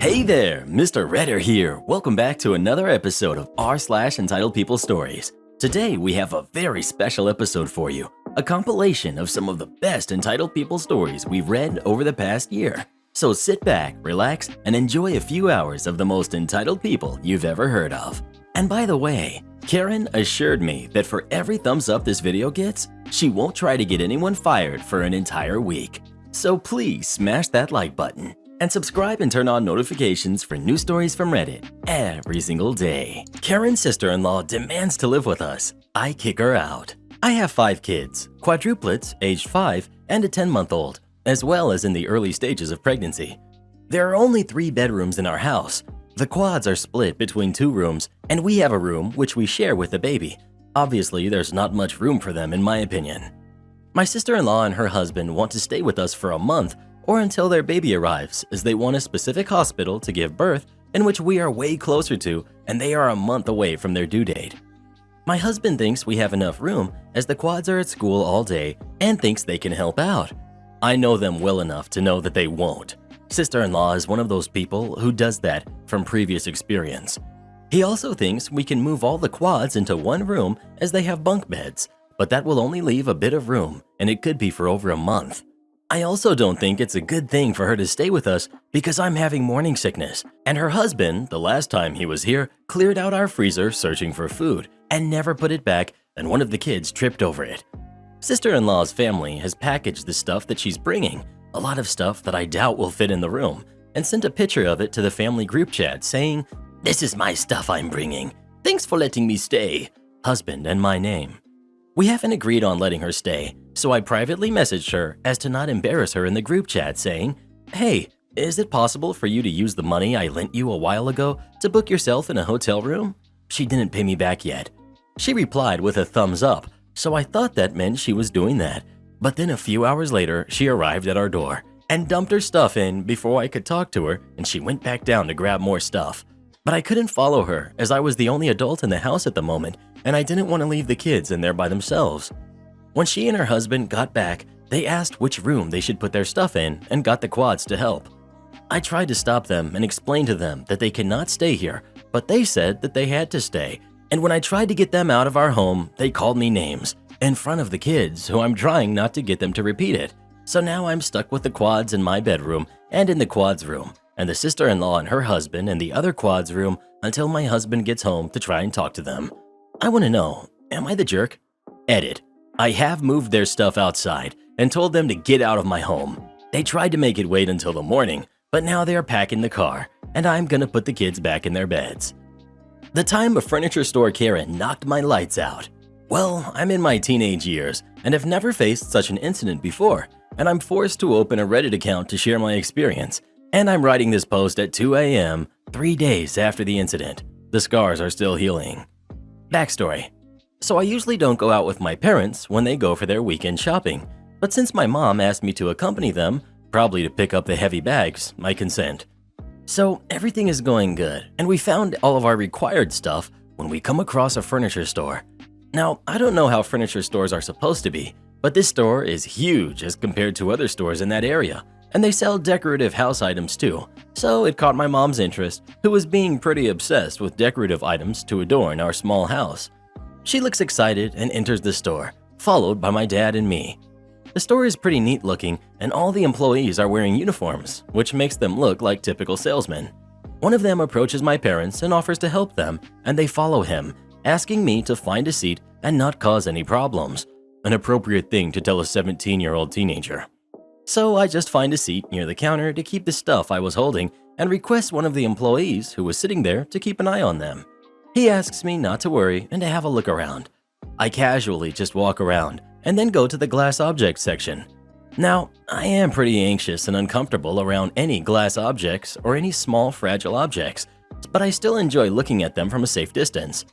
Hey there, Mr. Redder here. Welcome back to another episode of r/Entitled People Stories. Today we have a very special episode for you, a compilation of some of the best Entitled People stories we've read over the past year. So sit back, relax, and enjoy a few hours of the most entitled people you've ever heard of. And by the way, Karen assured me that for every thumbs up this video gets, she won't try to get anyone fired for an entire week. So please smash that like button and subscribe and turn on notifications for new stories from Reddit every single day. Karen's sister-in-law demands to live with us. I kick her out. I have 5 kids, quadruplets aged 5 and a 10-month-old, as well as in the early stages of pregnancy. There are only 3 bedrooms in our house. The quads are split between 2 rooms, and we have a room which we share with the baby. Obviously, there's not much room for them in my opinion. My sister-in-law and her husband want to stay with us for a month or until their baby arrives, as they want a specific hospital to give birth in which we are way closer to, and they are a month away from their due date. My husband thinks we have enough room as the quads are at school all day and thinks they can help out. I know them well enough to know that they won't. Sister-in-law is one of those people who does that from previous experience. He also thinks we can move all the quads into one room as they have bunk beds, but that will only leave a bit of room, and it could be for over a month. I also don't think it's a good thing for her to stay with us because I'm having morning sickness, and her husband, the last time he was here, cleared out our freezer searching for food and never put it back, and one of the kids tripped over it. Sister-in-law's family has packaged the stuff that she's bringing, a lot of stuff that I doubt will fit in the room, and sent a picture of it to the family group chat saying, "This is my stuff I'm bringing. Thanks for letting me stay. Husband and my name." We haven't agreed on letting her stay, so I privately messaged her as to not embarrass her in the group chat saying, "Hey, is it possible for you to use the money I lent you a while ago to book yourself in a hotel room?" She didn't pay me back yet. She replied with a thumbs up, so I thought that meant she was doing that. But then a few hours later, she arrived at our door and dumped her stuff in before I could talk to her, and she went back down to grab more stuff. But I couldn't follow her as I was the only adult in the house at the moment, and I didn't want to leave the kids in there by themselves. When she and her husband got back, they asked which room they should put their stuff in and got the quads to help. I tried to stop them and explain to them that they cannot stay here, but they said that they had to stay. And when I tried to get them out of our home, they called me names in front of the kids, who I'm trying not to get them to repeat it. So now I'm stuck with the quads in my bedroom and in the quads room, and the sister-in-law and her husband in the other quads room until my husband gets home to try and talk to them. I want to know, am I the jerk? Edit. I have moved their stuff outside and told them to get out of my home. They tried to make it wait until the morning, but now they are packing the car, and I'm gonna put the kids back in their beds. The time a furniture store Karen knocked my lights out. Well, I'm in my teenage years and have never faced such an incident before, and I'm forced to open a Reddit account to share my experience. And I'm writing this post at 2 a.m., 3 days after the incident. The scars are still healing. Backstory. So I usually don't go out with my parents when they go for their weekend shopping, but since my mom asked me to accompany them, probably to pick up the heavy bags, I consent. So everything is going good, and we found all of our required stuff when we come across a furniture store. Now, I don't know how furniture stores are supposed to be, but this store is huge as compared to other stores in that area, and they sell decorative house items too, so it caught my mom's interest, who was being pretty obsessed with decorative items to adorn our small house. She looks excited and enters the store, followed by my dad and me. The store is pretty neat looking, and all the employees are wearing uniforms, which makes them look like typical salesmen. One of them approaches my parents and offers to help them, and they follow him, asking me to find a seat and not cause any problems, an appropriate thing to tell a 17-year-old teenager. So I just find a seat near the counter to keep the stuff I was holding and request one of the employees who was sitting there to keep an eye on them. He asks me not to worry and to have a look around. I casually just walk around and then go to the glass objects section. Now, I am pretty anxious and uncomfortable around any glass objects or any small fragile objects, but I still enjoy looking at them from a safe distance.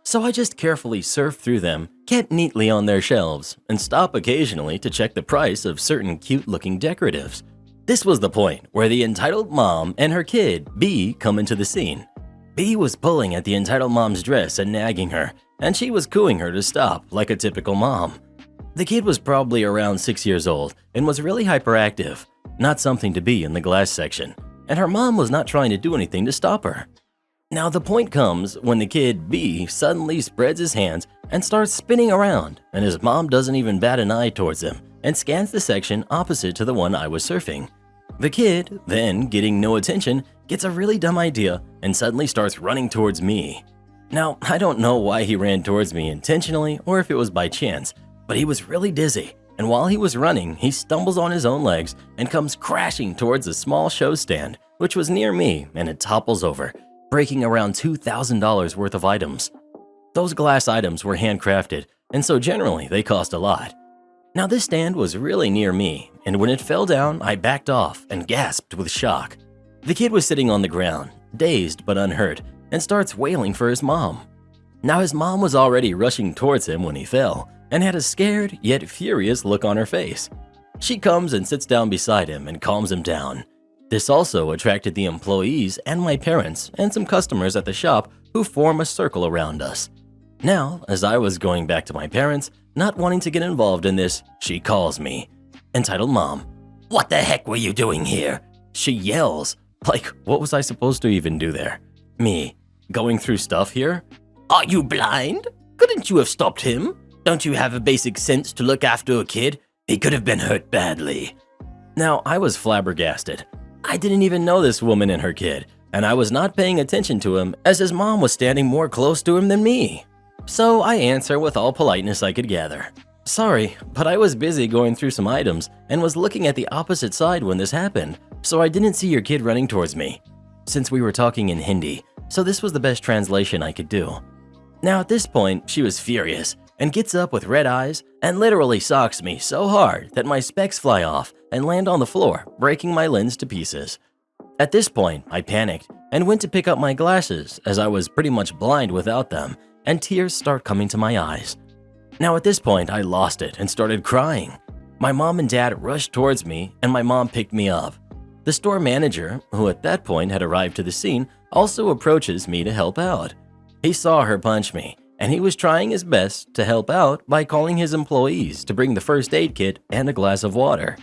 So I just carefully surf through them, kept neatly on their shelves, and stop occasionally to check the price of certain cute-looking decoratives. This was the point where the entitled mom and her kid, B, come into the scene. B was pulling at the entitled mom's dress and nagging her, and she was cooing her to stop like a typical mom. The kid was probably around 6 years old and was really hyperactive, not something to be in the glass section, and her mom was not trying to do anything to stop her. Now the point comes when the kid B suddenly spreads his hands and starts spinning around, and his mom doesn't even bat an eye towards him and scans the section opposite to the one I was surfing. The kid, then getting no attention, gets a really dumb idea and suddenly starts running towards me. Now, I don't know why he ran towards me intentionally or if it was by chance, but he was really dizzy, and while he was running, he stumbles on his own legs and comes crashing towards a small show stand, which was near me, and it topples over, breaking around $2,000 worth of items. Those glass items were handcrafted, and so generally they cost a lot. Now this stand was really near me, and when it fell down, I backed off and gasped with shock. The kid was sitting on the ground, dazed but unhurt, and starts wailing for his mom. Now his mom was already rushing towards him when he fell, and had a scared yet furious look on her face. She comes and sits down beside him and calms him down. This also attracted the employees and my parents and some customers at the shop who form a circle around us. Now, as I was going back to my parents, not wanting to get involved in this, she calls me. Entitled Mom. "What the heck were you doing here?" She yells. Like, what was I supposed to even do there? Me, going through stuff here? "Are you blind? Couldn't you have stopped him? Don't you have a basic sense to look after a kid? He could have been hurt badly." Now, I was flabbergasted. I didn't even know this woman and her kid, and I was not paying attention to him as his mom was standing more close to him than me. So I answer with all politeness I could gather. "Sorry, but I was busy going through some items and was looking at the opposite side when this happened, so I didn't see your kid running towards me." Since we were talking in Hindi, so this was the best translation I could do. Now at this point, she was furious and gets up with red eyes and literally socks me so hard that my specs fly off and land on the floor, breaking my lens to pieces. At this point, I panicked and went to pick up my glasses as I was pretty much blind without them, and tears start coming to my eyes. Now at this point, I lost it and started crying. My mom and dad rushed towards me and my mom picked me up. The store manager, who at that point had arrived to the scene, also approaches me to help out. He saw her punch me, and he was trying his best to help out by calling his employees to bring the first aid kit and a glass of water.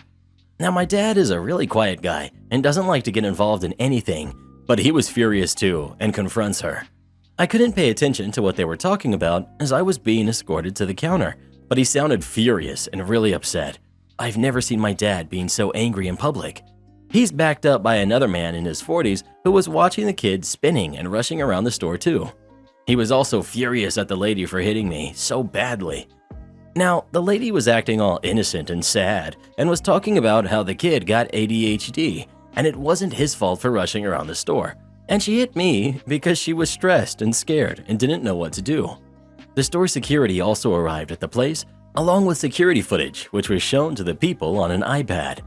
Now my dad is a really quiet guy and doesn't like to get involved in anything, but he was furious too and confronts her. I couldn't pay attention to what they were talking about as I was being escorted to the counter, but he sounded furious and really upset. I've never seen my dad being so angry in public. He's backed up by another man in his 40s who was watching the kid spinning and rushing around the store too. He was also furious at the lady for hitting me so badly. Now, the lady was acting all innocent and sad and was talking about how the kid got ADHD and it wasn't his fault for rushing around the store. And she hit me because she was stressed and scared and didn't know what to do. The store security also arrived at the place, along with security footage, which was shown to the people on an iPad.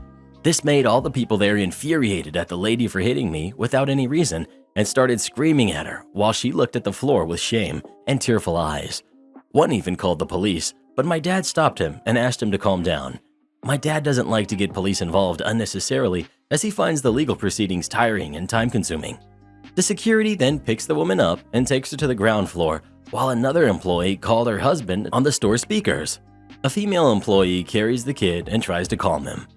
This made all the people there infuriated at the lady for hitting me without any reason and started screaming at her while she looked at the floor with shame and tearful eyes. One even called the police, but my dad stopped him and asked him to calm down. My dad doesn't like to get police involved unnecessarily as he finds the legal proceedings tiring and time-consuming. The security then picks the woman up and takes her to the ground floor, while another employee called her husband on the store speakers. A female employee carries the kid and tries to calm him.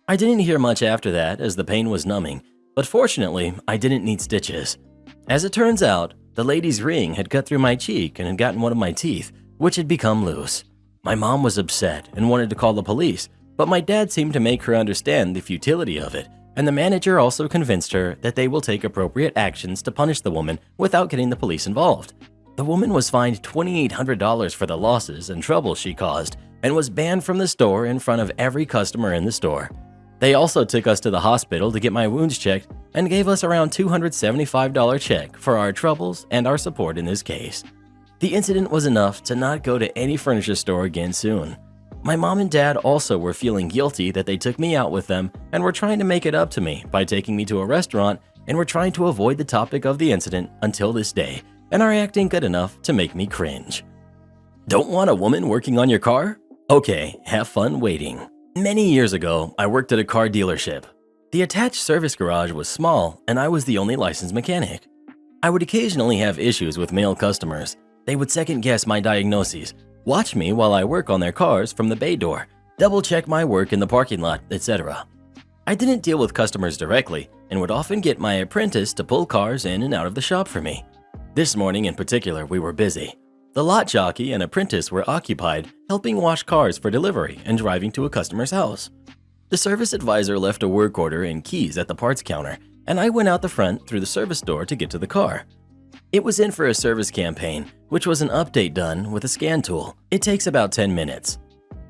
I didn't hear much after that as the pain was numbing, but fortunately, I didn't need stitches. As it turns out, the lady's ring had cut through my cheek and had gotten one of my teeth, which had become loose. My mom was upset and wanted to call the police, but my dad seemed to make her understand the futility of it, and the manager also convinced her that they will take appropriate actions to punish the woman without getting the police involved. The woman was fined $2,800 for the losses and trouble she caused and was banned from the store in front of every customer in the store. They also took us to the hospital to get my wounds checked and gave us around $275 check for our troubles and our support in this case. The incident was enough to not go to any furniture store again soon. My mom and dad also were feeling guilty that they took me out with them and were trying to make it up to me by taking me to a restaurant and were trying to avoid the topic of the incident until this day and are acting good enough to make me cringe. Don't want a woman working on your car? Okay, have fun waiting. Many years ago, I worked at a car dealership. The attached service garage was small and I was the only licensed mechanic. I would occasionally have issues with male customers. They would second guess my diagnoses, watch me while I work on their cars from the bay door, double check my work in the parking lot, etc. I didn't deal with customers directly and would often get my apprentice to pull cars in and out of the shop for me. This morning in particular, we were busy. The lot jockey and apprentice were occupied helping wash cars for delivery and driving to a customer's house. The service advisor left a work order and keys at the parts counter, and I went out the front through the service door to get to the car. It was in for a service campaign, which was an update done with a scan tool. It takes about 10 minutes.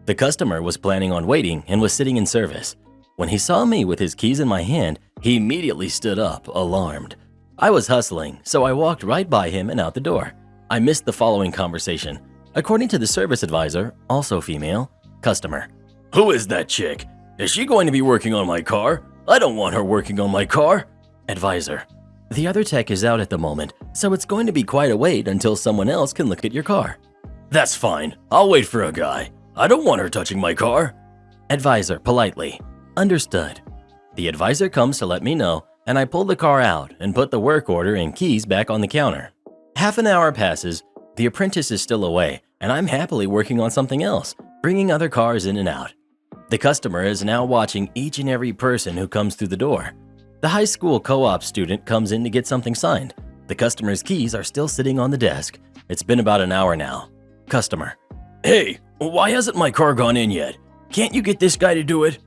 The customer was planning on waiting and was sitting in service. When he saw me with his keys in my hand, he immediately stood up, alarmed. I was hustling, so I walked right by him and out the door. I missed the following conversation. According to the service advisor, also female, customer. "Who is that chick? Is she going to be working on my car? I don't want her working on my car." Advisor. "The other tech is out at the moment, so it's going to be quite a wait until someone else can look at your car." "That's fine. I'll wait for a guy. I don't want her touching my car." Advisor politely. Understood. The advisor comes to let me know, and I pull the car out and put the work order and keys back on the counter. Half an hour passes, the apprentice is still away, and I'm happily working on something else, bringing other cars in and out. The customer is now watching each and every person who comes through the door. The high school co-op student comes in to get something signed. The customer's keys are still sitting on the desk. It's been about an hour now. Customer. "Hey, why hasn't my car gone in yet? Can't you get this guy to do it?"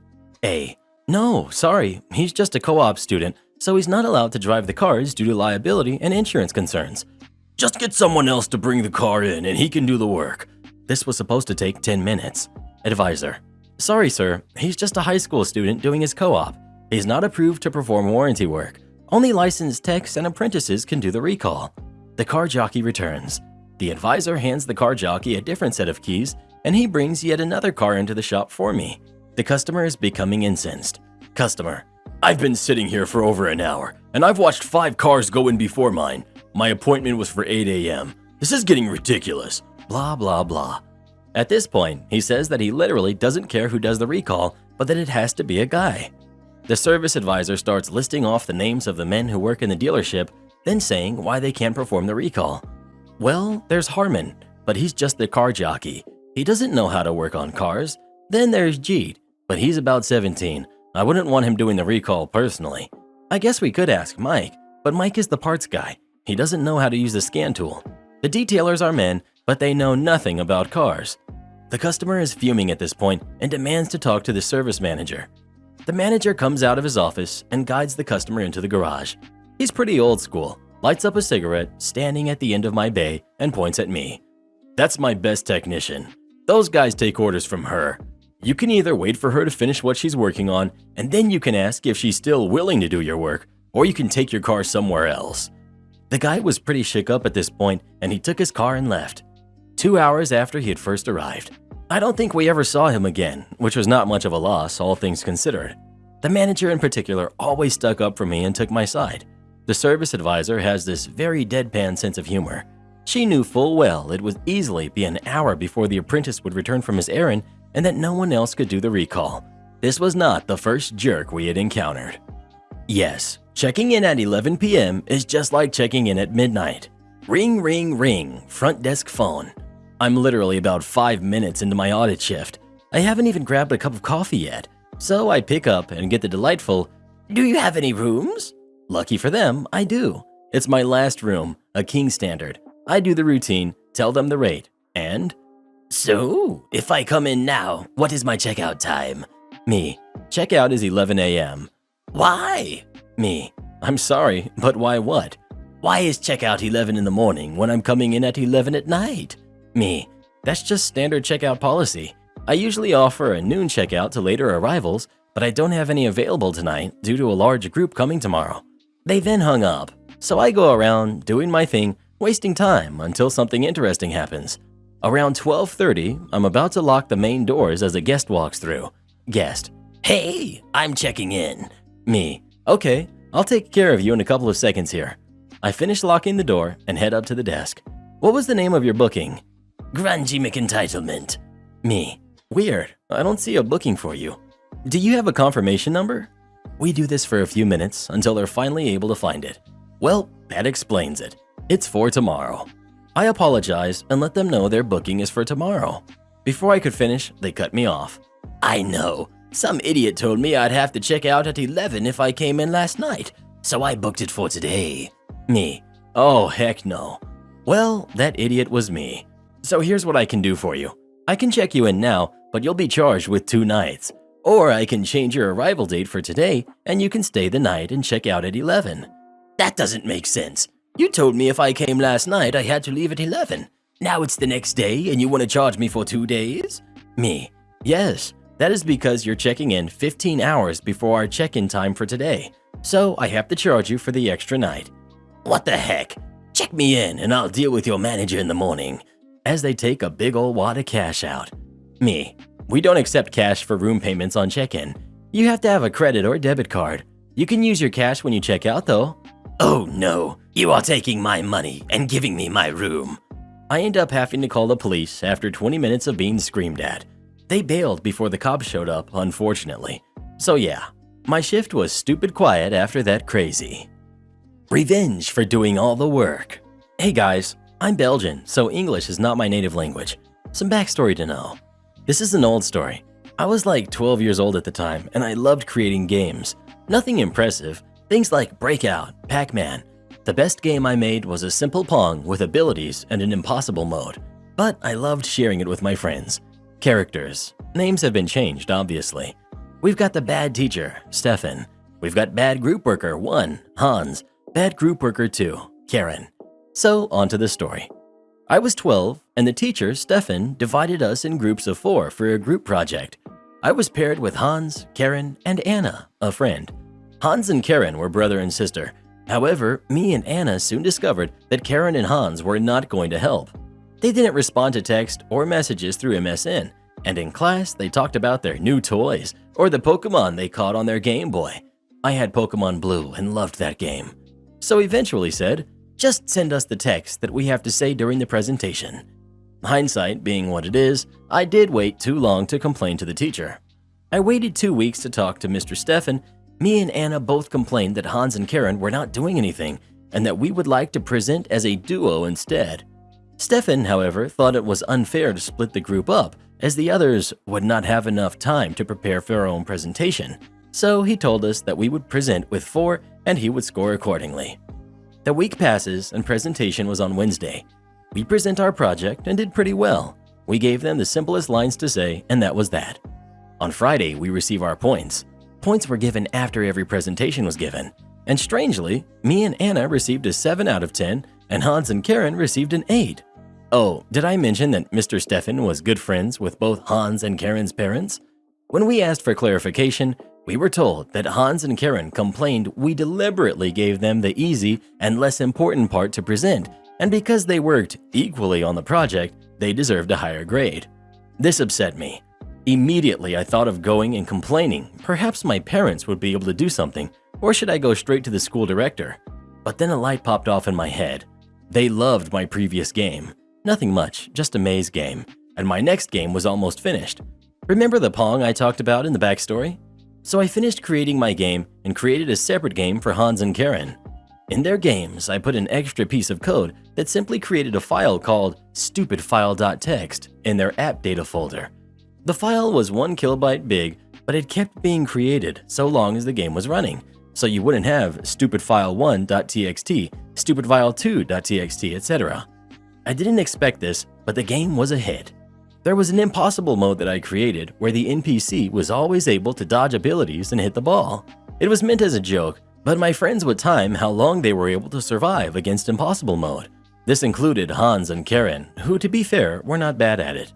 A. "No, sorry, he's just a co-op student, so he's not allowed to drive the cars due to liability and insurance concerns." "Just get someone else to bring the car in and he can do the work." This was supposed to take 10 minutes. Advisor. "Sorry, sir, he's just a high school student doing his co-op. He's not approved to perform warranty work. Only licensed techs and apprentices can do the recall." The car jockey returns. The advisor hands the car jockey a different set of keys, and he brings yet another car into the shop for me. The customer is becoming incensed. Customer. "I've been sitting here for over an hour, and I've watched 5 cars go in before mine. My appointment was for 8 a.m. This is getting ridiculous." Blah, blah, blah. At this point, he says that he literally doesn't care who does the recall, but that it has to be a guy. The service advisor starts listing off the names of the men who work in the dealership, then saying why they can't perform the recall. Well, there's Harmon, but he's just the car jockey. He doesn't know how to work on cars. Then there's Jeet, but he's about 17. I wouldn't want him doing the recall personally. I guess we could ask Mike, but Mike is the parts guy. He doesn't know how to use the scan tool. The detailers are men, but they know nothing about cars. The customer is fuming at this point and demands to talk to the service manager. The manager comes out of his office and guides the customer into the garage. He's pretty old school, lights up a cigarette, standing at the end of my bay, and points at me. "That's my best technician. Those guys take orders from her. You can either wait for her to finish what she's working on, and then you can ask if she's still willing to do your work, or you can take your car somewhere else." The guy was pretty shook up at this point, and he took his car and left. 2 hours after he had first arrived. I don't think we ever saw him again, which was not much of a loss, all things considered. The manager in particular always stuck up for me and took my side. The service advisor has this very deadpan sense of humor. She knew full well it would easily be an hour before the apprentice would return from his errand and that no one else could do the recall. This was not the first jerk we had encountered. Yes, checking in at 11 p.m. is just like checking in at midnight. Ring, ring, ring, front desk phone. I'm literally about 5 minutes into my audit shift. I haven't even grabbed a cup of coffee yet, so I pick up and get the delightful, "Do you have any rooms?" Lucky for them, I do. It's my last room, a king standard. I do the routine, tell them the rate, and... "So, if I come in now, what is my checkout time?" Me. "Checkout is 11 a.m. "Why?" Me. "I'm sorry, but why what?" "Why is checkout 11 in the morning when I'm coming in at 11 at night?" Me. "That's just standard checkout policy. I usually offer a noon checkout to later arrivals, but I don't have any available tonight due to a large group coming tomorrow." They then hung up, so I go around doing my thing, wasting time until something interesting happens. Around 12:30, I'm about to lock the main doors as a guest walks through. Guest. "Hey, I'm checking in." Me. "Okay, I'll take care of you in a couple of seconds here." I finish locking the door and head up to the desk. "What was the name of your booking?" "Grungy McEntitlement." Me. "Weird, I don't see a booking for you. Do you have a confirmation number?" We do this for a few minutes until they're finally able to find it. Well, that explains it. It's for tomorrow. I apologize and let them know their booking is for tomorrow. Before I could finish, they cut me off. "I know. Some idiot told me I'd have to check out at 11 if I came in last night, so I booked it for today. Me. Oh, heck no. Well, that idiot was me. So here's what I can do for you. I can check you in now, but you'll be charged with 2 nights. Or I can change your arrival date for today, and you can stay the night and check out at 11. That doesn't make sense. You told me if I came last night, I had to leave at 11. Now it's the next day, and you want to charge me for 2 days? Me. Yes, that is because you're checking in 15 hours before our check-in time for today. So I have to charge you for the extra night. What the heck? Check me in, and I'll deal with your manager in the morning. As they take a big old wad of cash out. Me. We don't accept cash for room payments on check-in. You have to have a credit or debit card. You can use your cash when you check out though. Oh no, you are taking my money and giving me my room. I end up having to call the police after 20 minutes of being screamed at. They bailed before the cops showed up, unfortunately. So yeah, my shift was stupid quiet after that crazy. Revenge for doing all the work. Hey guys, I'm Belgian, so English is not my native language. Some backstory to know. This is an old story. I was like 12 years old at the time, and I loved creating games. Nothing impressive, things like Breakout, Pac-Man. The best game I made was a simple Pong with abilities and an impossible mode. But I loved sharing it with my friends. Characters. Names have been changed, obviously. We've got the bad teacher, Stefan. We've got bad group worker 1, Hans. Bad group worker 2, Karen. So, on to the story. I was 12, and the teacher, Stefan, divided us in groups of 4 for a group project. I was paired with Hans, Karen, and Anna, a friend. Hans and Karen were brother and sister. However, me and Anna soon discovered that Karen and Hans were not going to help. They didn't respond to text or messages through MSN, and in class they talked about their new toys or the Pokemon they caught on their Game Boy. I had Pokemon Blue and loved that game. So eventually said, just send us the text that we have to say during the presentation. Hindsight being what it is, I did wait too long to complain to the teacher. I waited 2 weeks to talk to Mr. Stefan. Me and Anna both complained that Hans and Karen were not doing anything and that we would like to present as a duo instead. Stefan, however, thought it was unfair to split the group up as the others would not have enough time to prepare for our own presentation. So he told us that we would present with 4 and he would score accordingly. The week passes and presentation was on Wednesday. We present our project and did pretty well. We gave them the simplest lines to say, and that was that. On Friday, we receive our points. Points were given after every presentation was given. And strangely, me and Anna received a 7 out of 10, and Hans and Karen received an 8. Oh, did I mention that Mr. Stefan was good friends with both Hans and Karen's parents? When we asked for clarification, we were told that Hans and Karen complained we deliberately gave them the easy and less important part to present, and because they worked equally on the project, they deserved a higher grade. This upset me. Immediately, I thought of going and complaining. Perhaps my parents would be able to do something, or should I go straight to the school director? But then a light popped off in my head. They loved my previous game. Nothing much, just a maze game, and my next game was almost finished. Remember the Pong I talked about in the backstory? So I finished creating my game and created a separate game for Hans and Karen. In their games, I put an extra piece of code that simply created a file called stupidfile.txt in their app data folder. The file was 1 kilobyte big, but it kept being created so long as the game was running, so you wouldn't have stupidfile1.txt, stupidfile2.txt, etc. I didn't expect this, but the game was a hit. There was an impossible mode that I created where the NPC was always able to dodge abilities and hit the ball. It was meant as a joke, but my friends would time how long they were able to survive against impossible mode. This included Hans and Karen, who to be fair were not bad at it.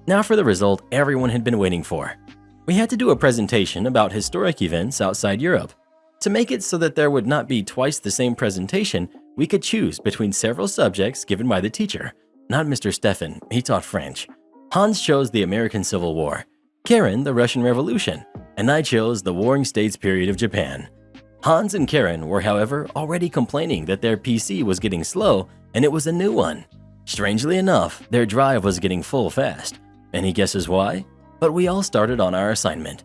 Now for the result everyone had been waiting for. We had to do a presentation about historic events outside Europe. To make it so that there would not be twice the same presentation, we could choose between several subjects given by the teacher. Not Mr. Stefan, he taught French. Hans chose the American Civil War, Karen the Russian Revolution, and I chose the Warring States period of Japan. Hans and Karen were, however, already complaining that their PC was getting slow and it was a new one. Strangely enough, their drive was getting full fast. Any guesses why? But we all started on our assignment.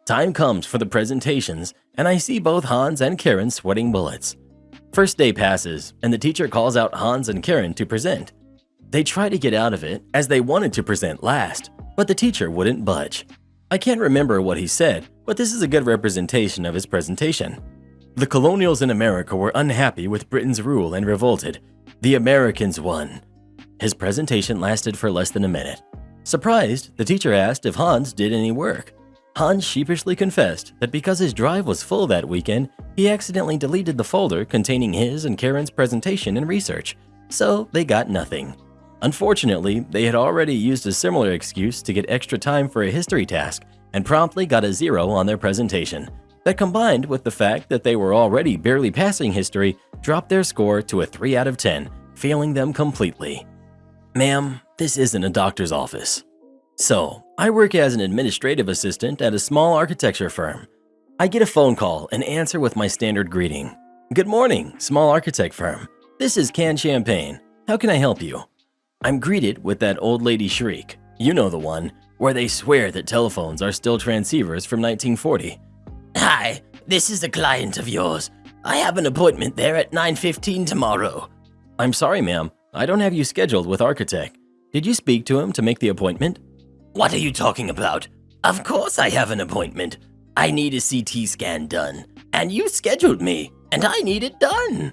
Time comes for the presentations, and I see both Hans and Karen sweating bullets. First day passes, and the teacher calls out Hans and Karen to present. They try to get out of it as they wanted to present last, but the teacher wouldn't budge. I can't remember what he said, but this is a good representation of his presentation. The colonials in America were unhappy with Britain's rule and revolted. The Americans won. His presentation lasted for less than a minute. Surprised, the teacher asked if Hans did any work. Hans sheepishly confessed that because his drive was full that weekend, he accidentally deleted the folder containing his and Karen's presentation and research, so they got nothing. Unfortunately, they had already used a similar excuse to get extra time for a history task and promptly got a 0 on their presentation. That, combined with the fact that they were already barely passing history, dropped their score to a 3 out of 10, failing them completely. Ma'am, this isn't a doctor's office. So, I work as an administrative assistant at a small architecture firm. I get a phone call and answer with my standard greeting. Good morning, small architect firm. This is Canned Champagne. How can I help you? I'm greeted with that old lady shriek. You know the one, where they swear that telephones are still transceivers from 1940. Hi, this is a client of yours. I have an appointment there at 9:15 tomorrow. I'm sorry, ma'am. I don't have you scheduled with architect. Did you speak to him to make the appointment? What are you talking about? Of course I have an appointment. I need a CT scan done, and you scheduled me, and I need it done.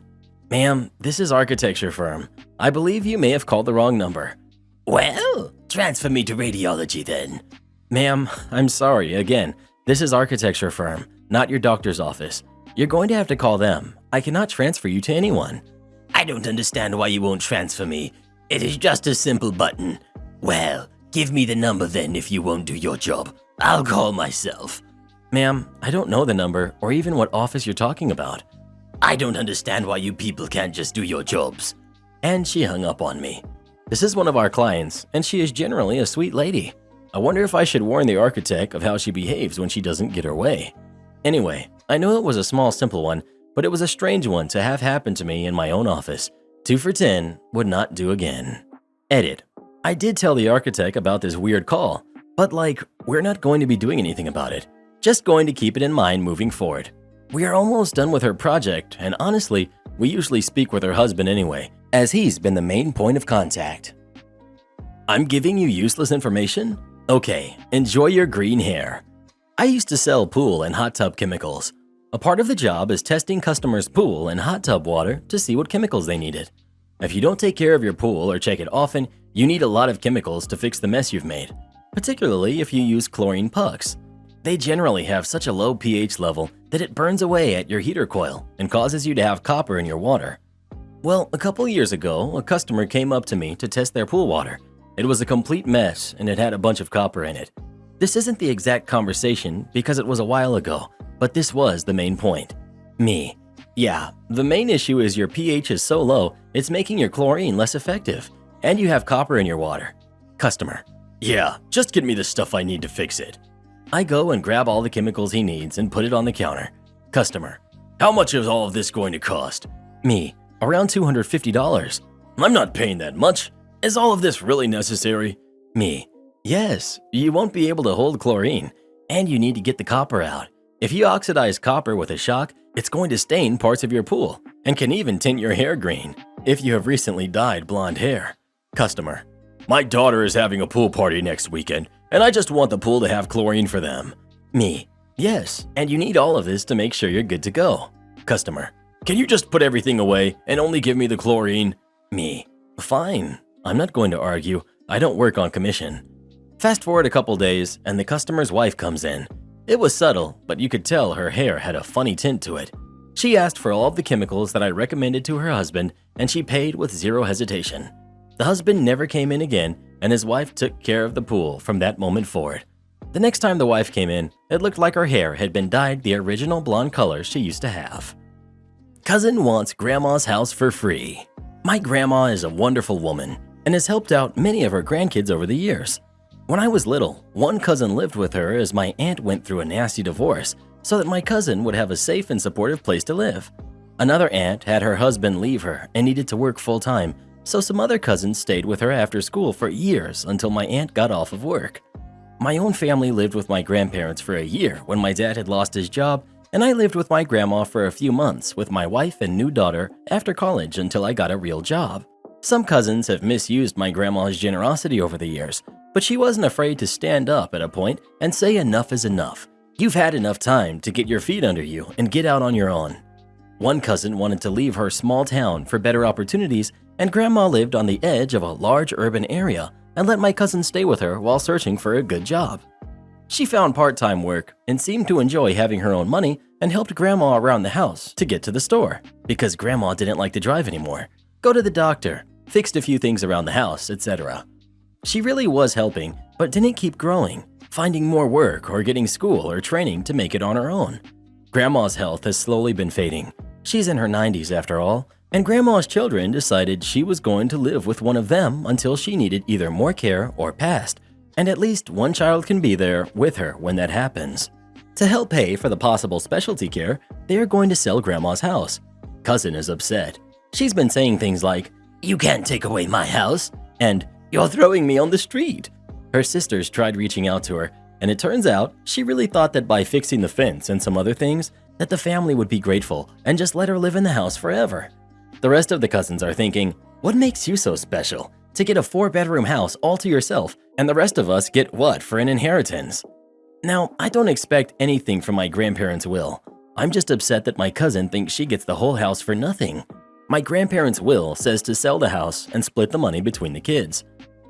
Ma'am, this is architecture firm. I believe you may have called the wrong number. Well, transfer me to radiology then. Ma'am, I'm sorry, again, this is architecture firm, not your doctor's office. You're going to have to call them. I cannot transfer you to anyone. I don't understand why you won't transfer me. It is just a simple button. Well, give me the number then if you won't do your job. I'll call myself. Ma'am, I don't know the number or even what office you're talking about. I don't understand why you people can't just do your jobs. And she hung up on me. This is one of our clients, and she is generally a sweet lady. I wonder if I should warn the architect of how she behaves when she doesn't get her way. Anyway, I know it was a small, simple one, but it was a strange one to have happen to me in my own office. 2 for 10 would not do again. Edit. I did tell the architect about this weird call, but we're not going to be doing anything about it. Just going to keep it in mind moving forward. We are almost done with her project, and honestly, we usually speak with her husband anyway, as he's been the main point of contact. I'm giving you useless information? Okay, enjoy your green hair. I used to sell pool and hot tub chemicals. A part of the job is testing customers' pool and hot tub water to see what chemicals they needed. If you don't take care of your pool or check it often, you need a lot of chemicals to fix the mess you've made, particularly if you use chlorine pucks. They generally have such a low pH level that it burns away at your heater coil and causes you to have copper in your water. Well, a couple years ago, a customer came up to me to test their pool water. It was a complete mess and it had a bunch of copper in it. This isn't the exact conversation because it was a while ago, but this was the main point. Me. Yeah, the main issue is your pH is so low, it's making your chlorine less effective, and you have copper in your water. Customer. Yeah, just get me the stuff I need to fix it. I go and grab all the chemicals he needs and put it on the counter. Customer. How much is all of this going to cost? Me. Around $250. I'm not paying that much. Is all of this really necessary? Me. Yes, you won't be able to hold chlorine, and you need to get the copper out. If you oxidize copper with a shock, it's going to stain parts of your pool and can even tint your hair green if you have recently dyed blonde hair. Customer. My daughter is having a pool party next weekend, and I just want the pool to have chlorine for them. Me. Yes, and you need all of this to make sure you're good to go. Customer. Can you just put everything away and only give me the chlorine? Me. Fine. I'm not going to argue. I don't work on commission. Fast forward a couple days, and the customer's wife comes in. It was subtle, but you could tell her hair had a funny tint to it. She asked for all of the chemicals that I recommended to her husband, and she paid with zero hesitation. The husband never came in again, and his wife took care of the pool from that moment forward. The next time the wife came in, it looked like her hair had been dyed the original blonde color she used to have. Cousin wants grandma's house for free. My grandma is a wonderful woman and has helped out many of her grandkids over the years. When I was little, one cousin lived with her as my aunt went through a nasty divorce so that my cousin would have a safe and supportive place to live. Another aunt had her husband leave her and needed to work full-time, so some other cousins stayed with her after school for years until my aunt got off of work. My own family lived with my grandparents for a year when my dad had lost his job, and I lived with my grandma for a few months with my wife and new daughter after college until I got a real job. Some cousins have misused my grandma's generosity over the years, but she wasn't afraid to stand up at a point and say enough is enough. You've had enough time to get your feet under you and get out on your own. One cousin wanted to leave her small town for better opportunities, and Grandma lived on the edge of a large urban area and let my cousin stay with her while searching for a good job. She found part-time work and seemed to enjoy having her own money and helped Grandma around the house to get to the store because Grandma didn't like to drive anymore, go to the doctor, fixed a few things around the house, etc. She really was helping, but didn't keep growing, finding more work or getting school or training to make it on her own. Grandma's health has slowly been fading. She's in her 90s after all, and Grandma's children decided she was going to live with one of them until she needed either more care or passed, and at least one child can be there with her when that happens. To help pay for the possible specialty care, they are going to sell Grandma's house. Cousin is upset. She's been saying things like, "You can't take away my house," and "You're throwing me on the street." Her sisters tried reaching out to her, and it turns out she really thought that by fixing the fence and some other things, that the family would be grateful and just let her live in the house forever. The rest of the cousins are thinking, what makes you so special to get a 4-bedroom house all to yourself, and the rest of us get what for an inheritance? Now, I don't expect anything from my grandparents' will. I'm just upset that my cousin thinks she gets the whole house for nothing. My grandparents' will says to sell the house and split the money between the kids.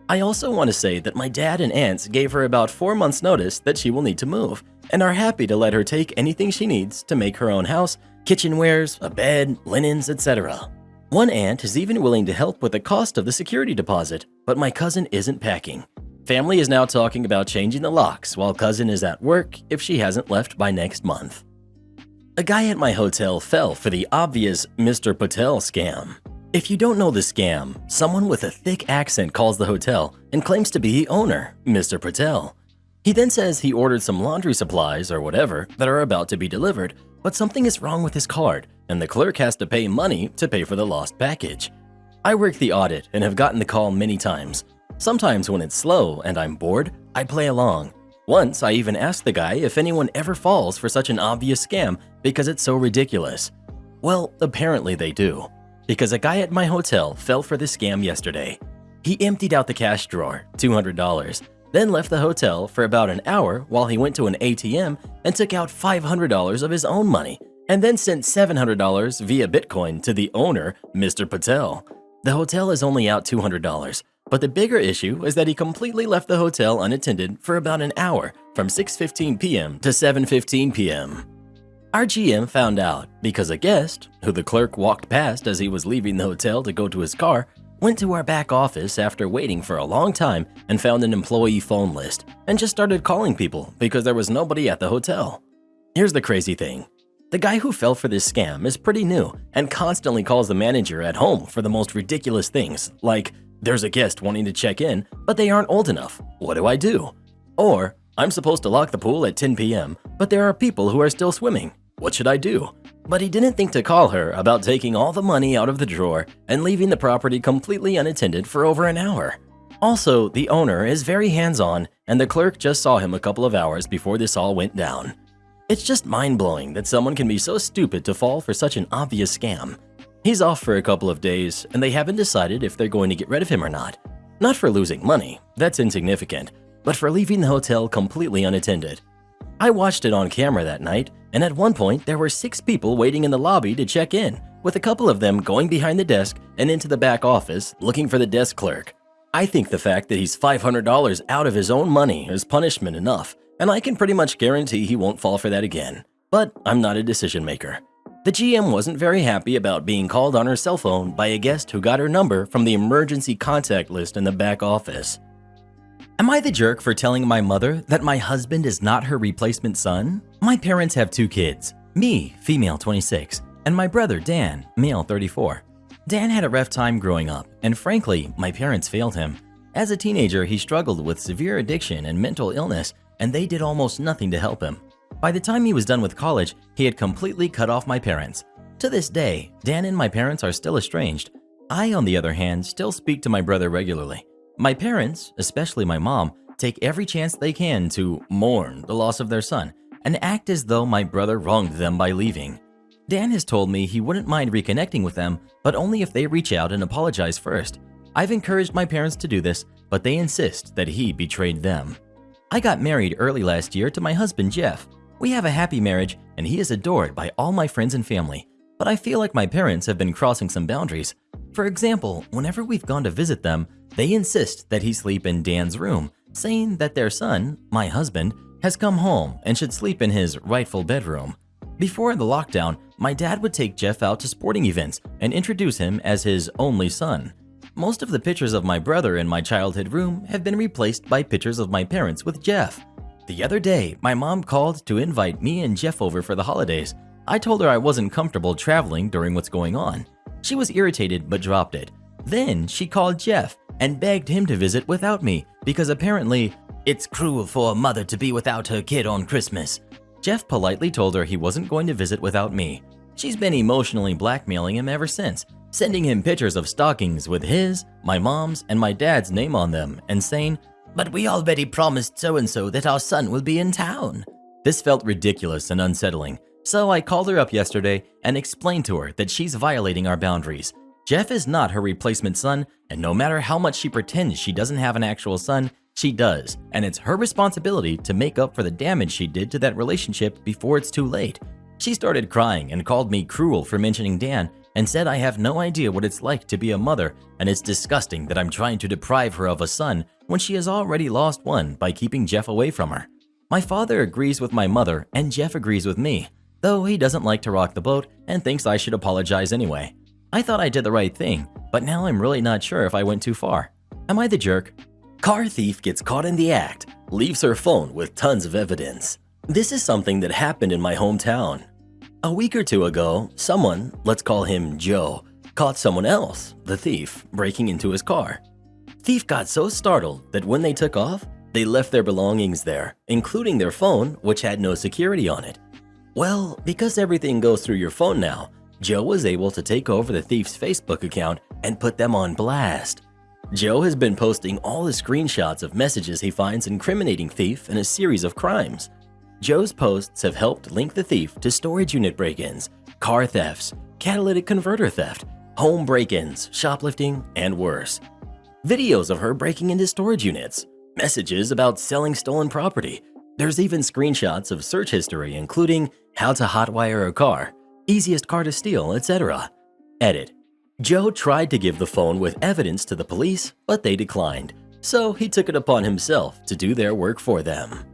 I also want to say that my dad and aunts gave her about 4 months' notice that she will need to move, and are happy to let her take anything she needs to make her own house, kitchenwares, a bed, linens, etc. One aunt is even willing to help with the cost of the security deposit, but my cousin isn't packing. Family is now talking about changing the locks while cousin is at work if she hasn't left by next month. A guy at my hotel fell for the obvious Mr. Patel scam. If you don't know the scam, someone with a thick accent calls the hotel and claims to be the owner, Mr. Patel. He then says he ordered some laundry supplies or whatever that are about to be delivered, but something is wrong with his card and the clerk has to pay money to pay for the lost package. I work the audit and have gotten the call many times. Sometimes when it's slow and I'm bored, I play along. Once I even asked the guy if anyone ever falls for such an obvious scam because it's so ridiculous. Well, apparently they do. Because a guy at my hotel fell for this scam yesterday. He emptied out the cash drawer, $200, then left the hotel for about an hour while he went to an ATM and took out $500 of his own money, and then sent $700 via Bitcoin to the owner, Mr. Patel. The hotel is only out $200, but the bigger issue is that he completely left the hotel unattended for about an hour from 6:15 p.m. to 7:15 p.m. Our GM found out because a guest, who the clerk walked past as he was leaving the hotel to go to his car, went to our back office after waiting for a long time and found an employee phone list and just started calling people because there was nobody at the hotel. Here's the crazy thing. The guy who fell for this scam is pretty new and constantly calls the manager at home for the most ridiculous things, like, "There's a guest wanting to check in, but they aren't old enough. What do I do?" Or, "I'm supposed to lock the pool at 10 p.m., but there are people who are still swimming. What should I do?" But he didn't think to call her about taking all the money out of the drawer and leaving the property completely unattended for over an hour. Also, the owner is very hands-on, and the clerk just saw him a couple of hours before this all went down. It's just mind-blowing that someone can be so stupid to fall for such an obvious scam. He's off for a couple of days, and they haven't decided if they're going to get rid of him or not. Not for losing money, that's insignificant, but for leaving the hotel completely unattended. I watched it on camera that night, and at one point there were 6 people waiting in the lobby to check in, with a couple of them going behind the desk and into the back office looking for the desk clerk. I think the fact that he's $500 out of his own money is punishment enough, and I can pretty much guarantee he won't fall for that again. But I'm not a decision maker. The GM wasn't very happy about being called on her cell phone by a guest who got her number from the emergency contact list in the back office. Am I the jerk for telling my mother that my husband is not her replacement son? My parents have 2 kids, me, female 26, and my brother Dan, male 34. Dan had a rough time growing up, and frankly, my parents failed him. As a teenager, he struggled with severe addiction and mental illness, and they did almost nothing to help him. By the time he was done with college, he had completely cut off my parents. To this day, Dan and my parents are still estranged. I, on the other hand, still speak to my brother regularly. My parents, especially my mom, take every chance they can to mourn the loss of their son and act as though my brother wronged them by leaving. Dan has told me he wouldn't mind reconnecting with them, but only if they reach out and apologize first. I've encouraged my parents to do this, but they insist that he betrayed them. I got married early last year to my husband, Jeff. We have a happy marriage, and he is adored by all my friends and family. But I feel like my parents have been crossing some boundaries. For example, whenever we've gone to visit them, they insist that he sleep in Dan's room, saying that their son, my husband, has come home and should sleep in his rightful bedroom. Before the lockdown, my dad would take Jeff out to sporting events and introduce him as his only son. Most of the pictures of my brother in my childhood room have been replaced by pictures of my parents with Jeff. The other day, my mom called to invite me and Jeff over for the holidays. I told her I wasn't comfortable traveling during what's going on. She was irritated but dropped it. Then she called Jeff and begged him to visit without me because apparently, it's cruel for a mother to be without her kid on Christmas. Jeff politely told her he wasn't going to visit without me. She's been emotionally blackmailing him ever since, sending him pictures of stockings with his, my mom's, and my dad's name on them and saying, "But we already promised so-and-so that our son will be in town." This felt ridiculous and unsettling, so I called her up yesterday and explained to her that she's violating our boundaries. Jeff is not her replacement son, and no matter how much she pretends she doesn't have an actual son, she does, and it's her responsibility to make up for the damage she did to that relationship before it's too late. She started crying and called me cruel for mentioning Dan and said I have no idea what it's like to be a mother, and it's disgusting that I'm trying to deprive her of a son when she has already lost one by keeping Jeff away from her. My father agrees with my mother and Jeff agrees with me, though he doesn't like to rock the boat and thinks I should apologize anyway. I thought I did the right thing, but now I'm really not sure if I went too far. Am I the jerk? Car thief gets caught in the act, leaves her phone with tons of evidence. This is something that happened in my hometown. A week or two ago, someone, let's call him Joe, caught someone else, the thief, breaking into his car. Thief got so startled that when they took off, they left their belongings there, including their phone, which had no security on it. Well, because everything goes through your phone now, Joe was able to take over the thief's Facebook account and put them on blast. Joe has been posting all the screenshots of messages he finds incriminating thief in a series of crimes. Joe's posts have helped link the thief to storage unit break-ins, car thefts, catalytic converter theft, home break-ins, shoplifting, and worse. Videos of her breaking into storage units, messages about selling stolen property. There's even screenshots of search history including how to hotwire a car, easiest car to steal, etc. Edit. Joe tried to give the phone with evidence to the police, but they declined, so he took it upon himself to do their work for them.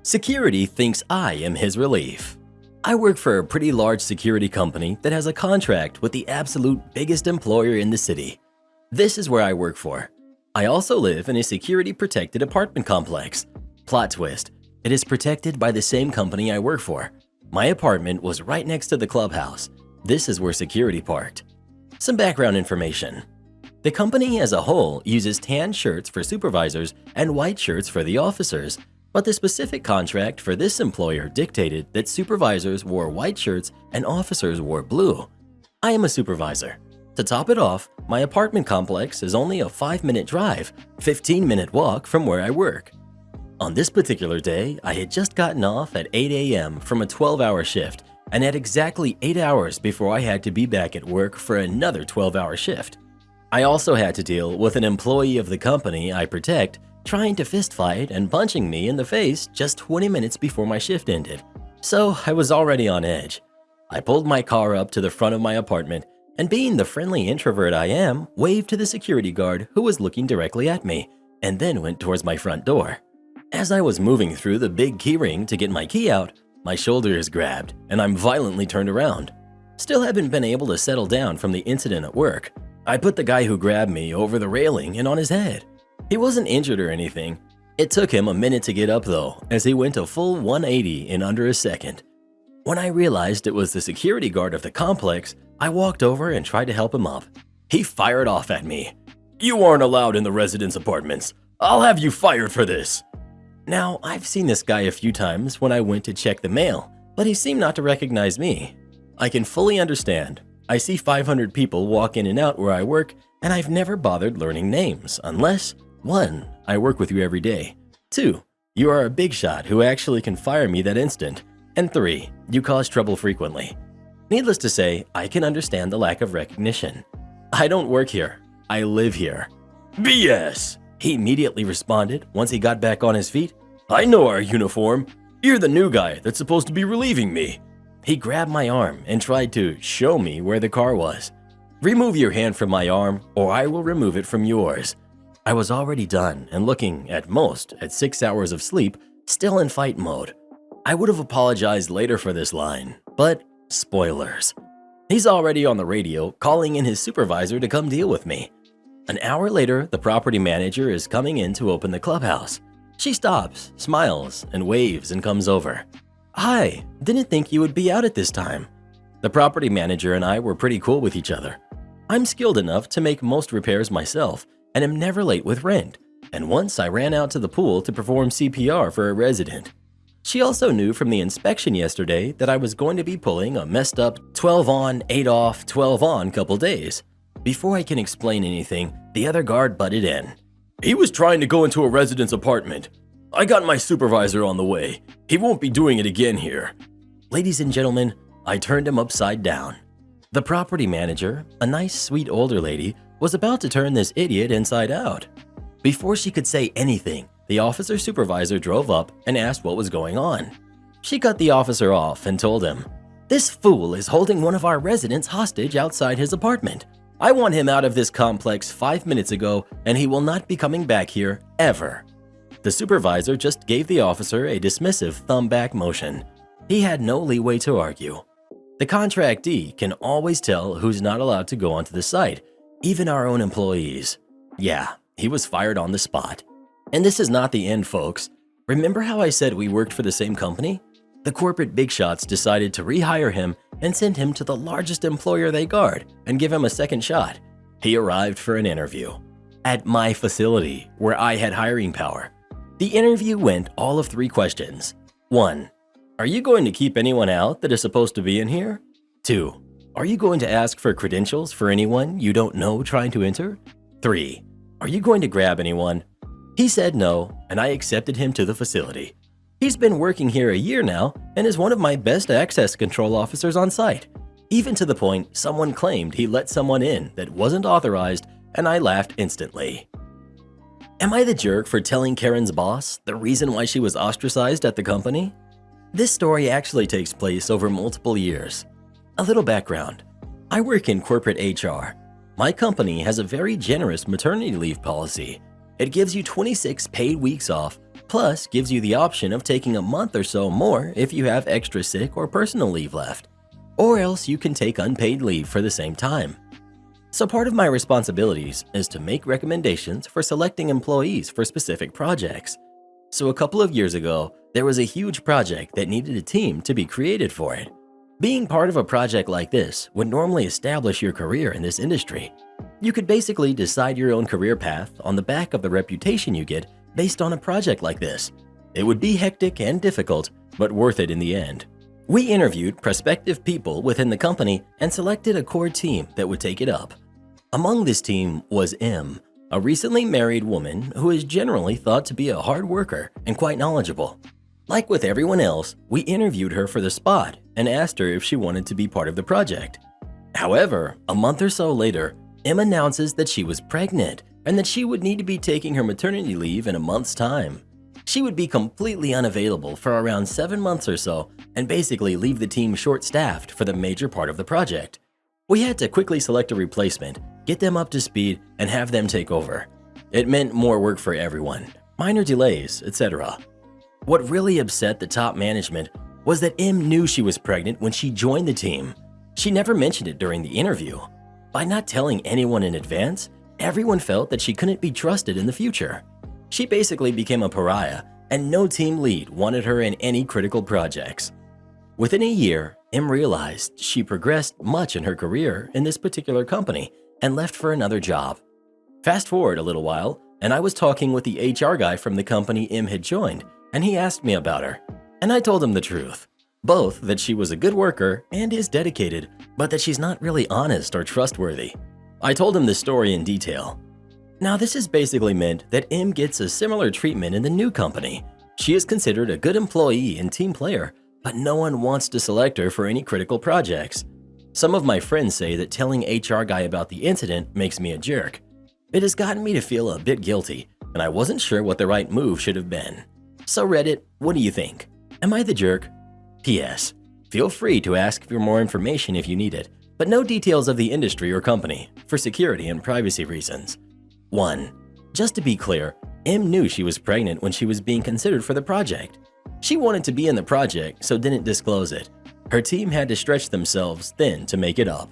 Security thinks I am his relief. I work for a pretty large security company that has a contract with the absolute biggest employer in the city. This is where I work for. I also live in a security-protected apartment complex. Plot twist, it is protected by the same company I work for. My apartment was right next to the clubhouse. This is where security parked. Some background information. The company as a whole uses tan shirts for supervisors and white shirts for the officers, but the specific contract for this employer dictated that supervisors wore white shirts and officers wore blue. I am a supervisor. To top it off, my apartment complex is only a 5-minute drive, 15-minute walk from where I work. On this particular day, I had just gotten off at 8 a.m. from a 12-hour shift and had exactly 8 hours before I had to be back at work for another 12-hour shift. I also had to deal with an employee of the company I protect trying to fistfight and punching me in the face just 20 minutes before my shift ended. So I was already on edge. I pulled my car up to the front of my apartment and, being the friendly introvert I am, waved to the security guard who was looking directly at me and then went towards my front door. As I was moving through the big keyring to get my key out, my shoulder is grabbed and I'm violently turned around. Still haven't been able to settle down from the incident at work. I put the guy who grabbed me over the railing and on his head. He wasn't injured or anything. It took him a minute to get up though, as he went a full 180 in under a second. When I realized it was the security guard of the complex, I walked over and tried to help him up. He fired off at me. "You aren't allowed in the residence apartments. I'll have you fired for this." Now, I've seen this guy a few times when I went to check the mail, but he seemed not to recognize me. I can fully understand. I see 500 people walk in and out where I work, and I've never bothered learning names unless, 1, I work with you every day, 2, you are a big shot who actually can fire me that instant, and 3, you cause trouble frequently. Needless to say, I can understand the lack of recognition. I don't work here. I live here." "BS!" he immediately responded once he got back on his feet. "I know our uniform. You're the new guy that's supposed to be relieving me." He grabbed my arm and tried to show me where the car was. "Remove your hand from my arm, or I will remove it from yours." I was already done and looking at 6 hours of sleep, still in fight mode. I would have apologized later for this line, but spoilers. He's already on the radio calling in his supervisor to come deal with me. An hour later, the property manager is coming in to open the clubhouse. She stops, smiles, and waves and comes over. "Hi, didn't think you would be out at this time." The property manager and I were pretty cool with each other. I'm skilled enough to make most repairs myself and am never late with rent, and once I ran out to the pool to perform CPR for a resident. She also knew from the inspection yesterday that I was going to be pulling a messed up 12 on, 8 off, 12 on couple days. Before I can explain anything, the other guard butted in. "He was trying to go into a resident's apartment. I got my supervisor on the way. He won't be doing it again here." Ladies and gentlemen, I turned him upside down. The property manager, a nice sweet older lady, was about to turn this idiot inside out. Before she could say anything, the officer supervisor drove up and asked what was going on. She cut the officer off and told him, "This fool is holding one of our residents hostage outside his apartment. I want him out of this complex 5 minutes ago, and he will not be coming back here ever." The supervisor just gave the officer a dismissive thumb back motion. He had no leeway to argue. The contractee can always tell who's not allowed to go onto the site, even our own employees. Yeah, he was fired on the spot. And this is not the end, folks. Remember how I said we worked for the same company? The corporate big shots decided to rehire him and send him to the largest employer they guard and give him a second shot. He arrived for an interview at my facility where I had hiring power. The interview went all of 3 questions. 1. Are you going to keep anyone out that is supposed to be in here? 2. Are you going to ask for credentials for anyone you don't know trying to enter? 3. Are you going to grab anyone? He said no, and I accepted him to the facility. He's been working here a year now and is one of my best access control officers on site, even to the point someone claimed he let someone in that wasn't authorized, and I laughed instantly. Am I the jerk for telling Karen's boss the reason why she was ostracized at the company? This story actually takes place over multiple years. A little background. I work in corporate HR. My company has a very generous maternity leave policy. It gives you 26 paid weeks off, plus gives you the option of taking a month or so more if you have extra sick or personal leave left. Or else you can take unpaid leave for the same time. So part of my responsibilities is to make recommendations for selecting employees for specific projects. So a couple of years ago, there was a huge project that needed a team to be created for it. Being part of a project like this would normally establish your career in this industry. You could basically decide your own career path on the back of the reputation you get based on a project like this. It would be hectic and difficult, but worth it in the end. We interviewed prospective people within the company and selected a core team that would take it up. Among this team was M, a recently married woman who is generally thought to be a hard worker and quite knowledgeable. Like with everyone else, we interviewed her for the spot and asked her if she wanted to be part of the project. However, a month or so later, M announces that she was pregnant and that she would need to be taking her maternity leave in a month's time. She would be completely unavailable for around 7 months or so and basically leave the team short-staffed for the major part of the project. We had to quickly select a replacement, get them up to speed, and have them take over. It meant more work for everyone, minor delays, etc. What really upset the top management was that M knew she was pregnant when she joined the team. She never mentioned it during the interview. By not telling anyone in advance, everyone felt that she couldn't be trusted in the future. She basically became a pariah, and no team lead wanted her in any critical projects. Within a year, M realized she progressed much in her career in this particular company and left for another job. Fast forward a little while, and I was talking with the HR guy from the company M had joined, and he asked me about her. And I told him the truth. Both that she was a good worker and is dedicated, but that she's not really honest or trustworthy. I told him the story in detail. Now this has basically meant that M gets a similar treatment in the new company. She is considered a good employee and team player, but no one wants to select her for any critical projects. Some of my friends say that telling HR guy about the incident makes me a jerk. It has gotten me to feel a bit guilty, and I wasn't sure what the right move should have been. So Reddit, what do you think? Am I the jerk? P.S. Feel free to ask for more information if you need it, but no details of the industry or company, for security and privacy reasons. 1. Just to be clear, Em knew she was pregnant when she was being considered for the project. She wanted to be in the project, so didn't disclose it. Her team had to stretch themselves thin to make it up.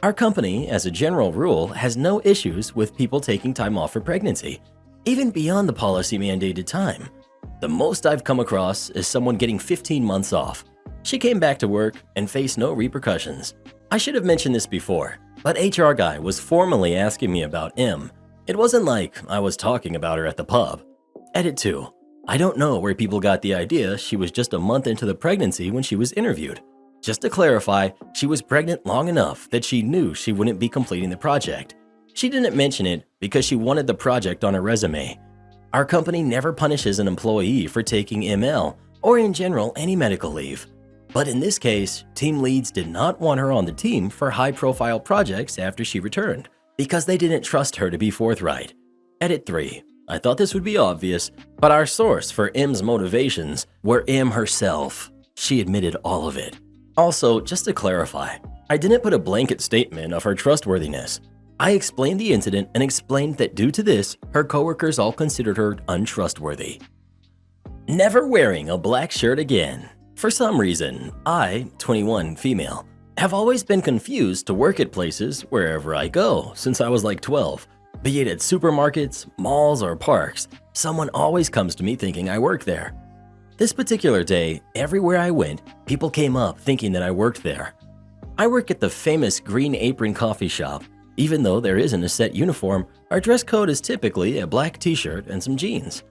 Our company, as a general rule, has no issues with people taking time off for pregnancy, even beyond the policy-mandated time. The most I've come across is someone getting 15 months off. She came back to work and faced no repercussions. I should have mentioned this before, but HR guy was formally asking me about Em. It wasn't like I was talking about her at the pub. Edit 2. I don't know where people got the idea she was just a month into the pregnancy when she was interviewed. Just to clarify, she was pregnant long enough that she knew she wouldn't be completing the project. She didn't mention it because she wanted the project on her resume. Our company never punishes an employee for taking ML or in general any medical leave. But in this case, team leads did not want her on the team for high-profile projects after she returned because they didn't trust her to be forthright. Edit 3. I thought this would be obvious, but our source for Em's motivations were Em herself. She admitted all of it. Also, just to clarify, I didn't put a blanket statement of her trustworthiness. I explained the incident and explained that due to this, her coworkers all considered her untrustworthy. Never wearing a black shirt again. For some reason, I, 21 female, have always been confused to work at places wherever I go since I was like 12. Be it at supermarkets, malls, or parks, someone always comes to me thinking I work there. This particular day, everywhere I went, people came up thinking that I worked there. I work at the famous Green Apron coffee shop. Even though there isn't a set uniform, our dress code is typically a black t-shirt and some jeans.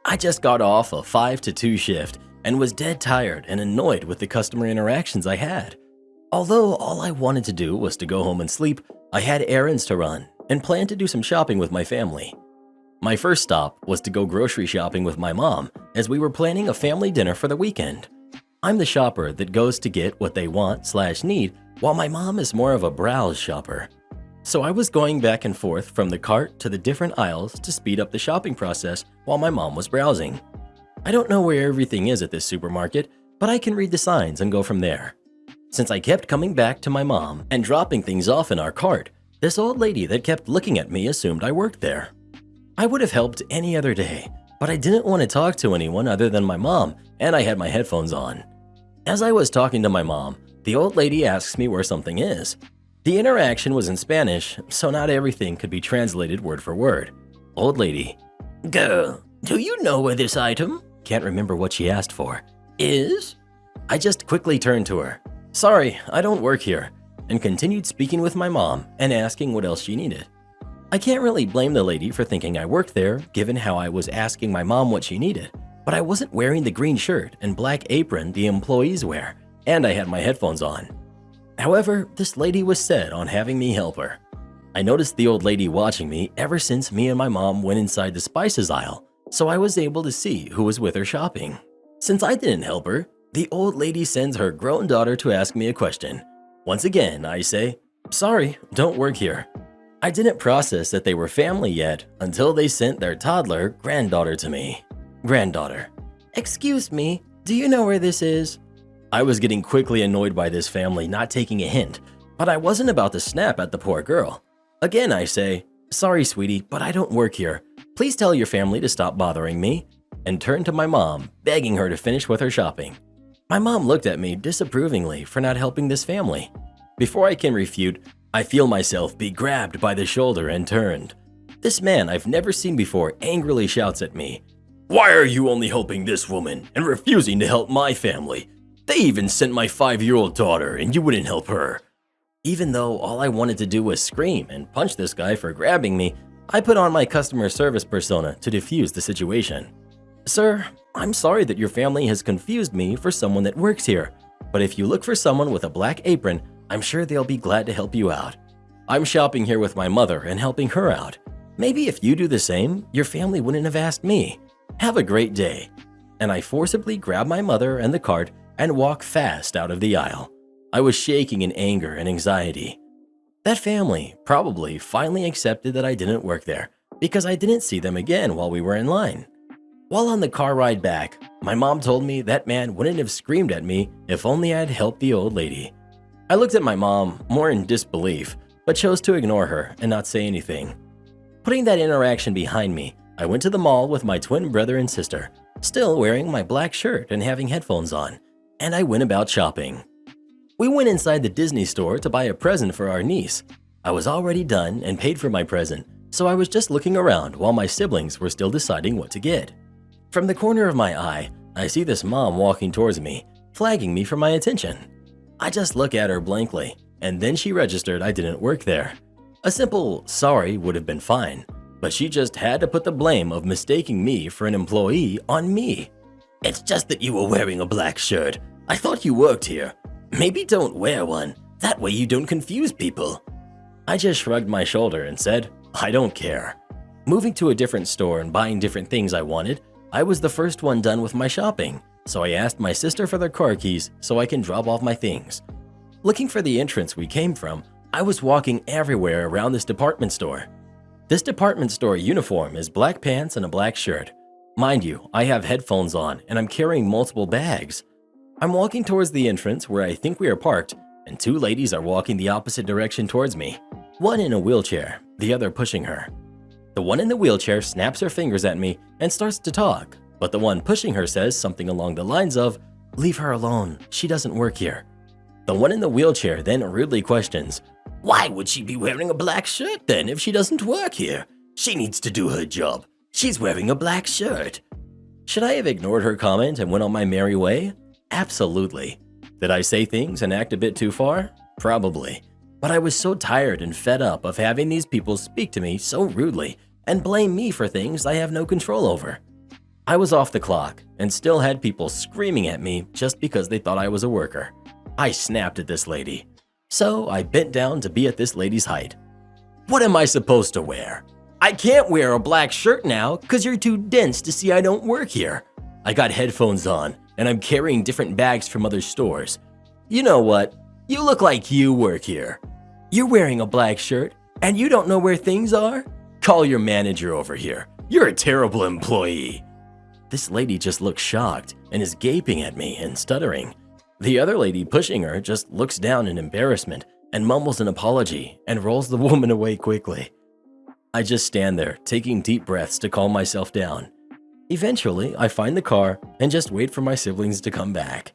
I just got off a 5 to 2 shift and was dead tired and annoyed with the customer interactions I had. Although all I wanted to do was to go home and sleep, I had errands to run and planned to do some shopping with my family. My first stop was to go grocery shopping with my mom as we were planning a family dinner for the weekend. I'm the shopper that goes to get what they want/need, while my mom is more of a browse shopper. So I was going back and forth from the cart to the different aisles to speed up the shopping process while my mom was browsing. I don't know where everything is at this supermarket, but I can read the signs and go from there. Since I kept coming back to my mom and dropping things off in our cart, this old lady that kept looking at me assumed I worked there. I would have helped any other day, but I didn't want to talk to anyone other than my mom, and I had my headphones on. As I was talking to my mom, the old lady asks me where something is. The interaction was in Spanish, so not everything could be translated word for word. Old lady: Girl, do you know where this item, can't remember what she asked for, is? I just quickly turned to her. Sorry, I don't work here, and continued speaking with my mom and asking what else she needed. I can't really blame the lady for thinking I worked there, given how I was asking my mom what she needed, but I wasn't wearing the green shirt and black apron the employees wear, and I had my headphones on. However, this lady was set on having me help her. I noticed the old lady watching me ever since me and my mom went inside the spices aisle, so I was able to see who was with her shopping. Since I didn't help her, the old lady sends her grown daughter to ask me a question. Once again, I say, sorry, don't work here. I didn't process that they were family yet until they sent their toddler granddaughter to me. Granddaughter: Excuse me, do you know where this is? I was getting quickly annoyed by this family not taking a hint, but I wasn't about to snap at the poor girl. Again, I say, sorry, sweetie, but I don't work here. Please tell your family to stop bothering me, and turn to my mom, begging her to finish with her shopping. My mom looked at me disapprovingly for not helping this family. Before I can refute, I feel myself be grabbed by the shoulder and turned. This man I've never seen before angrily shouts at me, Why are you only helping this woman and refusing to help my family? They even sent my 5-year-old daughter and you wouldn't help her. Even though all I wanted to do was scream and punch this guy for grabbing me, I put on my customer service persona to defuse the situation. Sir, I'm sorry that your family has confused me for someone that works here, but if you look for someone with a black apron, I'm sure they'll be glad to help you out. I'm shopping here with my mother and helping her out. Maybe if you do the same, your family wouldn't have asked me. Have a great day. And I forcibly grab my mother and the cart and walk fast out of the aisle. I was shaking in anger and anxiety. That family probably finally accepted that I didn't work there because I didn't see them again while we were in line. While on the car ride back, my mom told me that man wouldn't have screamed at me if only I'd helped the old lady. I looked at my mom more in disbelief, but chose to ignore her and not say anything. Putting that interaction behind me, I went to the mall with my twin brother and sister, still wearing my black shirt and having headphones on, and I went about shopping. We went inside the Disney store to buy a present for our niece. I was already done and paid for my present, so I was just looking around while my siblings were still deciding what to get. From the corner of my eye, I see this mom walking towards me, flagging me for my attention. I just look at her blankly, and then she registered I didn't work there. A simple sorry would have been fine, but she just had to put the blame of mistaking me for an employee on me. "It's just that you were wearing a black shirt. I thought you worked here. Maybe don't wear one. That way you don't confuse people." I just shrugged my shoulder and said, "I don't care." Moving to a different store and buying different things I wanted, I was the first one done with my shopping, so I asked my sister for their car keys so I can drop off my things. Looking for the entrance we came from, I was walking everywhere around this department store. This department store uniform is black pants and a black shirt. Mind you, I have headphones on and I'm carrying multiple bags. I'm walking towards the entrance where I think we are parked, and two ladies are walking the opposite direction towards me, one in a wheelchair, the other pushing her. The one in the wheelchair snaps her fingers at me and starts to talk, but the one pushing her says something along the lines of, "Leave her alone, she doesn't work here." The one in the wheelchair then rudely questions, "Why would she be wearing a black shirt then if she doesn't work here? She needs to do her job. She's wearing a black shirt." Should I have ignored her comment and went on my merry way? Absolutely. Did I say things and act a bit too far? Probably. But I was so tired and fed up of having these people speak to me so rudely and blame me for things I have no control over. I was off the clock and still had people screaming at me just because they thought I was a worker. I snapped at this lady. So I bent down to be at this lady's height. "What am I supposed to wear? I can't wear a black shirt now because you're too dense to see I don't work here. I got headphones on and I'm carrying different bags from other stores. You know what? You look like you work here. You're wearing a black shirt and you don't know where things are? Call your manager over here. You're a terrible employee." This lady just looks shocked and is gaping at me and stuttering. The other lady pushing her just looks down in embarrassment and mumbles an apology and rolls the woman away quickly. I just stand there, taking deep breaths to calm myself down. Eventually, I find the car and just wait for my siblings to come back.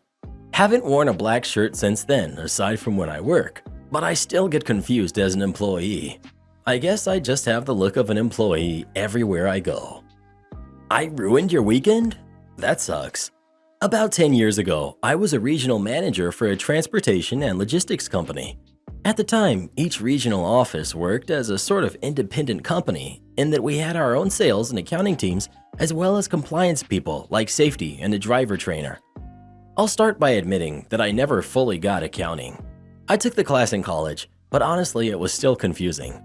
Haven't worn a black shirt since then, aside from when I work, but I still get confused as an employee. I guess I just have the look of an employee everywhere I go. I ruined your weekend? That sucks. About 10 years ago, I was a regional manager for a transportation and logistics company. At the time, each regional office worked as a sort of independent company in that we had our own sales and accounting teams as well as compliance people like safety and a driver trainer. I'll start by admitting that I never fully got accounting. I took the class in college, but honestly it was still confusing.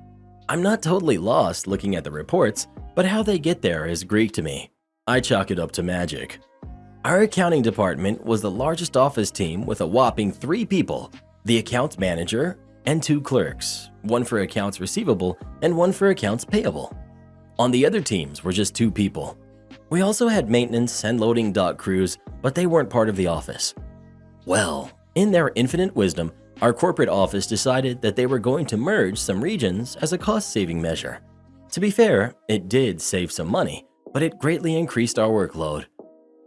I'm not totally lost looking at the reports, but how they get there is Greek to me. I chalk it up to magic. Our accounting department was the largest office team with a whopping 3 people, the accounts manager and 2 clerks, one for accounts receivable and one for accounts payable. On the other teams were just 2 people. We also had maintenance and loading dock crews, but they weren't part of the office. Well, in their infinite wisdom, our corporate office decided that they were going to merge some regions as a cost-saving measure. To be fair, it did save some money, but it greatly increased our workload.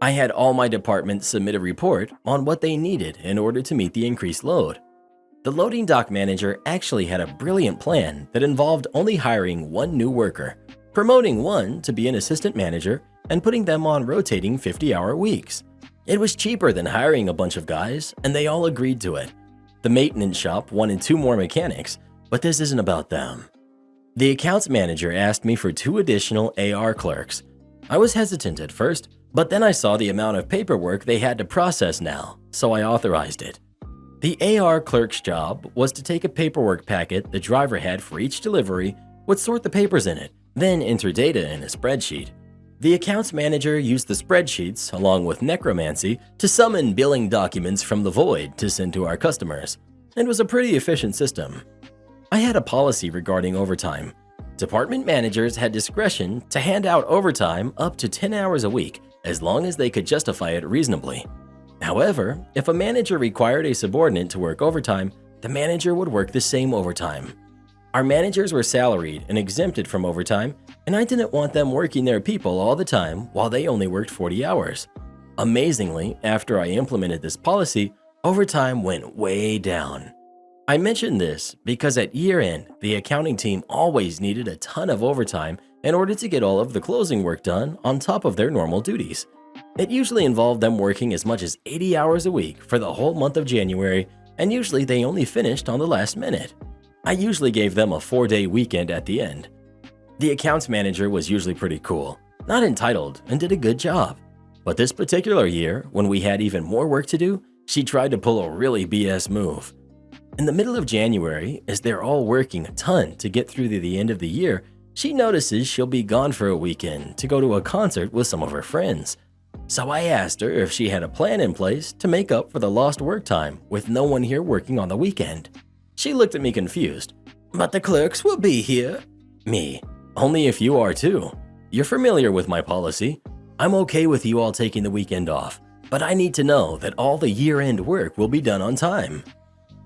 I had all my departments submit a report on what they needed in order to meet the increased load. The loading dock manager actually had a brilliant plan that involved only hiring 1 new worker, promoting one to be an assistant manager, and putting them on rotating 50-hour weeks. It was cheaper than hiring a bunch of guys, and they all agreed to it. The maintenance shop wanted 2 more mechanics, but this isn't about them. The accounts manager asked me for 2 additional AR clerks. I was hesitant at first, but then I saw the amount of paperwork they had to process now, so I authorized it. The AR clerk's job was to take a paperwork packet the driver had for each delivery, would sort the papers in it, then enter data in a spreadsheet. The accounts manager used the spreadsheets, along with necromancy, to summon billing documents from the void to send to our customers. It was a pretty efficient system. I had a policy regarding overtime. Department managers had discretion to hand out overtime up to 10 hours a week as long as they could justify it reasonably. However, if a manager required a subordinate to work overtime, the manager would work the same overtime. Our managers were salaried and exempted from overtime, and I didn't want them working their people all the time while they only worked 40 hours. Amazingly, after I implemented this policy, overtime went way down. I mention this because at year-end, the accounting team always needed a ton of overtime in order to get all of the closing work done on top of their normal duties. It usually involved them working as much as 80 hours a week for the whole month of January, and usually they only finished on the last minute. I usually gave them a 4-day weekend at the end. The accounts manager was usually pretty cool, not entitled, and did a good job. But this particular year, when we had even more work to do, she tried to pull a really BS move. In the middle of January, as they're all working a ton to get through to the end of the year, she notices she'll be gone for a weekend to go to a concert with some of her friends. So I asked her if she had a plan in place to make up for the lost work time with no one here working on the weekend. She looked at me confused. "But the clerks will be here." Me. "Only if you are too. You're familiar with my policy. I'm okay with you all taking the weekend off, but I need to know that all the year-end work will be done on time."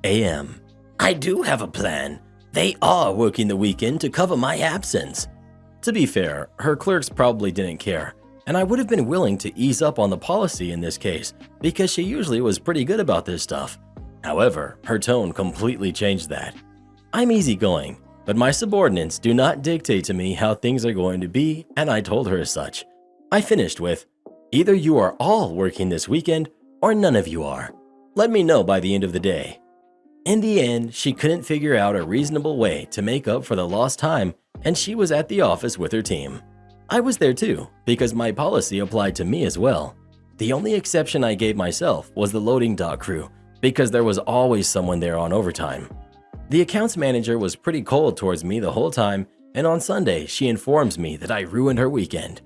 AM. "I do have a plan. They are working the weekend to cover my absence." To be fair, her clerks probably didn't care, and I would have been willing to ease up on the policy in this case because she usually was pretty good about this stuff. However, her tone completely changed that. I'm easygoing, but my subordinates do not dictate to me how things are going to be, and I told her as such. I finished with, "Either you are all working this weekend, or none of you are. Let me know by the end of the day." In the end, she couldn't figure out a reasonable way to make up for the lost time, and she was at the office with her team. I was there too, because my policy applied to me as well. The only exception I gave myself was the loading dock crew, because there was always someone there on overtime. The accounts manager was pretty cold towards me the whole time, and on Sunday she informs me that I ruined her weekend.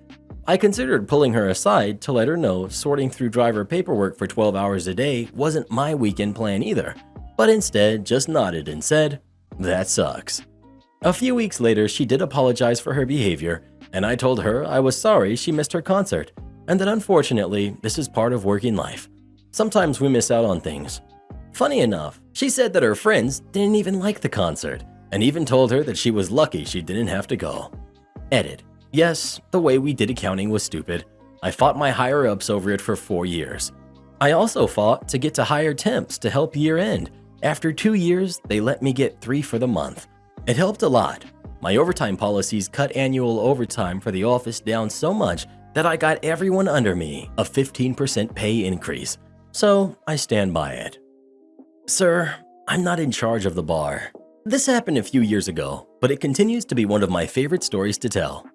I considered pulling her aside to let her know sorting through driver paperwork for 12 hours a day wasn't my weekend plan either, but instead just nodded and said, "That sucks." A few weeks later, she did apologize for her behavior, and I told her I was sorry she missed her concert, and that unfortunately this is part of working life. Sometimes we miss out on things. Funny enough, she said that her friends didn't even like the concert, and even told her that she was lucky she didn't have to go. Edit. Yes, the way we did accounting was stupid. I fought my higher-ups over it for 4 years. I also fought to get to hire temps to help year-end. After 2 years, they let me get 3 for the month. It helped a lot. My overtime policies cut annual overtime for the office down so much that I got everyone under me a 15% pay increase. So I stand by it. Sir, I'm not in charge of the bar. This happened a few years ago, but it continues to be one of my favorite stories to tell.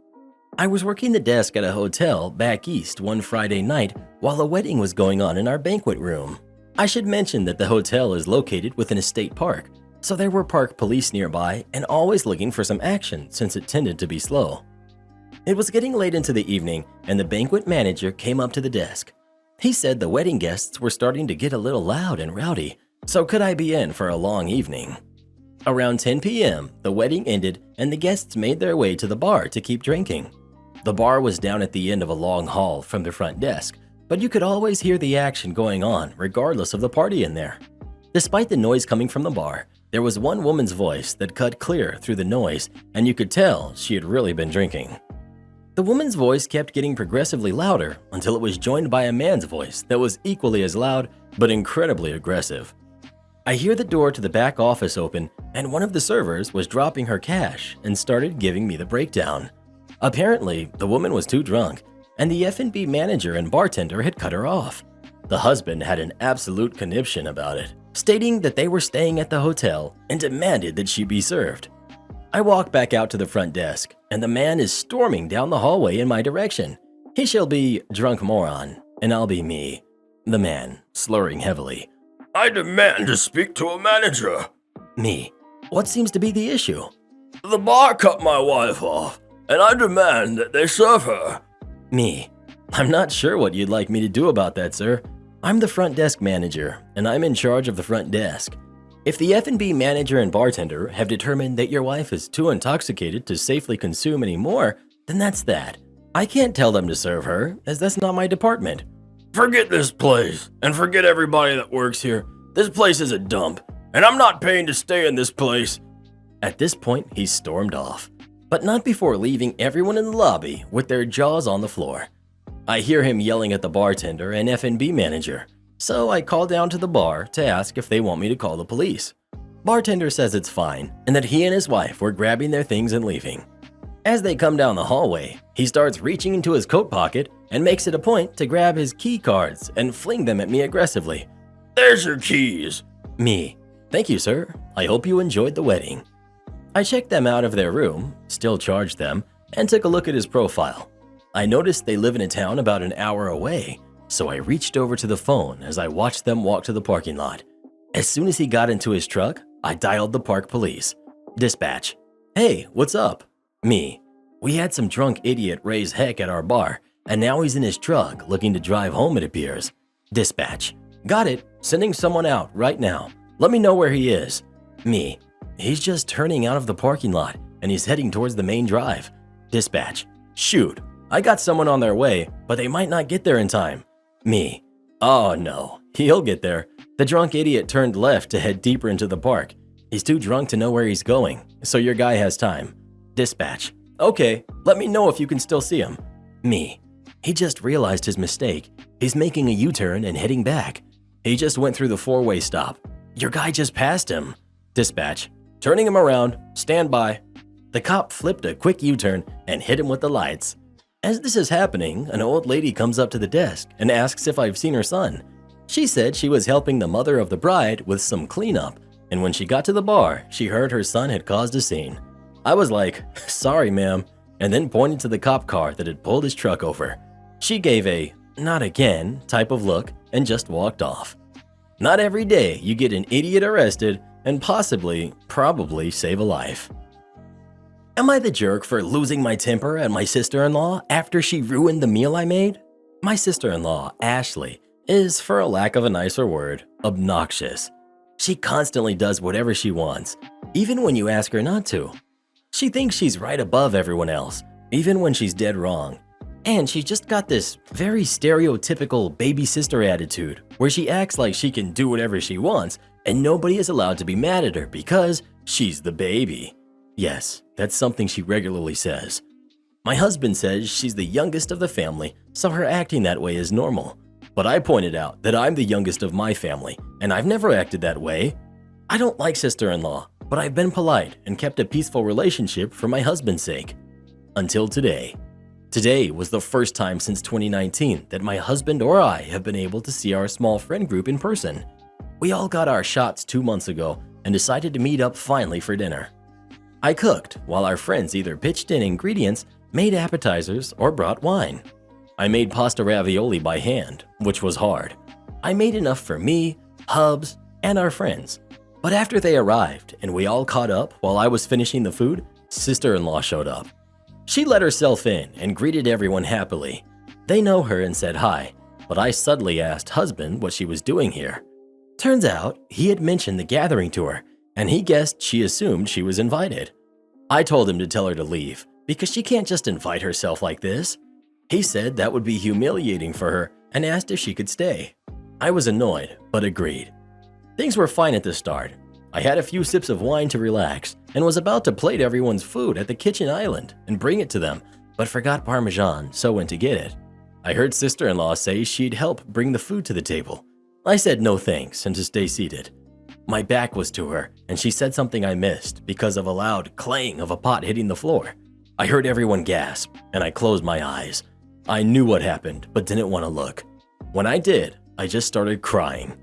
I was working the desk at a hotel back east one Friday night while a wedding was going on in our banquet room. I should mention that the hotel is located within a state park, so there were park police nearby and always looking for some action since it tended to be slow. It was getting late into the evening and the banquet manager came up to the desk. He said the wedding guests were starting to get a little loud and rowdy, so could I be in for a long evening? Around 10 p.m., the wedding ended and the guests made their way to the bar to keep drinking. The bar was down at the end of a long hall from the front desk, but you could always hear the action going on regardless of the party in there. Despite the noise coming from the bar, there was one woman's voice that cut clear through the noise, and you could tell she had really been drinking. The woman's voice kept getting progressively louder until it was joined by a man's voice that was equally as loud but incredibly aggressive. I hear the door to the back office open, and one of the servers was dropping her cash and started giving me the breakdown. Apparently, the woman was too drunk, and the F&B manager and bartender had cut her off. The husband had an absolute conniption about it, stating that they were staying at the hotel and demanded that she be served. I walk back out to the front desk, and the man is storming down the hallway in my direction. He shall be drunk moron, and I'll be me. The man, slurring heavily. "I demand to speak to a manager." Me. What seems to be the issue? "The bar cut my wife off, and I demand that they serve her." Me. I'm not sure what you'd like me to do about that, sir. I'm the front desk manager, and I'm in charge of the front desk. If the F&B manager and bartender have determined that your wife is too intoxicated to safely consume anymore, then that's that. I can't tell them to serve her, as that's not my department. Forget this place, and forget everybody that works here. This place is a dump, and I'm not paying to stay in this place. At this point, he stormed off, but not before leaving everyone in the lobby with their jaws on the floor. I hear him yelling at the bartender and F&B manager, so I call down to the bar to ask if they want me to call the police. Bartender says it's fine, and that he and his wife were grabbing their things and leaving. As they come down the hallway, he starts reaching into his coat pocket and makes it a point to grab his key cards and fling them at me aggressively. There's your keys. Me. Thank you, sir. I hope you enjoyed the wedding. I checked them out of their room, still charged them, and took a look at his profile. I noticed they live in a town about an hour away, so I reached over to the phone as I watched them walk to the parking lot. As soon as he got into his truck, I dialed the park police. Dispatch. Hey, what's up? Me. We had some drunk idiot raise heck at our bar, and now he's in his truck looking to drive home, it appears. Dispatch. Got it. Sending someone out right now. Let me know where he is. Me. He's just turning out of the parking lot, and he's heading towards the main drive. Dispatch. Shoot. I got someone on their way, but they might not get there in time. Me. Oh no, he'll get there. The drunk idiot turned left to head deeper into the park. He's too drunk to know where he's going, so your guy has time. Dispatch. Okay, let me know if you can still see him. Me. He just realized his mistake. He's making a U-turn and heading back. He just went through the four-way stop. Your guy just passed him. Dispatch. Turning him around. Stand by. The cop flipped a quick U-turn and hit him with the lights. As this is happening, an old lady comes up to the desk and asks if I've seen her son. She said she was helping the mother of the bride with some cleanup, and when she got to the bar, she heard her son had caused a scene. I was like, sorry ma'am, and then pointed to the cop car that had pulled his truck over. She gave a, not again, type of look and just walked off. Not every day you get an idiot arrested and probably save a life. Am I the jerk for losing my temper at my sister-in-law after she ruined the meal I made? My sister-in-law, Ashley, is, for a lack of a nicer word, obnoxious. She constantly does whatever she wants, even when you ask her not to. She thinks she's right above everyone else, even when she's dead wrong. And she's just got this very stereotypical baby sister attitude where she acts like she can do whatever she wants and nobody is allowed to be mad at her because she's the baby. Yes, that's something she regularly says. My husband says she's the youngest of the family, so her acting that way is normal. But I pointed out that I'm the youngest of my family, and I've never acted that way. I don't like sister-in-law, but I've been polite and kept a peaceful relationship for my husband's sake. Until today. Today was the first time since 2019 that my husband or I have been able to see our small friend group in person. We all got our shots 2 months ago and decided to meet up finally for dinner. I cooked while our friends either pitched in ingredients, made appetizers, or brought wine. I made pasta ravioli by hand, which was hard. I made enough for me, Hubs, and our friends. But after they arrived and we all caught up while I was finishing the food, sister-in-law showed up. She let herself in and greeted everyone happily. They know her and said hi, but I subtly asked husband what she was doing here. Turns out he had mentioned the gathering to her, and he guessed she assumed she was invited. I told him to tell her to leave because she can't just invite herself like this. He said that would be humiliating for her and asked if she could stay. I was annoyed, but agreed. Things were fine at the start. I had a few sips of wine to relax and was about to plate everyone's food at the kitchen island and bring it to them, but forgot Parmesan, so went to get it. I heard sister-in-law say she'd help bring the food to the table. I said no thanks and to stay seated. My back was to her, and she said something I missed because of a loud clang of a pot hitting the floor. I heard everyone gasp, and I closed my eyes. I knew what happened, but didn't want to look. When I did, I just started crying.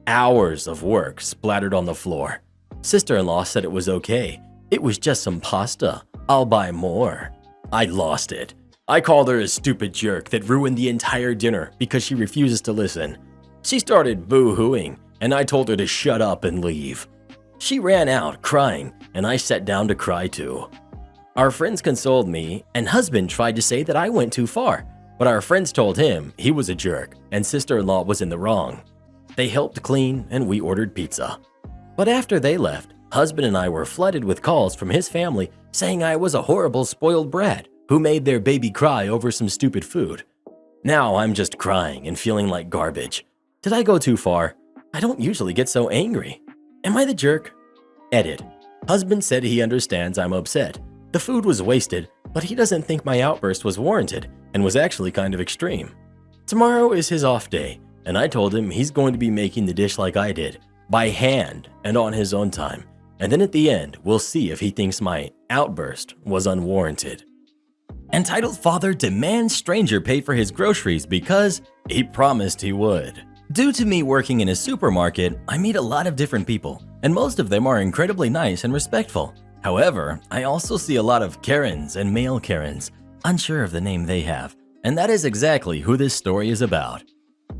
Hours of work splattered on the floor. Sister-in-law said it was okay. It was just some pasta. I'll buy more. I lost it. I called her a stupid jerk that ruined the entire dinner because she refuses to listen. She started boo-hooing, and I told her to shut up and leave. She ran out crying, and I sat down to cry too. Our friends consoled me, and husband tried to say that I went too far, but our friends told him he was a jerk and sister-in-law was in the wrong. They helped clean, and we ordered pizza. But after they left, husband and I were flooded with calls from his family saying I was a horrible spoiled brat who made their baby cry over some stupid food. Now I'm just crying and feeling like garbage. Did I go too far? I don't usually get so angry. Am I the jerk? Edit. Husband said he understands I'm upset. The food was wasted, but he doesn't think my outburst was warranted and was actually kind of extreme. Tomorrow is his off day, and I told him he's going to be making the dish like I did, by hand and on his own time, and then at the end, we'll see if he thinks my outburst was unwarranted. Entitled father demands stranger pay for his groceries because he promised he would. Due to me working in a supermarket, I meet a lot of different people, and most of them are incredibly nice and respectful. However, I also see a lot of Karens and male Karens, unsure of the name they have, and that is exactly who this story is about.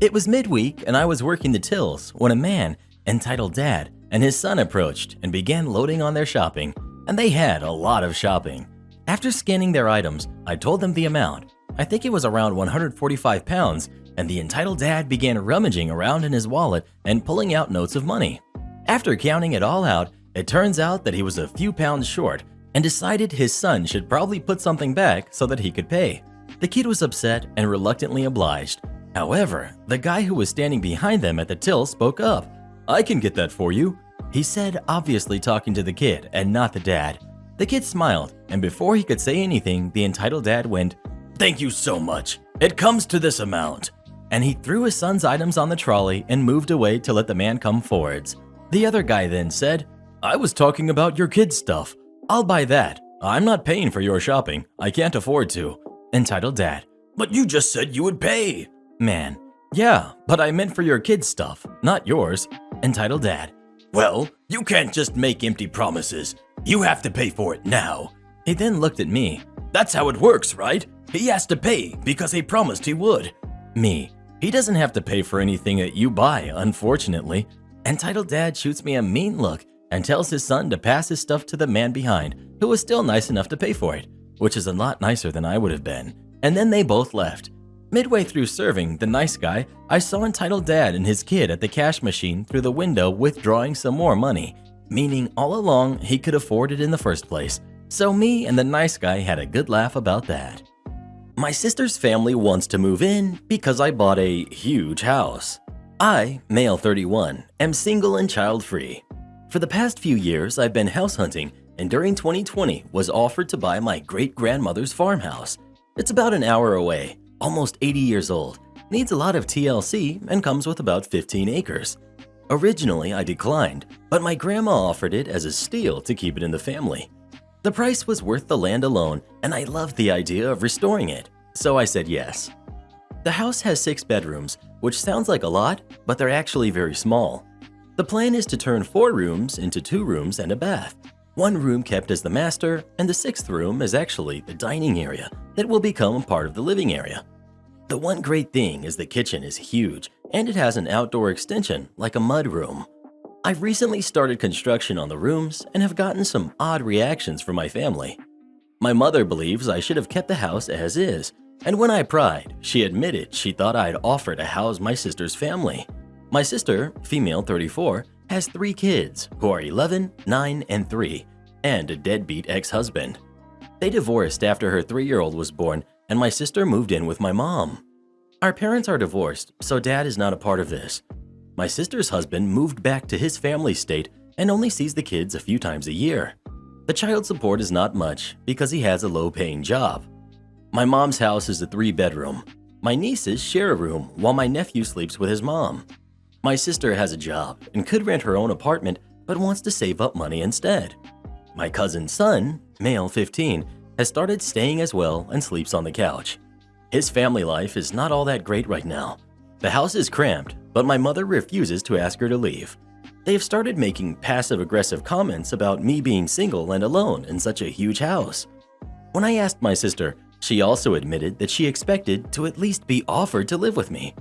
It was midweek and I was working the tills when a man, entitled Dad, and his son approached and began loading on their shopping, and they had a lot of shopping. After scanning their items, I told them the amount. I think it was around 145 pounds, and the entitled dad began rummaging around in his wallet and pulling out notes of money. After counting it all out, it turns out that he was a few pounds short and decided his son should probably put something back so that he could pay. The kid was upset and reluctantly obliged. However, the guy who was standing behind them at the till spoke up. "I can get that for you," he said, obviously talking to the kid and not the dad. The kid smiled, and before he could say anything, the entitled dad went, "Thank you so much. It comes to this amount." And he threw his son's items on the trolley and moved away to let the man come forwards. The other guy then said, "I was talking about your kid's stuff. I'll buy that. I'm not paying for your shopping. I can't afford to." Entitled dad, "But you just said you would pay." Man, "Yeah, but I meant for your kid's stuff, not yours." Entitled dad, "Well, you can't just make empty promises. You have to pay for it now." He then looked at me. "That's how it works, right? He has to pay because he promised he would." Me, "He doesn't have to pay for anything that you buy, unfortunately." Entitled dad shoots me a mean look and tells his son to pass his stuff to the man behind, who was still nice enough to pay for it, which is a lot nicer than I would have been. And then they both left. Midway through serving the nice guy, I saw entitled dad and his kid at the cash machine through the window withdrawing some more money, meaning all along he could afford it in the first place. So me and the nice guy had a good laugh about that. My sister's family wants to move in because I bought a huge house. I, male 31, am single and child-free. For the past few years, I've been house hunting, and during 2020 was offered to buy my great-grandmother's farmhouse. It's about an hour away, almost 80 years old, needs a lot of TLC, and comes with about 15 acres. Originally, I declined, but my grandma offered it as a steal to keep it in the family. The price was worth the land alone, and I loved the idea of restoring it, so I said yes. The house has 6 bedrooms, which sounds like a lot, but they're actually very small. The plan is to turn 4 rooms into 2 rooms and a bath. 1 room kept as the master, and the 6th room is actually the dining area that will become part of the living area. The one great thing is the kitchen is huge, and it has an outdoor extension like a mud room. I've recently started construction on the rooms and have gotten some odd reactions from my family. My mother believes I should have kept the house as is, and when I pried, she admitted she thought I'd offer to house my sister's family. My sister, female 34, has 3 kids who are 11, 9, and 3, and a deadbeat ex-husband. They divorced after her 3-year-old was born, and my sister moved in with my mom. Our parents are divorced, so dad is not a part of this. My sister's husband moved back to his family state and only sees the kids a few times a year. The child support is not much because he has a low-paying job. My mom's house is a 3-bedroom. My nieces share a room while my nephew sleeps with his mom. My sister has a job and could rent her own apartment but wants to save up money instead. My cousin's son, male 15, has started staying as well and sleeps on the couch. His family life is not all that great right now. The house is cramped, but my mother refuses to ask her to leave. They have started making passive-aggressive comments about me being single and alone in such a huge house. When I asked my sister, she also admitted that she expected to at least be offered to live with me.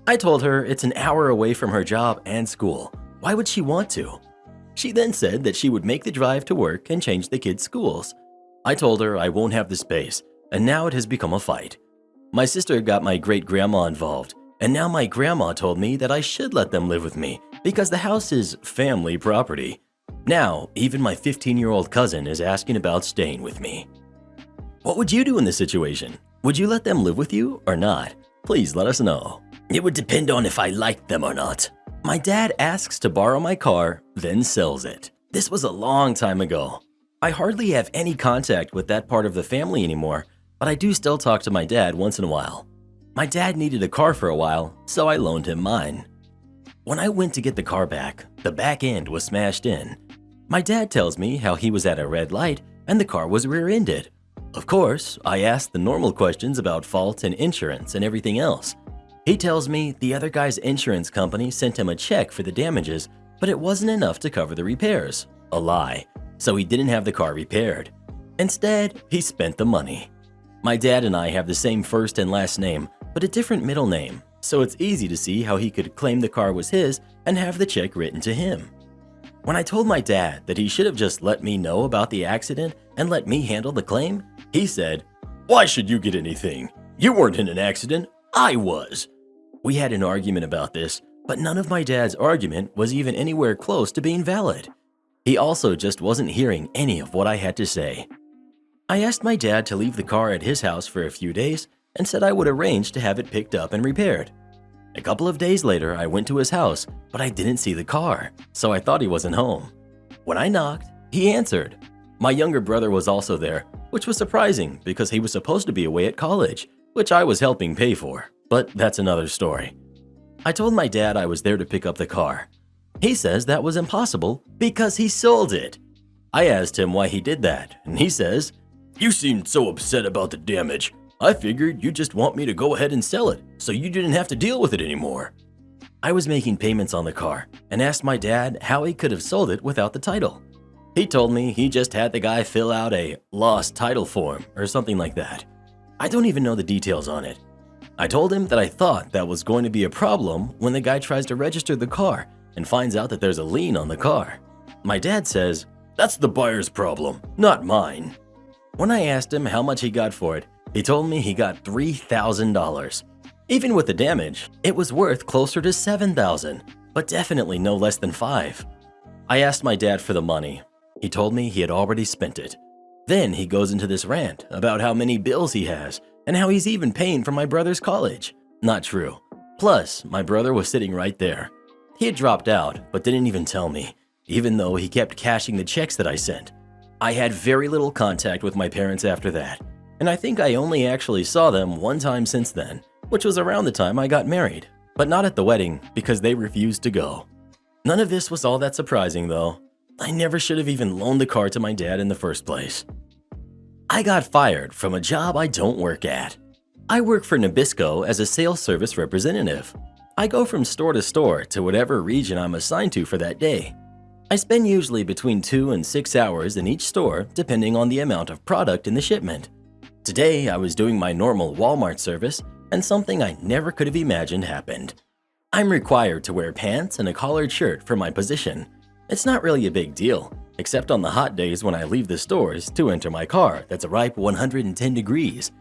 I told her it's an hour away from her job and school. Why would she want to? She then said that she would make the drive to work and change the kids' schools. I told her I won't have the space, and now it has become a fight. My sister got my great-grandma involved, and now my grandma told me that I should let them live with me because the house is family property. Now, even my 15-year-old cousin is asking about staying with me. What would you do in this situation? Would you let them live with you or not? Please let us know. It would depend on if I liked them or not. My dad asks to borrow my car, then sells it. This was a long time ago. I hardly have any contact with that part of the family anymore, but I do still talk to my dad once in a while. My dad needed a car for a while, so I loaned him mine. When I went to get the car back, the back end was smashed in. My dad tells me how he was at a red light and the car was rear-ended. Of course, I asked the normal questions about fault and insurance and everything else. He tells me the other guy's insurance company sent him a check for the damages, but it wasn't enough to cover the repairs. A lie. So he didn't have the car repaired. Instead, he spent the money. My dad and I have the same first and last name, but a different middle name, so it's easy to see how he could claim the car was his and have the check written to him. When I told my dad that he should have just let me know about the accident and let me handle the claim, he said, "Why should you get anything? You weren't in an accident, I was." We had an argument about this, but none of my dad's argument was even anywhere close to being valid. He also just wasn't hearing any of what I had to say. I asked my dad to leave the car at his house for a few days and said I would arrange to have it picked up and repaired. A couple of days later, I went to his house, but I didn't see the car, so I thought he wasn't home. When I knocked, he answered. My younger brother was also there, which was surprising because he was supposed to be away at college, which I was helping pay for, but that's another story. I told my dad I was there to pick up the car. He says that was impossible because he sold it. I asked him why he did that, and he says, "You seemed so upset about the damage. I figured you just want me to go ahead and sell it, so you didn't have to deal with it anymore." I was making payments on the car and asked my dad how he could have sold it without the title. He told me he just had the guy fill out a lost title form or something like that. I don't even know the details on it. I told him that I thought that was going to be a problem when the guy tries to register the car and finds out that there's a lien on the car. My dad says, "That's the buyer's problem, not mine." When I asked him how much he got for it, he told me he got $3,000. Even with the damage, it was worth closer to $7,000, but definitely no less than $5,000. I asked my dad for the money. He told me he had already spent it. Then he goes into this rant about how many bills he has and how he's even paying for my brother's college. Not true. Plus, my brother was sitting right there. He had dropped out, but didn't even tell me, even though he kept cashing the checks that I sent. I had very little contact with my parents after that, and I think I only actually saw them one time since then, which was around the time I got married, but not at the wedding because they refused to go. None of this was all that surprising though. I never should have even loaned the car to my dad in the first place. I got fired from a job I don't work at. I work for Nabisco as a sales service representative. I go from store to store to whatever region I'm assigned to for that day. I spend usually between 2 and 6 hours in each store depending on the amount of product in the shipment. Today, I was doing my normal Walmart service and something I never could have imagined happened. I'm required to wear pants and a collared shirt for my position. It's not really a big deal, except on the hot days when I leave the stores to enter my car that's a ripe 110 degrees.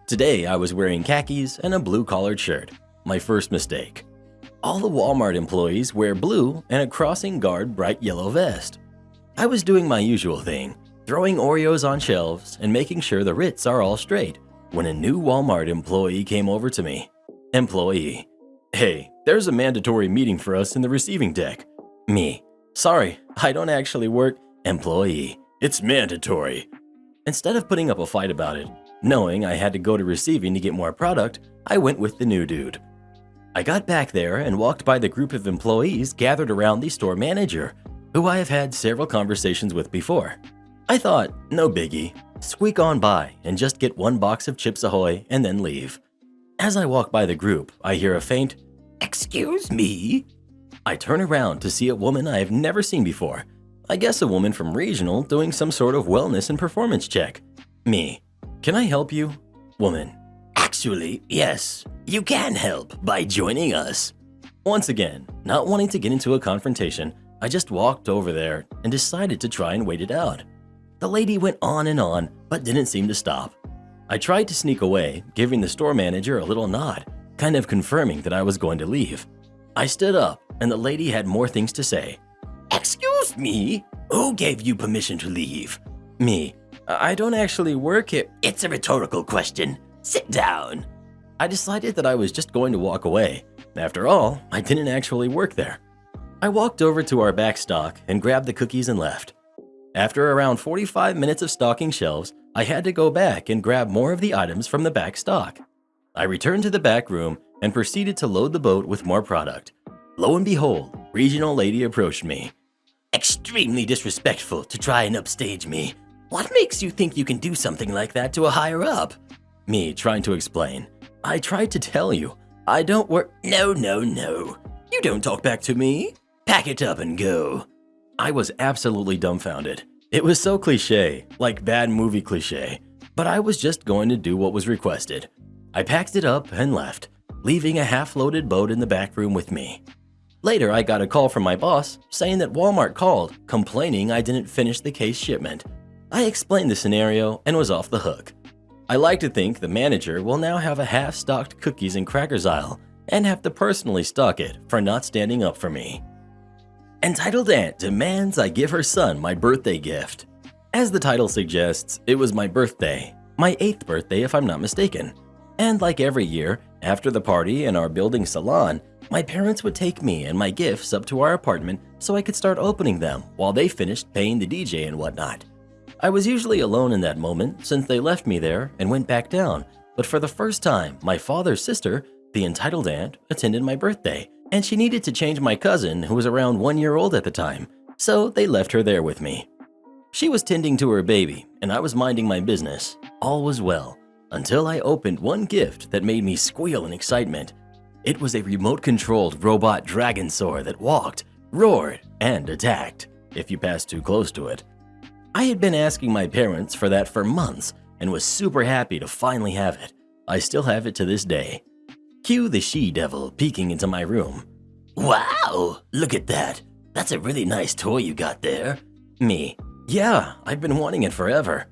Today, I was wearing khakis and a blue collared shirt. My first mistake. All the Walmart employees wear blue and a crossing guard bright yellow vest. I was doing my usual thing, throwing Oreos on shelves and making sure the Ritz are all straight, when a new Walmart employee came over to me. Employee: "Hey, there's a mandatory meeting for us in the receiving deck." Me: "Sorry, I don't actually work." Employee: "It's mandatory." Instead of putting up a fight about it, knowing I had to go to receiving to get more product, I went with the new dude. I got back there and walked by the group of employees gathered around the store manager, who I have had several conversations with before. I thought, no biggie, squeak on by and just get one box of Chips Ahoy and then leave. As I walk by the group, I hear a faint, "Excuse me?" I turn around to see a woman I have never seen before. I guess a woman from regional doing some sort of wellness and performance check. Me: "Can I help you?" Woman: "Actually, yes, you can help by joining us." Once again, not wanting to get into a confrontation, I just walked over there and decided to try and wait it out. The lady went on, but didn't seem to stop. I tried to sneak away, giving the store manager a little nod, kind of confirming that I was going to leave. I stood up, and the lady had more things to say. Excuse me? Who gave you permission to leave? Me. I don't actually work here. It's a rhetorical question. Sit down. I decided that I was just going to walk away. After all, I didn't actually work there. I walked over to our back stock and grabbed the cookies and left. After around 45 minutes of stocking shelves, I had to go back and grab more of the items from the back stock. I returned to the back room and proceeded to load the boat with more product. Lo and behold, regional lady approached me. Extremely disrespectful to try and upstage me. What makes you think you can do something like that to a higher up? Me trying to explain. I tried to tell you, I don't work. No. You don't talk back to me. Pack it up and go. I was absolutely dumbfounded. It was so cliche, like bad movie cliche, but I was just going to do what was requested. I packed it up and left, leaving a half-loaded boat in the back room with me. Later, I got a call from my boss saying that Walmart called, complaining I didn't finish the case shipment. I explained the scenario and was off the hook. I like to think the manager will now have a half-stocked cookies and crackers aisle and have to personally stock it for not standing up for me. Entitled Aunt demands I give her son my birthday gift. As the title suggests, it was my birthday, my 8th birthday if I'm not mistaken. And like every year, after the party in our building salon, my parents would take me and my gifts up to our apartment so I could start opening them while they finished paying the DJ and whatnot. I was usually alone in that moment since they left me there and went back down, but for the first time, my father's sister, the entitled aunt, attended my birthday, and she needed to change my cousin who was around 1 year old at the time, so they left her there with me. She was tending to her baby, and I was minding my business. All was well, until I opened one gift that made me squeal in excitement. It was a remote-controlled robot dragon sword that walked, roared, and attacked, if you passed too close to it. I had been asking my parents for that for months and was super happy to finally have it. I still have it to this day. Cue the she-devil peeking into my room. Wow, look at that. That's a really nice toy you got there. Me. Yeah, I've been wanting it forever.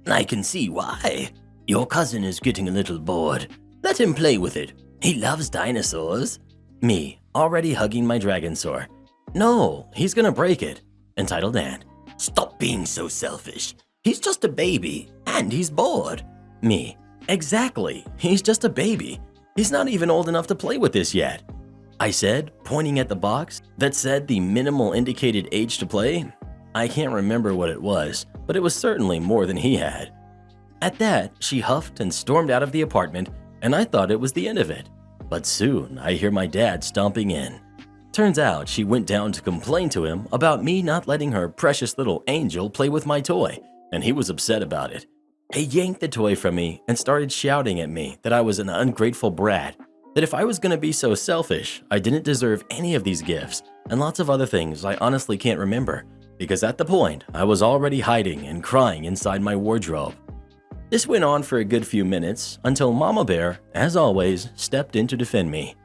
I can see why. Your cousin is getting a little bored. Let him play with it. He loves dinosaurs. Me, already hugging my dragon sword. No, he's gonna break it. Entitled Aunt. Stop being so selfish. He's just a baby, and he's bored. Me. Exactly, he's just a baby. He's not even old enough to play with this yet. I said, pointing at the box that said the minimal indicated age to play. I can't remember what it was, but it was certainly more than he had. At that, she huffed and stormed out of the apartment, and I thought it was the end of it. But soon, I hear my dad stomping in. Turns out she went down to complain to him about me not letting her precious little angel play with my toy, and he was upset about it. He yanked the toy from me and started shouting at me that I was an ungrateful brat, that if I was going to be so selfish, I didn't deserve any of these gifts, and lots of other things I honestly can't remember, because at the point, I was already hiding and crying inside my wardrobe. This went on for a good few minutes until Mama Bear, as always, stepped in to defend me.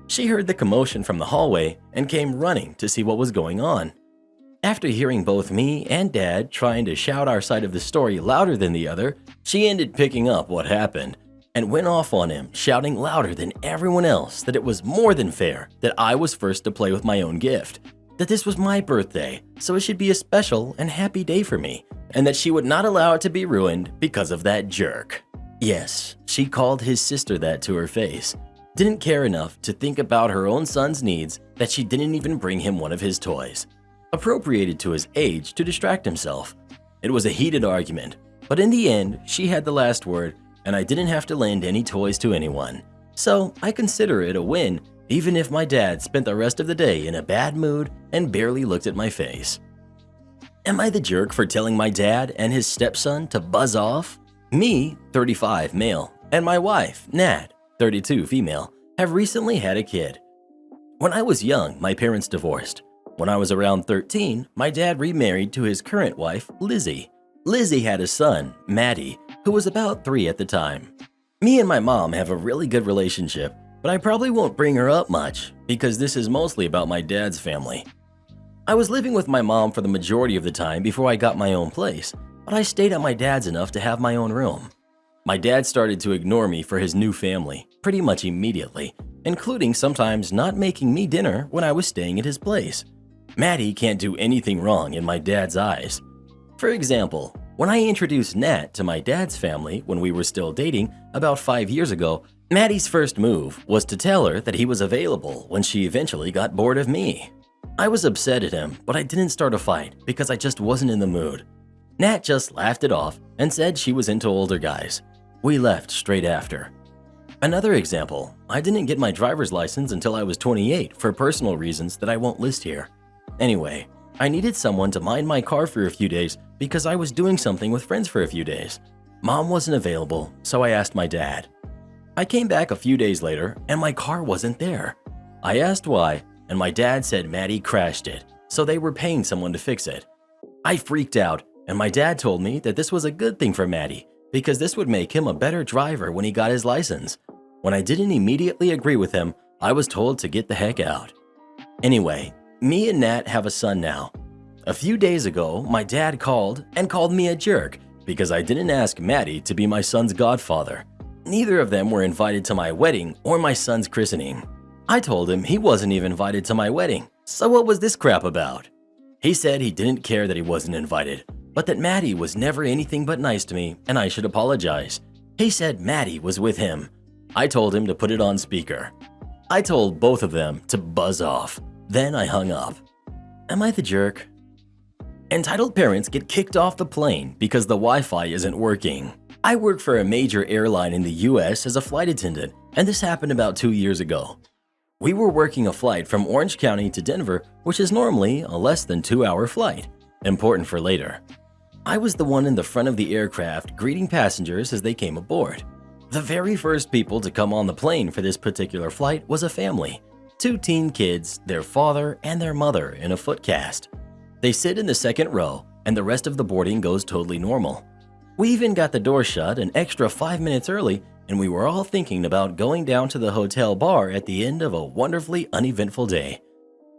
She heard the commotion from the hallway and came running to see what was going on. After hearing both me and Dad trying to shout our side of the story louder than the other, she ended picking up what happened and went off on him, shouting louder than everyone else that it was more than fair that I was first to play with my own gift, that this was my birthday, so it should be a special and happy day for me, and that she would not allow it to be ruined because of that jerk. Yes, she called his sister that to her face. Didn't care enough to think about her own son's needs that she didn't even bring him one of his toys. Appropriated to his age to distract himself. It was a heated argument, but in the end, she had the last word, and I didn't have to lend any toys to anyone. So I consider it a win, even if my dad spent the rest of the day in a bad mood and barely looked at my face. Am I the jerk for telling my dad and his stepson to buzz off? Me, 35 male, and my wife, Nat, 32 female, have recently had a kid. When I was young, my parents divorced. When I was around 13, my dad remarried to his current wife, Lizzie. Lizzie had a son, Maddie, who was about 3 at the time. Me and my mom have a really good relationship, but I probably won't bring her up much because this is mostly about my dad's family. I was living with my mom for the majority of the time before I got my own place, but I stayed at my dad's enough to have my own room. My dad started to ignore me for his new family pretty much immediately, including sometimes not making me dinner when I was staying at his place. Maddie can't do anything wrong in my dad's eyes. For example, when I introduced Nat to my dad's family when we were still dating about 5 years ago, Maddie's first move was to tell her that he was available when she eventually got bored of me. I was upset at him, but I didn't start a fight because I just wasn't in the mood. Nat just laughed it off and said she was into older guys. We left straight after. Another example, I didn't get my driver's license until I was 28 for personal reasons that I won't list here. Anyway, I needed someone to mind my car for a few days because I was doing something with friends for a few days. Mom wasn't available, so I asked my dad. I came back a few days later and my car wasn't there. I asked why, and my dad said Maddie crashed it, so they were paying someone to fix it. I freaked out, and my dad told me that this was a good thing for Maddie because this would make him a better driver when he got his license. When I didn't immediately agree with him, I was told to get the heck out. Anyway, me and Nat have a son now. A few days ago, my dad called me a jerk because I didn't ask Maddie to be my son's godfather. Neither of them were invited to my wedding or my son's christening. I told him he wasn't even invited to my wedding, so what was this crap about? He said he didn't care that he wasn't invited, but that Maddie was never anything but nice to me and I should apologize. He said Maddie was with him. I told him to put it on speaker. I told both of them to buzz off. Then I hung up. Am I the jerk? Entitled parents get kicked off the plane because the Wi-Fi isn't working. I work for a major airline in the US as a flight attendant, and this happened about 2 years ago. We were working a flight from Orange County to Denver, which is normally a less than 2-hour flight. Important for later. I was the one in the front of the aircraft greeting passengers as they came aboard. The very first people to come on the plane for this particular flight was a family. 2 teen kids, their father, and their mother in a foot cast. They sit in the second row, and the rest of the boarding goes totally normal. We even got the door shut an extra 5 minutes early, and we were all thinking about going down to the hotel bar at the end of a wonderfully uneventful day.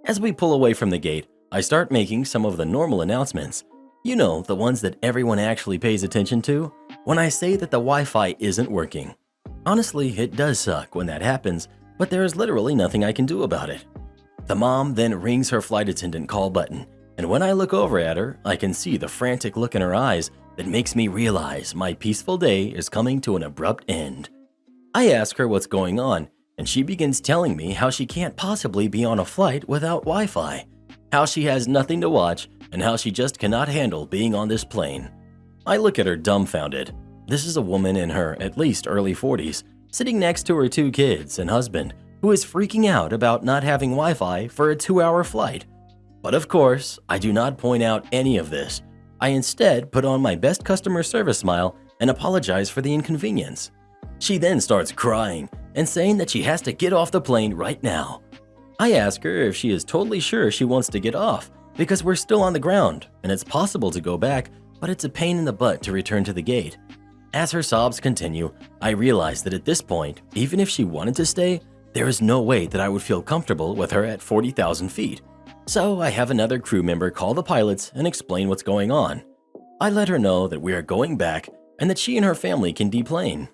As we pull away from the gate, I start making some of the normal announcements. You know, the ones that everyone actually pays attention to, when I say that the Wi-Fi isn't working. Honestly, it does suck when that happens, but there is literally nothing I can do about it. The mom then rings her flight attendant call button, and when I look over at her, I can see the frantic look in her eyes that makes me realize my peaceful day is coming to an abrupt end. I ask her what's going on, and she begins telling me how she can't possibly be on a flight without Wi-Fi, how she has nothing to watch, and how she just cannot handle being on this plane. I look at her dumbfounded. This is a woman in her at least early 40s, sitting next to her 2 kids and husband, who is freaking out about not having Wi-Fi for a 2-hour flight. But of course, I do not point out any of this. I instead put on my best customer service smile and apologize for the inconvenience. She then starts crying and saying that she has to get off the plane right now. I ask her if she is totally sure she wants to get off because we're still on the ground and it's possible to go back, but it's a pain in the butt to return to the gate. As her sobs continue, I realize that at this point, even if she wanted to stay, there is no way that I would feel comfortable with her at 40,000 feet. So I have another crew member call the pilots and explain what's going on. I let her know that we are going back and that she and her family can deplane.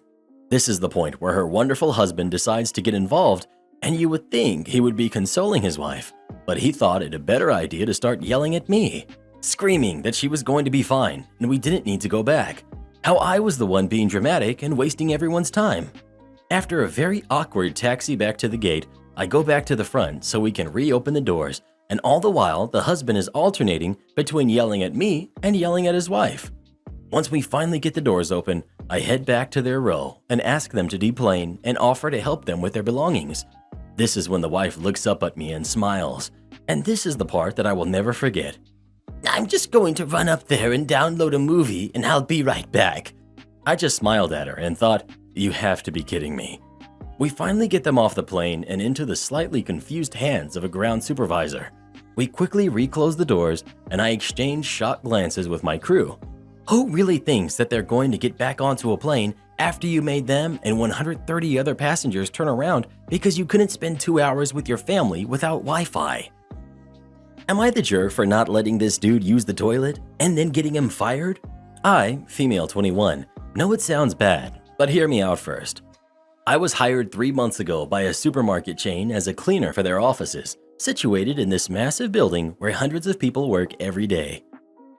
This is the point where her wonderful husband decides to get involved, and you would think he would be consoling his wife, but he thought it a better idea to start yelling at me, screaming that she was going to be fine and we didn't need to go back, how I was the one being dramatic and wasting everyone's time. After a very awkward taxi back to the gate, I go back to the front so we can reopen the doors, and all the while the husband is alternating between yelling at me and yelling at his wife. Once we finally get the doors open, I head back to their row and ask them to deplane and offer to help them with their belongings. This is when the wife looks up at me and smiles, and this is the part that I will never forget. I'm just going to run up there and download a movie and I'll be right back. I just smiled at her and thought, you have to be kidding me. We finally get them off the plane and into the slightly confused hands of a ground supervisor. We quickly reclose the doors and I exchange shocked glances with my crew. Who really thinks that they're going to get back onto a plane after you made them and 130 other passengers turn around because you couldn't spend 2 hours with your family without Wi-Fi? Am I the jerk for not letting this dude use the toilet and then getting him fired? I, female 21, know it sounds bad, but hear me out first. I was hired 3 months ago by a supermarket chain as a cleaner for their offices, situated in this massive building where hundreds of people work every day.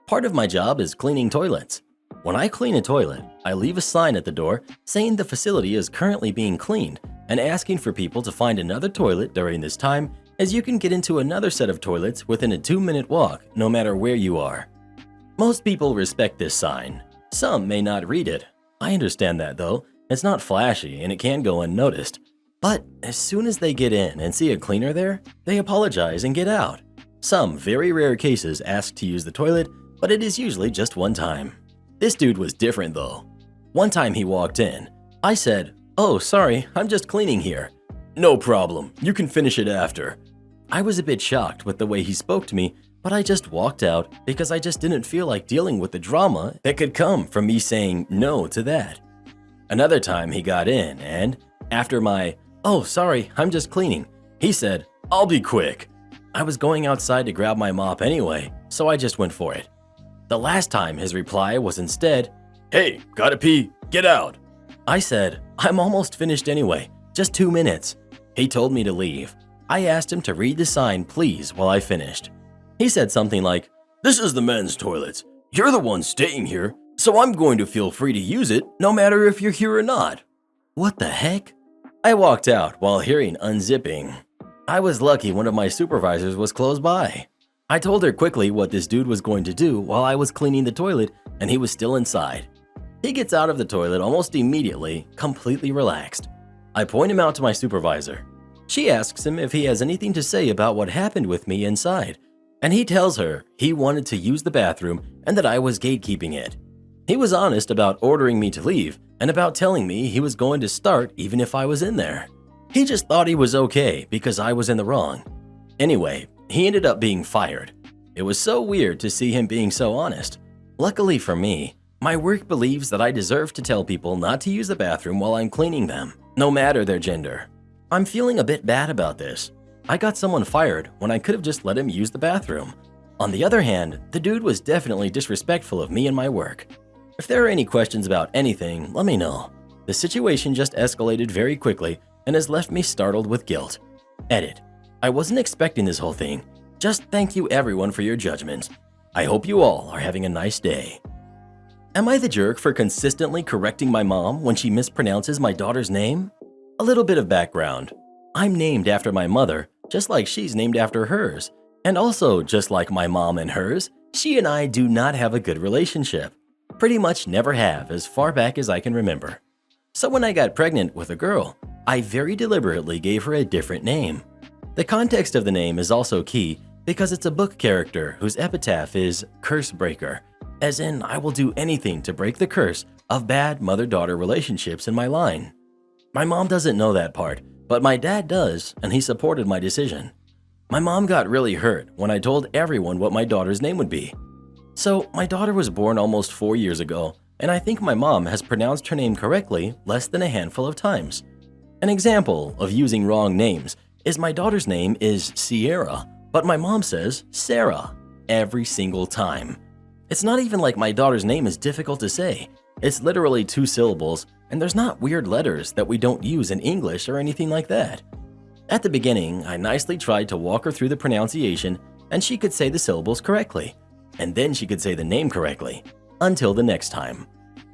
Part of my job is cleaning toilets. When I clean a toilet, I leave a sign at the door saying the facility is currently being cleaned and asking for people to find another toilet during this time, as you can get into another set of toilets within a 2-minute walk no matter where you are. Most people respect this sign. Some may not read it. I understand that though. It's not flashy and it can go unnoticed. But as soon as they get in and see a cleaner there, they apologize and get out. Some very rare cases ask to use the toilet, but it is usually just one time. This dude was different though. One time he walked in. I said, "Oh, sorry, I'm just cleaning here." No problem, you can finish it after. I was a bit shocked with the way he spoke to me, but I just walked out because I just didn't feel like dealing with the drama that could come from me saying no to that. Another time he got in and, after my, "Oh, sorry, I'm just cleaning," he said, "I'll be quick." I was going outside to grab my mop anyway, so I just went for it. The last time his reply was instead, "Hey, gotta pee, get out." I said, "I'm almost finished anyway, just 2 minutes." He told me to leave. I asked him to read the sign, please, while I finished. He said something like, "This is the men's toilets. You're the one staying here, so I'm going to feel free to use it no matter if you're here or not." What the heck? I walked out while hearing unzipping. I was lucky one of my supervisors was close by. I told her quickly what this dude was going to do while I was cleaning the toilet, and he was still inside. He gets out of the toilet almost immediately, completely relaxed. I point him out to my supervisor. She asks him if he has anything to say about what happened with me inside, and he tells her he wanted to use the bathroom and that I was gatekeeping it. He was honest about ordering me to leave and about telling me he was going to start even if I was in there. He just thought he was okay because I was in the wrong. Anyway, he ended up being fired. It was so weird to see him being so honest. Luckily for me, my work believes that I deserve to tell people not to use the bathroom while I'm cleaning them, no matter their gender. I'm feeling a bit bad about this. I got someone fired when I could have just let him use the bathroom. On the other hand, the dude was definitely disrespectful of me and my work. If there are any questions about anything, let me know. The situation just escalated very quickly and has left me startled with guilt. Edit. I wasn't expecting this whole thing. Just thank you everyone for your judgments. I hope you all are having a nice day. Am I the jerk for consistently correcting my mom when she mispronounces my daughter's name? A little bit of background. I'm named after my mother, just like she's named after hers. And also, just like my mom and hers, she and I do not have a good relationship. Pretty much never have as far back as I can remember. So when I got pregnant with a girl, I very deliberately gave her a different name. The context of the name is also key because it's a book character whose epitaph is Curse Breaker, as in I will do anything to break the curse of bad mother-daughter relationships in my line. My mom doesn't know that part, but my dad does, and he supported my decision. My mom got really hurt when I told everyone what my daughter's name would be. So my daughter was born almost 4 years ago, and I think my mom has pronounced her name correctly less than a handful of times. An example of using wrong names is my daughter's name is Sierra, but my mom says Sarah every single time. It's not even like my daughter's name is difficult to say. It's literally 2 syllables, and there's not weird letters that we don't use in English or anything like that. At the beginning, I nicely tried to walk her through the pronunciation, and she could say the syllables correctly. And then she could say the name correctly, until the next time.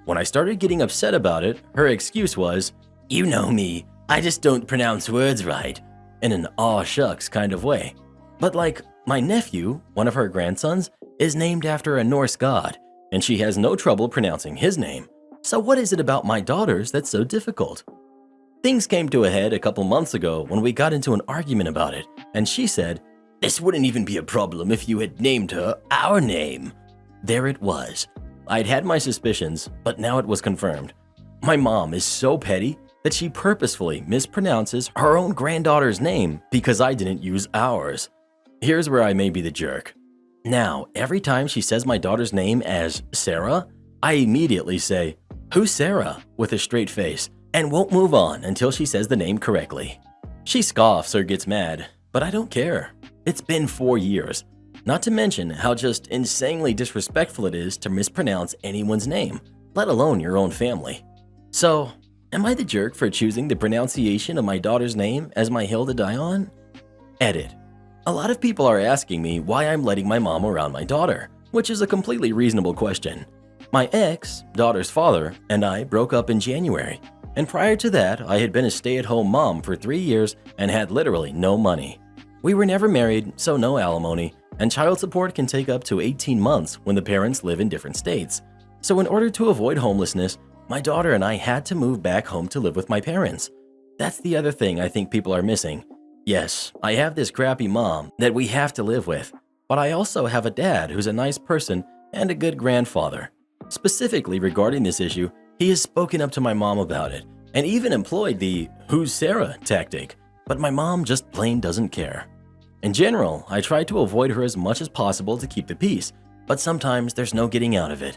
When I started getting upset about it, her excuse was, "You know me, I just don't pronounce words right," in an aw shucks kind of way. But like, my nephew, one of her grandsons, is named after a Norse god, and she has no trouble pronouncing his name. So what is it about my daughters that's so difficult? Things came to a head a couple months ago when we got into an argument about it, and she said, "This wouldn't even be a problem if you had named her our name." There it was. I'd had my suspicions, but now it was confirmed. My mom is so petty that she purposefully mispronounces her own granddaughter's name because I didn't use ours. Here's where I may be the jerk. Now, every time she says my daughter's name as Sarah, I immediately say, "Who's Sarah?" with a straight face, and won't move on until she says the name correctly. She scoffs or gets mad, but I don't care. It's been 4 years. Not to mention how just insanely disrespectful it is to mispronounce anyone's name, let alone your own family. So, Am I the jerk for choosing the pronunciation of my daughter's name as my hill to die on? Edit. A lot of people are asking me why I'm letting my mom around my daughter, which is a completely reasonable question. My ex, daughter's father, and I broke up in January, and prior to that, I had been a stay-at-home mom for 3 years and had literally no money. We were never married, so no alimony, and child support can take up to 18 months when the parents live in different states. So in order to avoid homelessness, my daughter and I had to move back home to live with my parents. That's the other thing I think people are missing. Yes, I have this crappy mom that we have to live with, but I also have a dad who's a nice person and a good grandfather. Specifically regarding this issue, he has spoken up to my mom about it and even employed the "Who's Sarah" tactic, but my mom just plain doesn't care. In general, I try to avoid her as much as possible to keep the peace, but sometimes there's no getting out of it.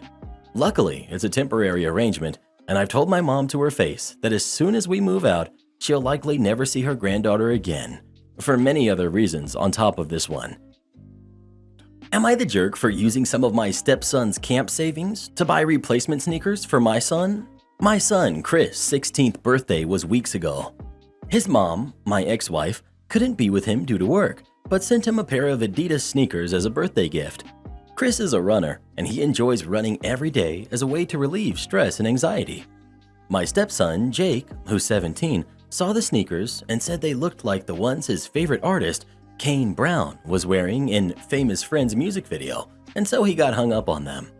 Luckily, it's a temporary arrangement, and I've told my mom to her face that as soon as we move out, she'll likely never see her granddaughter again, for many other reasons on top of this one. Am I the jerk for using some of my stepson's camp savings to buy replacement sneakers for my son? My son, Chris' 16th birthday was weeks ago. His mom, my ex-wife, couldn't be with him due to work, but sent him a pair of Adidas sneakers as a birthday gift. Chris is a runner, and he enjoys running every day as a way to relieve stress and anxiety. My stepson, Jake, who's 17, saw the sneakers and said they looked like the ones his favorite artist, Kane Brown, was wearing in Famous Friends music video, and so he got hung up on them,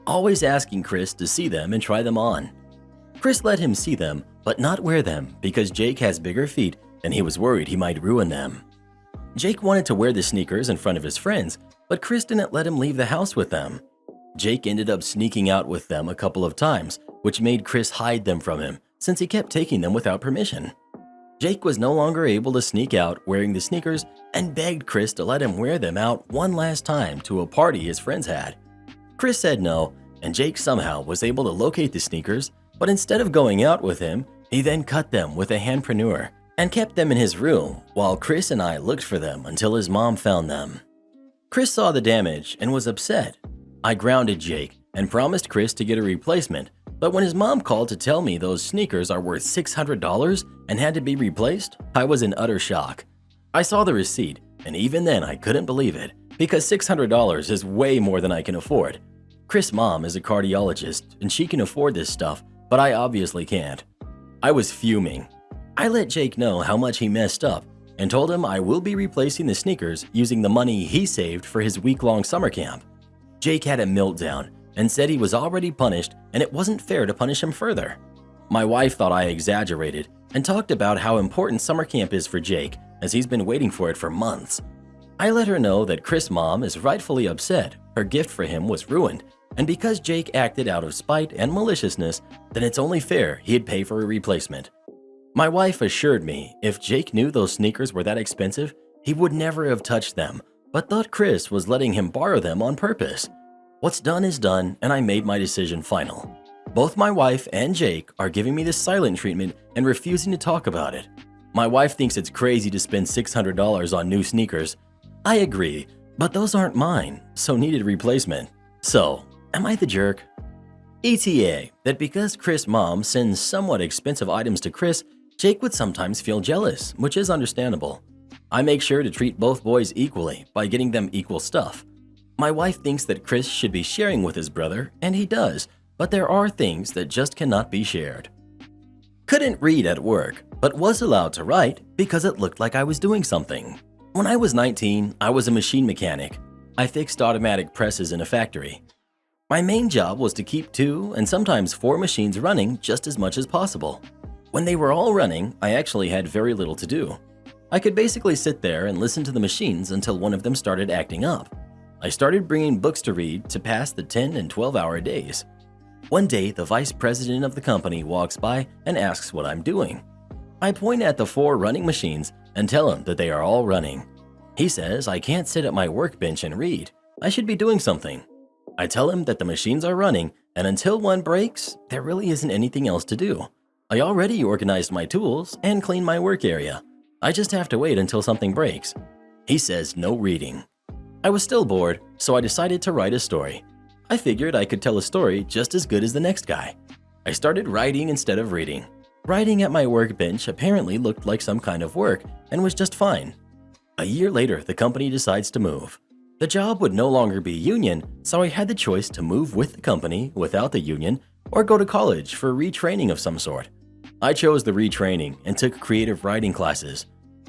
always asking Chris to see them and try them on. Chris let him see them, but not wear them because Jake has bigger feet and he was worried he might ruin them. Jake wanted to wear the sneakers in front of his friends, but Chris didn't let him leave the house with them. Jake ended up sneaking out with them a couple of times, which made Chris hide them from him since he kept taking them without permission. Jake was no longer able to sneak out wearing the sneakers and begged Chris to let him wear them out one last time to a party his friends had. Chris said no, and Jake somehow was able to locate the sneakers, but instead of going out with him, he then cut them with a handpreneur and kept them in his room while Chris and I looked for them until his mom found them. Chris saw the damage and was upset. I grounded Jake and promised Chris to get a replacement, but when his mom called to tell me those sneakers are worth $600 and had to be replaced, I was in utter shock. I saw the receipt, and even then I couldn't believe it, because $600 is way more than I can afford. Chris' mom is a cardiologist, and she can afford this stuff, but I obviously can't. I was fuming. I let Jake know how much he messed up and told him I will be replacing the sneakers using the money he saved for his week-long summer camp. Jake had a meltdown and said he was already punished and it wasn't fair to punish him further. My wife thought I exaggerated and talked about how important summer camp is for Jake, as he's been waiting for it for months. I let her know that Chris' mom is rightfully upset her gift for him was ruined, and because Jake acted out of spite and maliciousness, then it's only fair he'd pay for a replacement. My wife assured me if Jake knew those sneakers were that expensive, he would never have touched them, but thought Chris was letting him borrow them on purpose. What's done is done, and I made my decision final. Both my wife and Jake are giving me the silent treatment and refusing to talk about it. My wife thinks it's crazy to spend $600 on new sneakers. I agree, but those aren't mine, so needed replacement. So, am I the jerk? ETA, that because Chris' mom sends somewhat expensive items to Chris, Jake would sometimes feel jealous, which is understandable. I make sure to treat both boys equally by getting them equal stuff. My wife thinks that Chris should be sharing with his brother, and he does, but there are things that just cannot be shared. Couldn't read at work, but was allowed to write because it looked like I was doing something. When I was 19, I was a machine mechanic. I fixed automatic presses in a factory. My main job was to keep 2 and sometimes 4 machines running just as much as possible. When they were all running, I actually had very little to do. I could basically sit there and listen to the machines until one of them started acting up. I started bringing books to read to pass the 10 and 12-hour days. One day, the vice president of the company walks by and asks what I'm doing. I point at the 4 running machines and tell him that they are all running. He says I can't sit at my workbench and read. I should be doing something. I tell him that the machines are running, and until one breaks, there really isn't anything else to do. I already organized my tools and cleaned my work area. I just have to wait until something breaks. He says no reading. I was still bored, so I decided to write a story. I figured I could tell a story just as good as the next guy. I started writing instead of reading. Writing at my workbench apparently looked like some kind of work and was just fine. A year later, the company decides to move. The job would no longer be union, so I had the choice to move with the company without the union or go to college for retraining of some sort. I chose the retraining and took creative writing classes.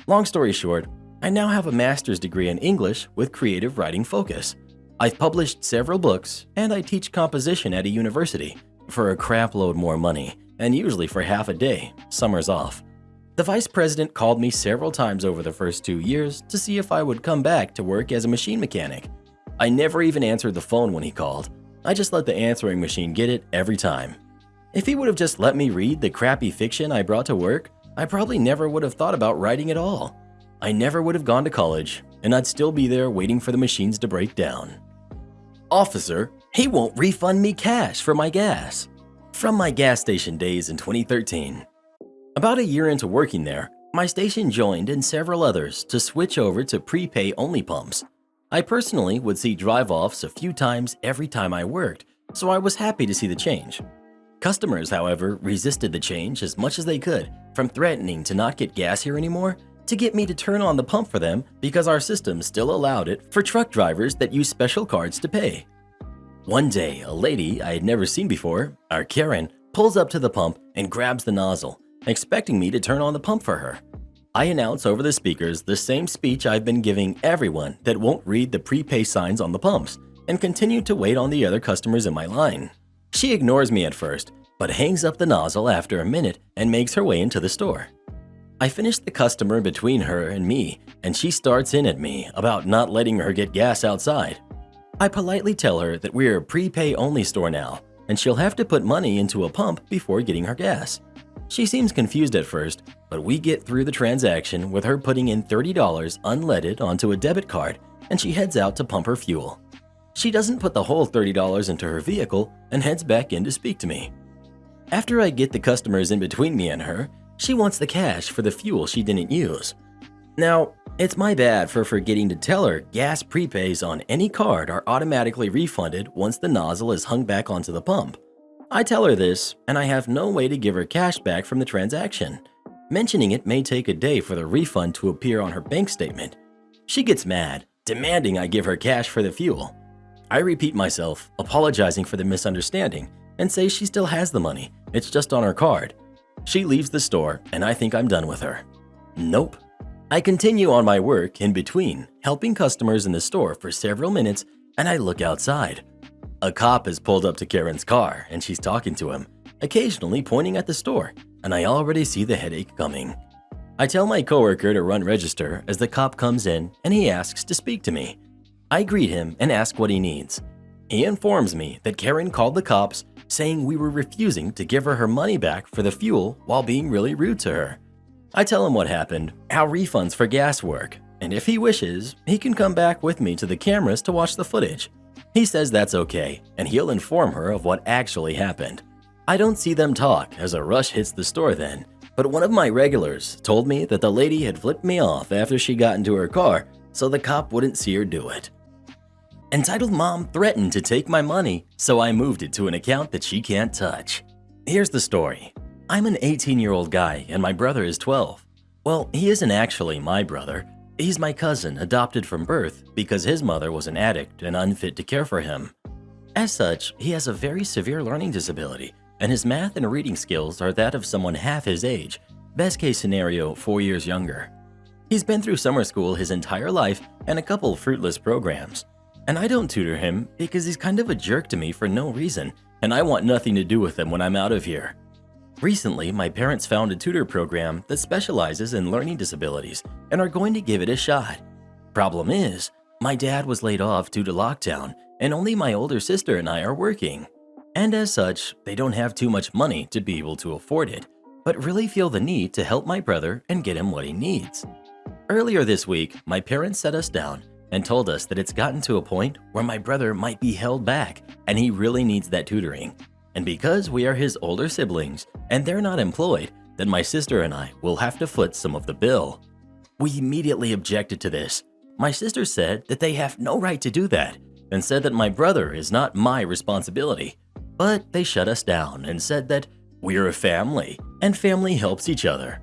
Long story short, I now have a master's degree in English with creative writing focus. I've published several books, and I teach composition at a university for a crap load more money, and usually for half a day, summers off. The vice president called me several times over the first 2 years to see if I would come back to work as a machine mechanic. I never even answered the phone when he called. I just let the answering machine get it every time. If he would have just let me read the crappy fiction I brought to work, I probably never would have thought about writing at all. I never would have gone to college, and I'd still be there waiting for the machines to break down. Officer, he won't refund me cash for my gas. From my gas station days in 2013. About a year into working there, my station joined and several others to switch over to prepay only pumps. I personally would see drive-offs a few times every time I worked, so I was happy to see the change. Customers, however, resisted the change as much as they could, from threatening to not get gas here anymore to get me to turn on the pump for them because our system still allowed it for truck drivers that use special cards to pay. One day, a lady I had never seen before, our Karen, pulls up to the pump and grabs the nozzle, expecting me to turn on the pump for her. I announce over the speakers the same speech I've been giving everyone that won't read the prepay signs on the pumps and continue to wait on the other customers in my line. She ignores me at first, but hangs up the nozzle after a minute and makes her way into the store. I finish the customer between her and me, and she starts in at me about not letting her get gas outside. I politely tell her that we're a prepay only store now, and she'll have to put money into a pump before getting her gas. She seems confused at first, but we get through the transaction with her putting in $30 unleaded onto a debit card, and she heads out to pump her fuel. She doesn't put the whole $30 into her vehicle and heads back in to speak to me. After I get the customers in between me and her, she wants the cash for the fuel she didn't use. Now, it's my bad for forgetting to tell her gas prepays on any card are automatically refunded once the nozzle is hung back onto the pump. I tell her this, and I have no way to give her cash back from the transaction. Mentioning it may take a day for the refund to appear on her bank statement. She gets mad, demanding I give her cash for the fuel. I repeat myself, apologizing for the misunderstanding, and say she still has the money, it's just on her card. She leaves the store, and I think I'm done with her. Nope. I continue on my work in between, helping customers in the store for several minutes, and I look outside. A cop has pulled up to Karen's car, and she's talking to him, occasionally pointing at the store, and I already see the headache coming. I tell my coworker to run register as the cop comes in, and he asks to speak to me. I greet him and ask what he needs. He informs me that Karen called the cops, saying we were refusing to give her her money back for the fuel while being really rude to her. I tell him what happened, how refunds for gas work, and if he wishes, he can come back with me to the cameras to watch the footage. He says that's okay, and he'll inform her of what actually happened. I don't see them talk as a rush hits the store then, but one of my regulars told me that the lady had flipped me off after she got into her car, so the cop wouldn't see her do it. Entitled Mom threatened to take my money, so I moved it to an account that she can't touch. Here's the story. I'm an 18-year-old guy and my brother is 12. Well, he isn't actually my brother. He's my cousin, adopted from birth because his mother was an addict and unfit to care for him. As such, he has a very severe learning disability, and his math and reading skills are that of someone half his age, best case scenario 4 years younger. He's been through summer school his entire life and a couple fruitless programs. And I don't tutor him because he's kind of a jerk to me for no reason, and I want nothing to do with him when I'm out of here. Recently, my parents found a tutor program that specializes in learning disabilities and are going to give it a shot. Problem is, my dad was laid off due to lockdown, and only my older sister and I are working. And as such, they don't have too much money to be able to afford it, but really feel the need to help my brother and get him what he needs. Earlier this week, my parents sat us down and told us that it's gotten to a point where my brother might be held back and he really needs that tutoring. And because we are his older siblings and they're not employed, then my sister and I will have to foot some of the bill. We immediately objected to this. My sister said that they have no right to do that and said that my brother is not my responsibility. But they shut us down and said that we're a family and family helps each other.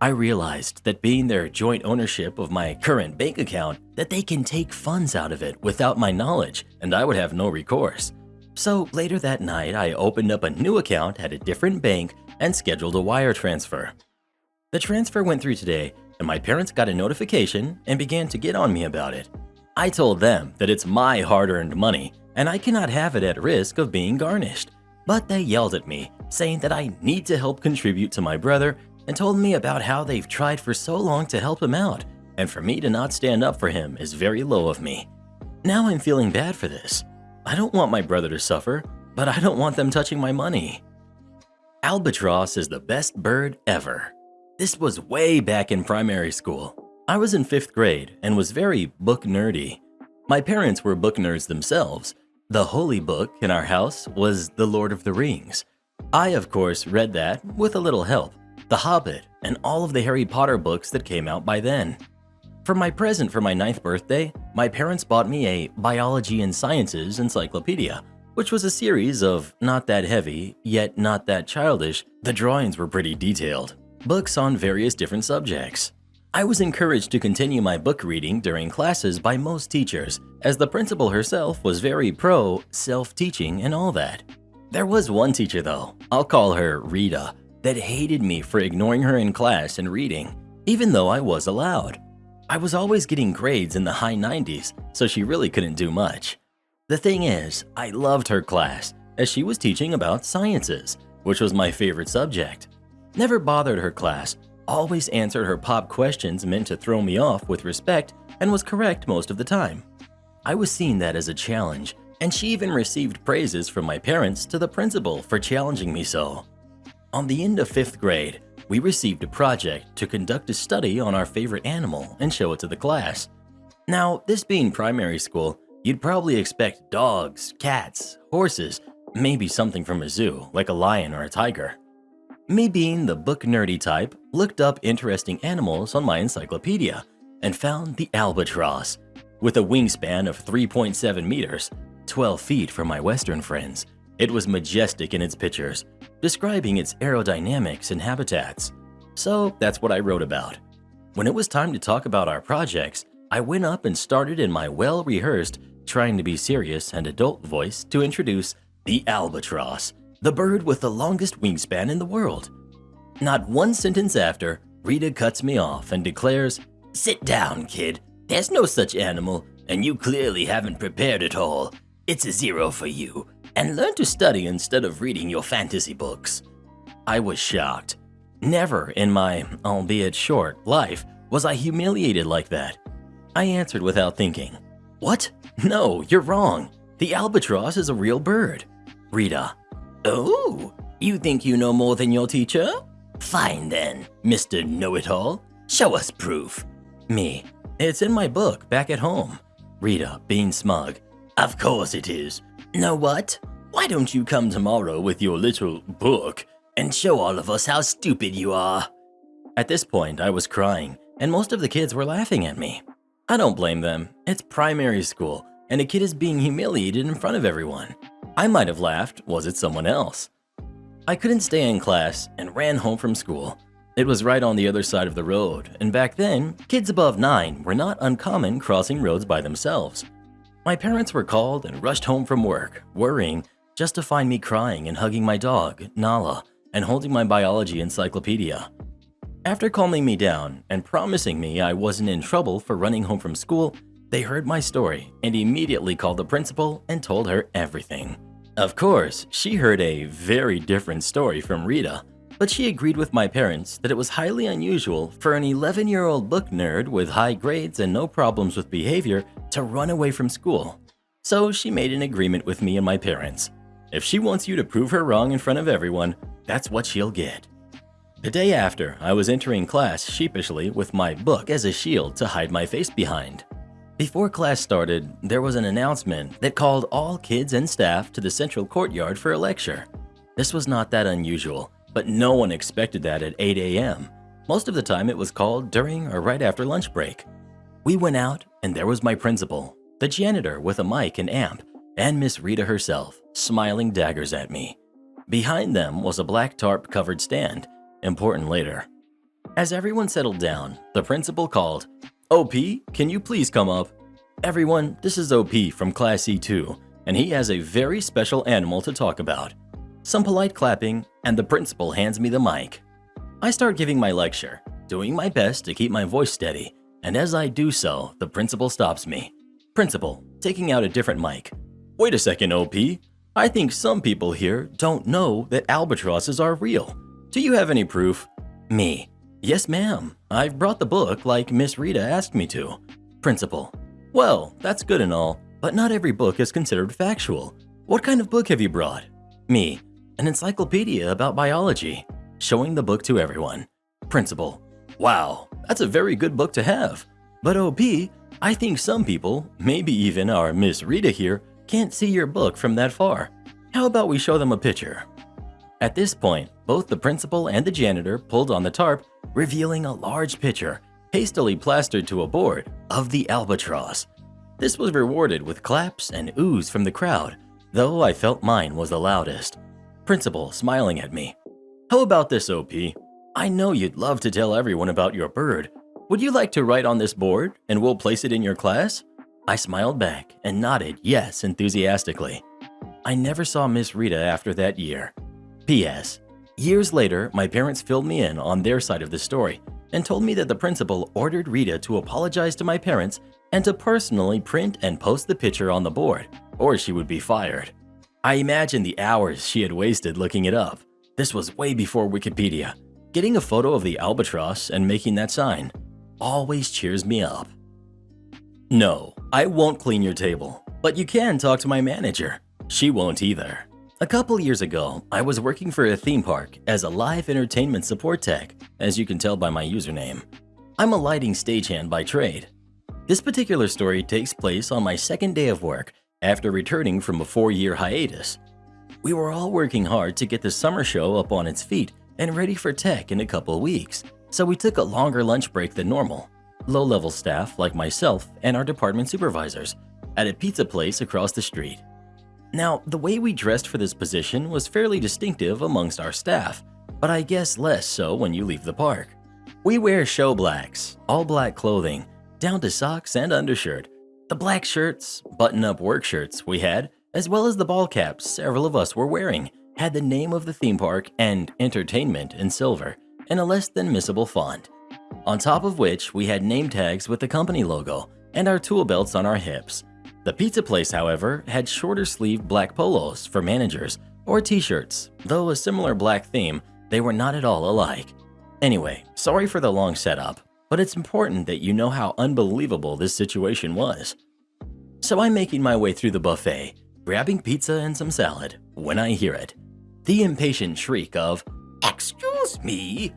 I realized that being their joint ownership of my current bank account, that they can take funds out of it without my knowledge and I would have no recourse. So later that night, I opened up a new account at a different bank and scheduled a wire transfer. The transfer went through today and my parents got a notification and began to get on me about it. I told them that it's my hard-earned money and I cannot have it at risk of being garnished. But they yelled at me, saying that I need to help contribute to my brother and told me about how they've tried for so long to help him out, and for me to not stand up for him is very low of me. Now I'm feeling bad for this. I don't want my brother to suffer, but I don't want them touching my money. Albatross is the best bird ever. This was way back in primary school. I was in 5th grade and was very book nerdy. My parents were book nerds themselves. The holy book in our house was The Lord of the Rings. I, of course, read that with a little help. The Hobbit, and all of the Harry Potter books that came out by then. For my present for my 9th birthday, my parents bought me a Biology and Sciences encyclopedia, which was a series of not that heavy, yet not that childish. The drawings were pretty detailed. Books on various different subjects. I was encouraged to continue my book reading during classes by most teachers, as the principal herself was very pro self-teaching and all that. There was one teacher though, I'll call her Rita, that hated me for ignoring her in class and reading, even though I was allowed. I was always getting grades in the high 90s, so she really couldn't do much. The thing is, I loved her class, as she was teaching about sciences, which was my favorite subject. Never bothered her class, always answered her pop questions meant to throw me off with respect, and was correct most of the time. I was seeing that as a challenge, and she even received praises from my parents to the principal for challenging me so. On the end of 5th grade, we received a project to conduct a study on our favorite animal and show it to the class. Now, this being primary school, you'd probably expect dogs, cats, horses, maybe something from a zoo like a lion or a tiger. Me being the book nerdy type, looked up interesting animals on my encyclopedia and found the albatross. With a wingspan of 3.7 meters, 12 feet for my Western friends, it was majestic in its pictures, describing its aerodynamics and habitats. So that's what I wrote about. When it was time to talk about our projects, I went up and started in my well-rehearsed, trying to be serious and adult voice to introduce the albatross, the bird with the longest wingspan in the world. Not one sentence after, Rita cuts me off and declares, "Sit down, kid. There's no such animal, and you clearly haven't prepared at all. It's a 0 for you, and learn to study instead of reading your fantasy books." I was shocked. Never in my, albeit short, life was I humiliated like that. I answered without thinking, "What? No, you're wrong. The albatross is a real bird." Rita, "Oh, you think you know more than your teacher? Fine then, Mr. Know-It-All. Show us proof." Me, "It's in my book back at home." Rita, being smug, "Of course it is. Know what? Why don't you come tomorrow with your little book and show all of us how stupid you are?" At this point, I was crying, and most of the kids were laughing at me. I don't blame them. It's primary school, and a kid is being humiliated in front of everyone. I might have laughed, was it someone else? I couldn't stay in class and ran home from school. It was right on the other side of the road, and back then, kids above 9 were not uncommon crossing roads by themselves. My parents were called and rushed home from work, worrying, just to find me crying and hugging my dog, Nala, and holding my biology encyclopedia. After calming me down and promising me I wasn't in trouble for running home from school, they heard my story and immediately called the principal and told her everything. Of course, she heard a very different story from Rita, but she agreed with my parents that it was highly unusual for an 11-year-old book nerd with high grades and no problems with behavior to run away from school. So she made an agreement with me and my parents. If she wants you to prove her wrong in front of everyone, that's what she'll get. The day after, I was entering class sheepishly with my book as a shield to hide my face behind. Before class started, there was an announcement that called all kids and staff to the central courtyard for a lecture. This was not that unusual, but no one expected that at 8 a.m. Most of the time it was called during or right after lunch break. We went out and there was my principal, the janitor with a mic and amp, and Miss Rita herself, smiling daggers at me. Behind them was a black tarp-covered stand, important later. As everyone settled down, the principal called, OP, can you please come up? Everyone, this is OP from Class E2, and he has a very special animal to talk about. Some polite clapping, and the principal hands me the mic. I start giving my lecture, doing my best to keep my voice steady, and as I do so, the principal stops me. Principal, taking out a different mic. Wait a second, OP. I think some people here don't know that albatrosses are real. Do you have any proof? Me. Yes, ma'am. I've brought the book like Miss Rita asked me to. Principal. Well, that's good and all, but not every book is considered factual. What kind of book have you brought? Me. An encyclopedia about biology. Showing the book to everyone. Principal. Wow, that's a very good book to have. But OP, I think some people, maybe even our Miss Rita here, can't see your book from that far. How about we show them a picture? At this point, both the principal and the janitor pulled on the tarp, revealing a large picture, hastily plastered to a board, of the albatross. This was rewarded with claps and oohs from the crowd, though I felt mine was the loudest. Principal smiling at me. How about this, OP? I know you'd love to tell everyone about your bird. Would you like to write on this board and we'll place it in your class? I smiled back and nodded yes enthusiastically. I never saw Miss Rita after that year. P.S. Years later, my parents filled me in on their side of the story and told me that the principal ordered Rita to apologize to my parents and to personally print and post the picture on the board, or she would be fired. I imagined the hours she had wasted looking it up. This was way before Wikipedia. Getting a photo of the albatross and making that sign always cheers me up. No, I won't clean your table, but you can talk to my manager. She won't either. A couple years ago, I was working for a theme park as a live entertainment support tech, as you can tell by my username. I'm a lighting stagehand by trade. This particular story takes place on my second day of work after returning from a 4-year hiatus. We were all working hard to get the summer show up on its feet and ready for tech in a couple weeks, so we took a longer lunch break than normal. Low-level staff like myself and our department supervisors at a pizza place across the street. Now, the way we dressed for this position was fairly distinctive amongst our staff, but I guess less so when you leave the park. We wear show blacks, all black clothing, down to socks and undershirt. The black shirts, button-up work shirts we had, as well as the ball caps several of us were wearing, had the name of the theme park and entertainment in silver in a less than missable font. On top of which, we had name tags with the company logo and our tool belts on our hips. The pizza place, however, had shorter sleeve black polos for managers or t-shirts, though a similar black theme, they were not at all alike. Anyway, sorry for the long setup, but it's important that you know how unbelievable this situation was. So I'm making my way through the buffet, grabbing pizza and some salad, when I hear it. The impatient shriek of, "Excuse me!"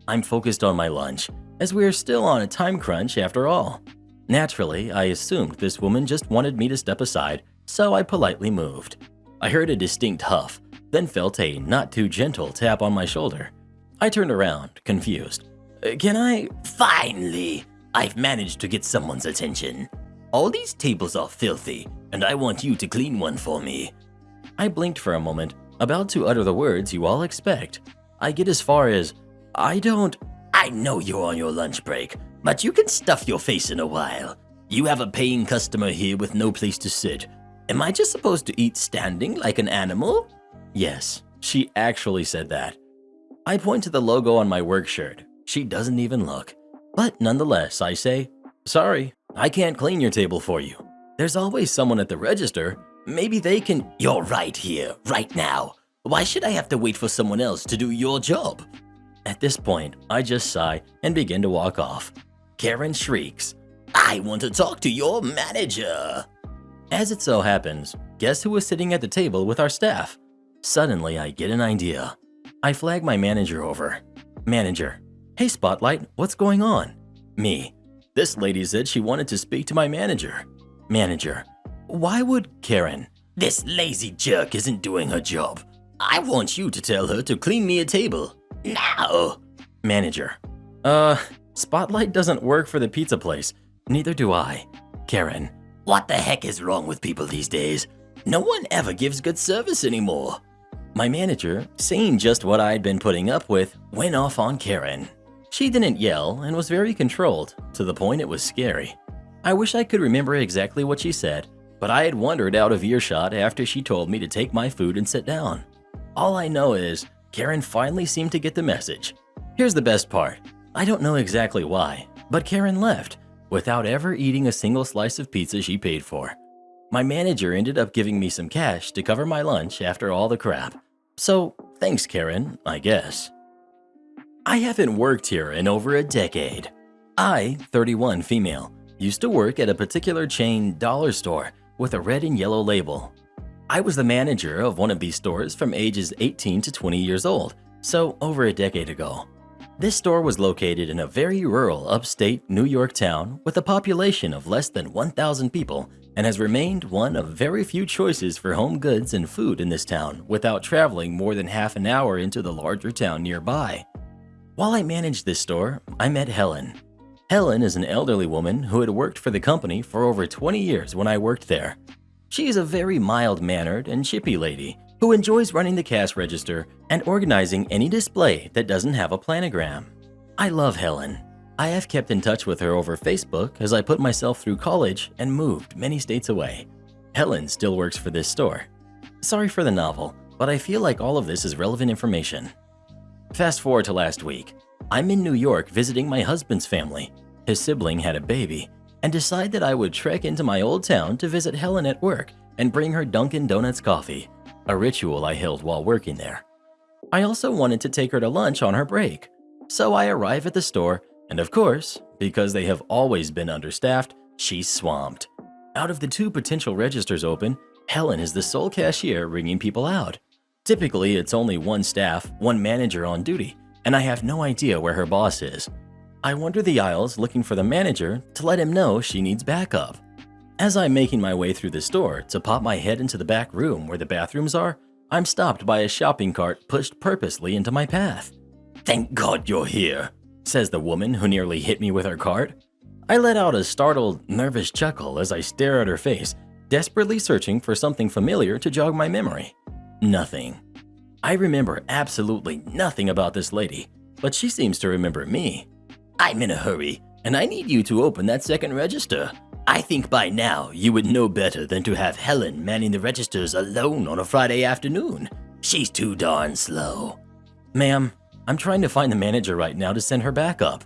I'm focused on my lunch, as we are still on a time crunch after all. Naturally, I assumed this woman just wanted me to step aside, so I politely moved. I heard a distinct huff, then felt a not too gentle tap on my shoulder. I turned around, confused. Can I? Finally! I've managed to get someone's attention. All these tables are filthy, and I want you to clean one for me. I blinked for a moment, about to utter the words you all expect. I get as far as, I know you're on your lunch break, but you can stuff your face in a while. You have a paying customer here with no place to sit. Am I just supposed to eat standing like an animal? Yes, she actually said that. I point to the logo on my work shirt. She doesn't even look. But nonetheless, I say, sorry, I can't clean your table for you. There's always someone at the register. Maybe they can. You're right here, right now. Why should I have to wait for someone else to do your job? At this point, I just sigh and begin to walk off. Karen shrieks, I want to talk to your manager. As it so happens, guess who was sitting at the table with our staff? Suddenly, I get an idea. I flag my manager over. Manager, hey Spotlight, what's going on? Me, this lady said she wanted to speak to my manager. Manager, why would Karen? This lazy jerk isn't doing her job. I want you to tell her to clean me a table. Now! Manager, Spotlight doesn't work for the pizza place. Neither do I. Karen, what the heck is wrong with people these days? No one ever gives good service anymore. My manager, seeing just what I'd been putting up with, went off on Karen. She didn't yell and was very controlled, to the point it was scary. I wish I could remember exactly what she said, but I had wandered out of earshot after she told me to take my food and sit down. All I know is, Karen finally seemed to get the message. Here's the best part. I don't know exactly why, but Karen left, without ever eating a single slice of pizza she paid for. My manager ended up giving me some cash to cover my lunch after all the crap. So, thanks Karen, I guess. I haven't worked here in over a decade. I, 31 female, used to work at a particular chain dollar store with a red and yellow label. I was the manager of one of these stores from ages 18 to 20 years old, so over a decade ago. This store was located in a very rural upstate New York town with a population of less than 1,000 people and has remained one of very few choices for home goods and food in this town without traveling more than half an hour into the larger town nearby. While I managed this store, I met Helen. Helen is an elderly woman who had worked for the company for over 20 years when I worked there. She is a very mild-mannered and chippy lady who enjoys running the cash register and organizing any display that doesn't have a planogram. I love Helen. I have kept in touch with her over Facebook as I put myself through college and moved many states away. Helen still works for this store. Sorry for the novel, but I feel like all of this is relevant information. Fast forward to last week. I'm in New York visiting my husband's family. His sibling had a baby, and decided that I would trek into my old town to visit Helen at work and bring her Dunkin' Donuts coffee, a ritual I held while working there. I also wanted to take her to lunch on her break. So I arrive at the store, and of course, because they have always been understaffed, she's swamped. Out of the 2 potential registers open, Helen is the sole cashier ringing people out. Typically, it's only 1 staff, 1 manager on duty, and I have no idea where her boss is. I wander the aisles looking for the manager to let him know she needs backup. As I'm making my way through the store to pop my head into the back room where the bathrooms are, I'm stopped by a shopping cart pushed purposely into my path. "Thank God you're here," says the woman who nearly hit me with her cart. I let out a startled, nervous chuckle as I stare at her face, desperately searching for something familiar to jog my memory. Nothing. I remember absolutely nothing about this lady, but she seems to remember me. "I'm in a hurry, and I need you to open that second register. I think by now you would know better than to have Helen manning the registers alone on a Friday afternoon. She's too darn slow." "Ma'am, I'm trying to find the manager right now to send her back up."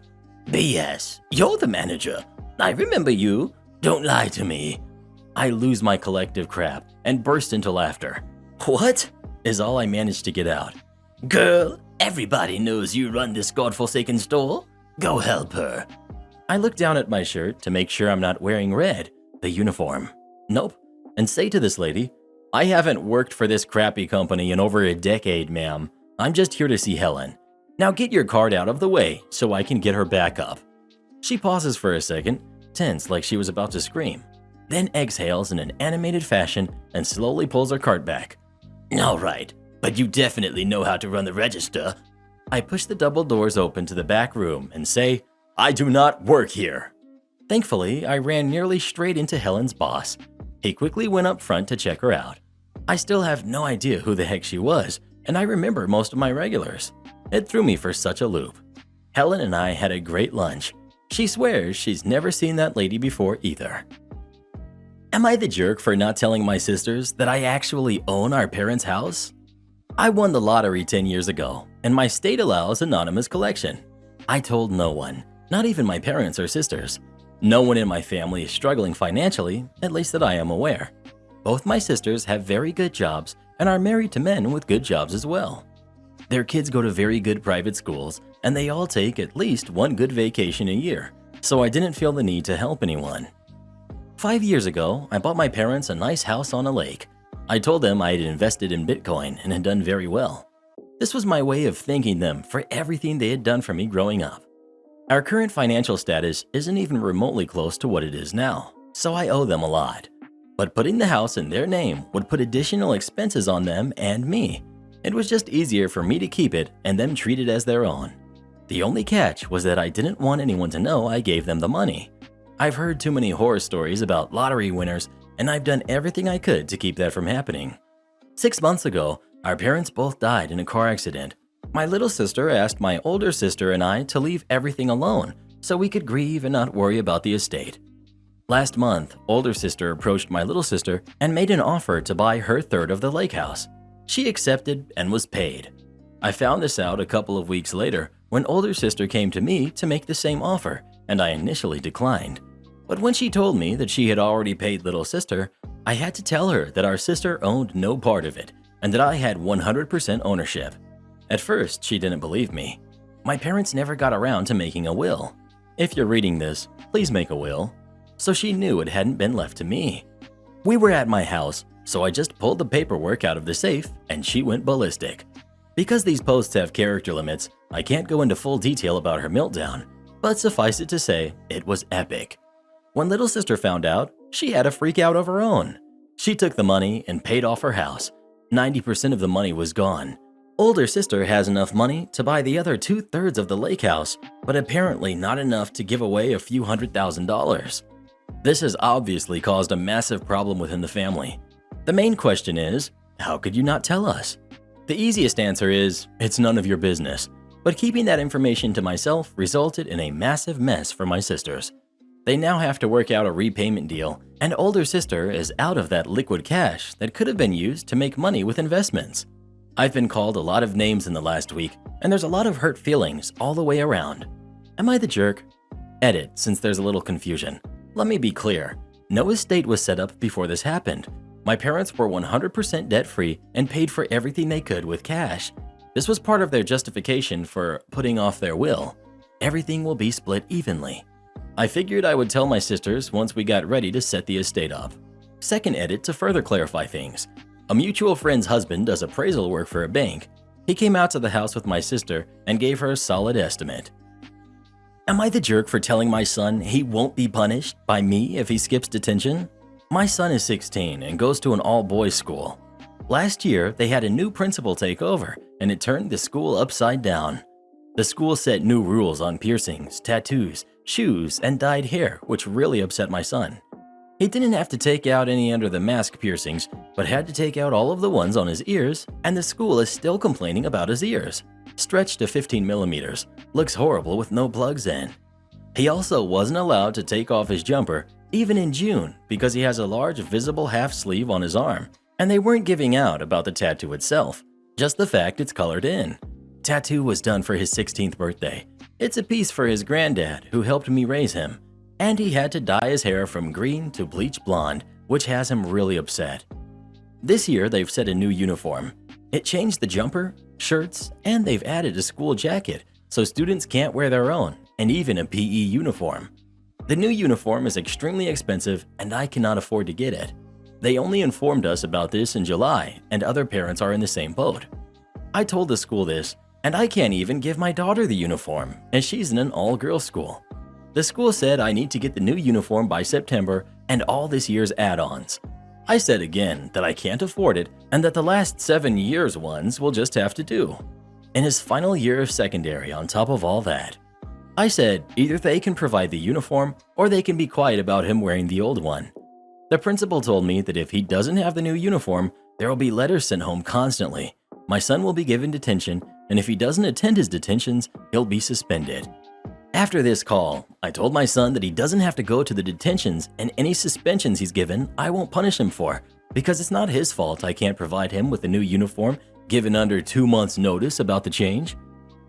"BS, you're the manager. I remember you. Don't lie to me." I lose my collective crap and burst into laughter. "What?" is all I managed to get out. "Girl, everybody knows you run this godforsaken store. Go help her." I look down at my shirt to make sure I'm not wearing red, the uniform. Nope. And say to this lady, "I haven't worked for this crappy company in over a decade, ma'am. I'm just here to see Helen. Now get your card out of the way so I can get her back up." She pauses for a second, tense like she was about to scream, then exhales in an animated fashion and slowly pulls her cart back. "All right, but you definitely know how to run the register." I push the double doors open to the back room and say, "I do not work here." Thankfully, I ran nearly straight into Helen's boss. He quickly went up front to check her out. I still have no idea who the heck she was, and I remember most of my regulars. It threw me for such a loop. Helen and I had a great lunch. She swears she's never seen that lady before either. Am I the jerk for not telling my sisters that I actually own our parents' house? I won the lottery 10 years ago, and my state allows anonymous collection. I told no one, not even my parents or sisters. No one in my family is struggling financially, at least that I am aware. Both my sisters have very good jobs and are married to men with good jobs as well. Their kids go to very good private schools, and they all take at least 1 good vacation a year, so I didn't feel the need to help anyone. 5 years ago, I bought my parents a nice house on a lake. I told them I had invested in Bitcoin and had done very well. This was my way of thanking them for everything they had done for me growing up. Our current financial status isn't even remotely close to what it is now, so I owe them a lot. But putting the house in their name would put additional expenses on them and me. It was just easier for me to keep it and them treat it as their own. The only catch was that I didn't want anyone to know I gave them the money. I've heard too many horror stories about lottery winners, and I've done everything I could to keep that from happening. 6 months ago, Our parents both died in a car accident. My little sister asked my older sister and I to leave everything alone so we could grieve and not worry about the estate. Last month, older sister approached my little sister and made an offer to buy her third of the lake house. She accepted and was paid. I found this out a couple of weeks later when older sister came to me to make the same offer, and I initially declined. But when she told me that she had already paid little sister, I had to tell her that our sister owned no part of it and that I had 100% ownership. At first, she didn't believe me. My parents never got around to making a will. If you're reading this, please make a will. So she knew it hadn't been left to me. We were at my house, so I just pulled the paperwork out of the safe and she went ballistic. Because these posts have character limits, I can't go into full detail about her meltdown, but suffice it to say, it was epic. When little sister found out, she had a freak out of her own. She took the money and paid off her house. 90% of the money was gone. Older sister has enough money to buy the other 2/3 of the lake house, but apparently not enough to give away a few $100,000. This has obviously caused a massive problem within the family. The main question is, how could you not tell us? The easiest answer is, it's none of your business. But keeping that information to myself resulted in a massive mess for my sisters. They now have to work out a repayment deal, and older sister is out of that liquid cash that could have been used to make money with investments. I've been called a lot of names in the last week, and there's a lot of hurt feelings all the way around. Am I the jerk? Edit, since there's a little confusion. Let me be clear. No estate was set up before this happened. My parents were 100% debt-free and paid for everything they could with cash. This was part of their justification for putting off their will. Everything will be split evenly. I figured I would tell my sisters once we got ready to set the estate up. Second edit to further clarify things. A mutual friend's husband does appraisal work for a bank. He came out to the house with my sister and gave her a solid estimate. Am I the jerk for telling my son he won't be punished by me if he skips detention? My son is 16 and goes to an all-boys school. Last year, they had a new principal take over, and it turned the school upside down. The school set new rules on piercings, tattoos, shoes, and dyed hair, which really upset my son. He didn't have to take out any under the mask piercings, but had to take out all of the ones on his ears, and the school is still complaining about his ears. Stretched to 15 millimeters, looks horrible with no plugs in. He also wasn't allowed to take off his jumper, even in June, because he has a large visible half sleeve on his arm, and they weren't giving out about the tattoo itself, just the fact it's colored in. Tattoo was done for his 16th birthday. It's a piece for his granddad who helped me raise him, and he had to dye his hair from green to bleach blonde, which has him really upset. This year they've set a new uniform. It changed the jumper, shirts, and they've added a school jacket so students can't wear their own, and even a PE uniform. The new uniform is extremely expensive and I cannot afford to get it. They only informed us about this in July, and other parents are in the same boat. I told the school this, and I can't even give my daughter the uniform, and she's in an all-girls school. The school said I need to get the new uniform by September and all this year's add-ons. I said again that I can't afford it and that the last 7 years' ones will just have to do. In his final year of secondary on top of all that. I said either they can provide the uniform or they can be quiet about him wearing the old one. The principal told me that if he doesn't have the new uniform, there will be letters sent home constantly. My son will be given detention, and if he doesn't attend his detentions, he'll be suspended. After this call, I told my son that he doesn't have to go to the detentions, and any suspensions he's given, I won't punish him for, because it's not his fault I can't provide him with a new uniform given under 2 months' notice about the change.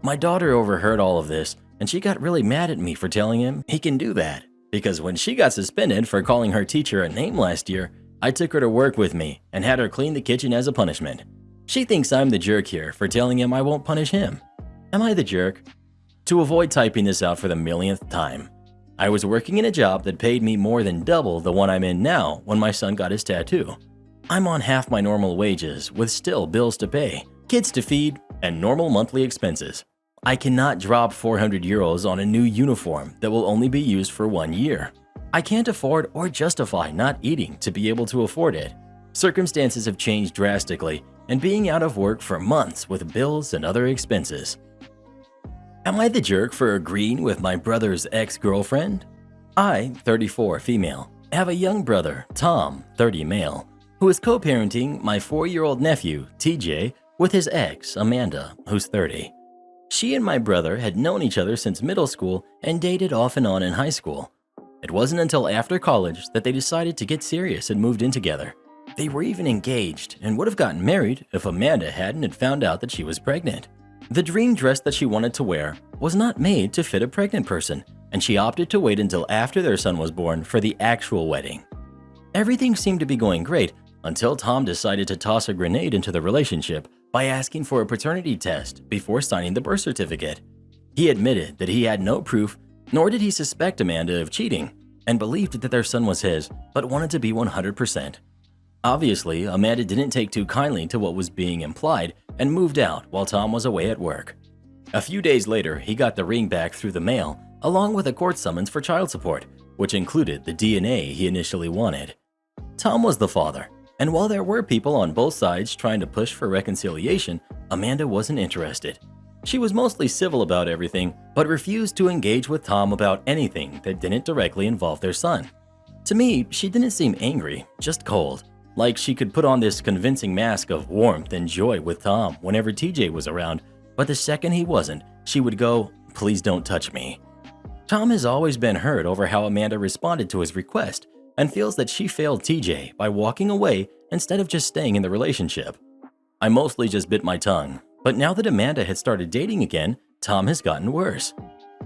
My daughter overheard all of this, and she got really mad at me for telling him he can do that, because when she got suspended for calling her teacher a name last year, I took her to work with me and had her clean the kitchen as a punishment. She thinks I'm the jerk here for telling him I won't punish him. Am I the jerk? To avoid typing this out for the millionth time, I was working in a job that paid me more than double the one I'm in now when my son got his tattoo. I'm on half my normal wages with still bills to pay, kids to feed, and normal monthly expenses. I cannot drop 400 euros on a new uniform that will only be used for 1 year. I can't afford or justify not eating to be able to afford it. Circumstances have changed drastically, and being out of work for months with bills and other expenses. Am I the jerk for agreeing with my brother's ex-girlfriend? I, 34 female, have a young brother, Tom, 30 male, who is co-parenting my 4-year-old nephew, TJ, with his ex, Amanda, who's 30. She and my brother had known each other since middle school and dated off and on in high school. It wasn't until after college that they decided to get serious and moved in together. They were even engaged and would have gotten married if Amanda hadn't had found out that she was pregnant. The dream dress that she wanted to wear was not made to fit a pregnant person, and she opted to wait until after their son was born for the actual wedding. Everything seemed to be going great until Tom decided to toss a grenade into the relationship by asking for a paternity test before signing the birth certificate. He admitted that he had no proof, nor did he suspect Amanda of cheating, and believed that their son was his, but wanted to be 100%. Obviously, Amanda didn't take too kindly to what was being implied and moved out while Tom was away at work. A few days later, he got the ring back through the mail, along with a court summons for child support, which included the DNA he initially wanted. Tom was the father, and while there were people on both sides trying to push for reconciliation, Amanda wasn't interested. She was mostly civil about everything, but refused to engage with Tom about anything that didn't directly involve their son. To me, she didn't seem angry, just cold, like she could put on this convincing mask of warmth and joy with Tom whenever TJ was around, but the second he wasn't, she would go, "Please don't touch me." Tom has always been hurt over how Amanda responded to his request and feels that she failed TJ by walking away instead of just staying in the relationship. I mostly just bit my tongue, but now that Amanda had started dating again, Tom has gotten worse.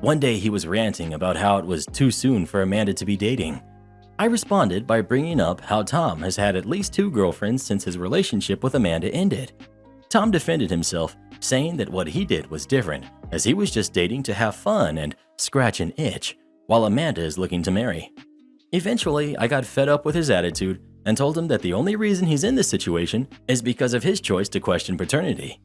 One day he was ranting about how it was too soon for Amanda to be dating. I responded by bringing up how Tom has had at least 2 girlfriends since his relationship with Amanda ended. Tom defended himself, saying that what he did was different, as he was just dating to have fun and scratch an itch, while Amanda is looking to marry. Eventually, I got fed up with his attitude and told him that the only reason he's in this situation is because of his choice to question paternity.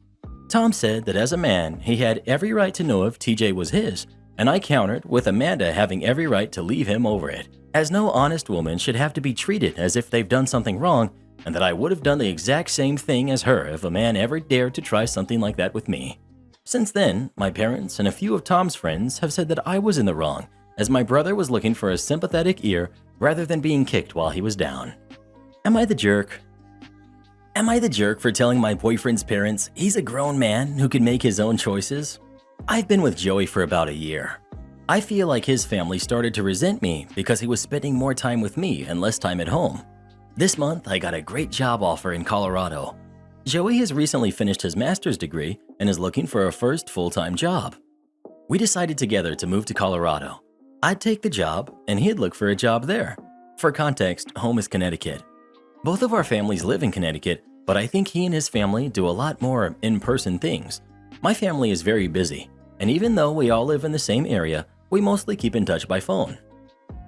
Tom said that as a man, he had every right to know if TJ was his, and I countered with Amanda having every right to leave him over it, as no honest woman should have to be treated as if they've done something wrong, and that I would have done the exact same thing as her if a man ever dared to try something like that with me. Since then, my parents and a few of Tom's friends have said that I was in the wrong, as my brother was looking for a sympathetic ear rather than being kicked while he was down. Am I the jerk? Am I the jerk for telling my boyfriend's parents he's a grown man who can make his own choices? I've been with Joey for about a year. I feel like his family started to resent me because he was spending more time with me and less time at home. This month, I got a great job offer in Colorado. Joey has recently finished his master's degree and is looking for a first full-time job. We decided together to move to Colorado. I'd take the job and he'd look for a job there. For context, home is Connecticut. Both of our families live in Connecticut, but I think he and his family do a lot more in-person things. My family is very busy, and even though we all live in the same area, we mostly keep in touch by phone.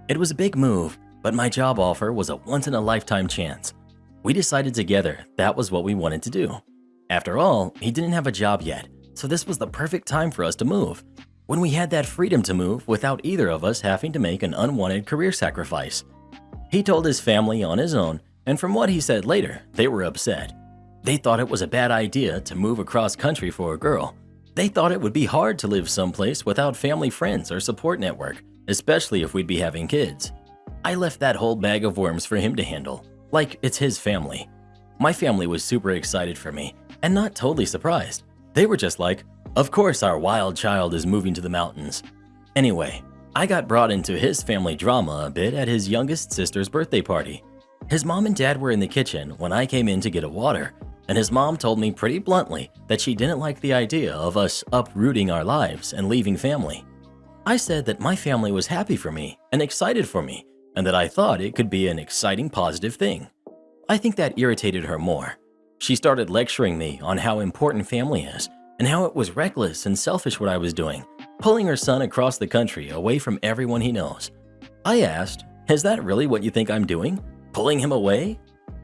It was a big move, but my job offer was a once-in-a-lifetime chance. We decided together that was what we wanted to do. After all, he didn't have a job yet, so this was the perfect time for us to move, when we had that freedom to move without either of us having to make an unwanted career sacrifice. He told his family on his own, and from what he said later, they were upset. They thought it was a bad idea to move across country for a girl. They thought it would be hard to live someplace without family, friends, or support network, especially if we'd be having kids. I left that whole bag of worms for him to handle, like it's his family. My family was super excited for me, and not totally surprised. They were just like, of course our wild child is moving to the mountains. Anyway, I got brought into his family drama a bit at his youngest sister's birthday party. His mom and dad were in the kitchen when I came in to get a water, and his mom told me pretty bluntly that she didn't like the idea of us uprooting our lives and leaving family. I said that my family was happy for me and excited for me, and that I thought it could be an exciting positive thing. I think that irritated her more. She started lecturing me on how important family is and how it was reckless and selfish what I was doing, pulling her son across the country away from everyone he knows. I asked, "Is that really what you think I'm doing? Pulling him away?"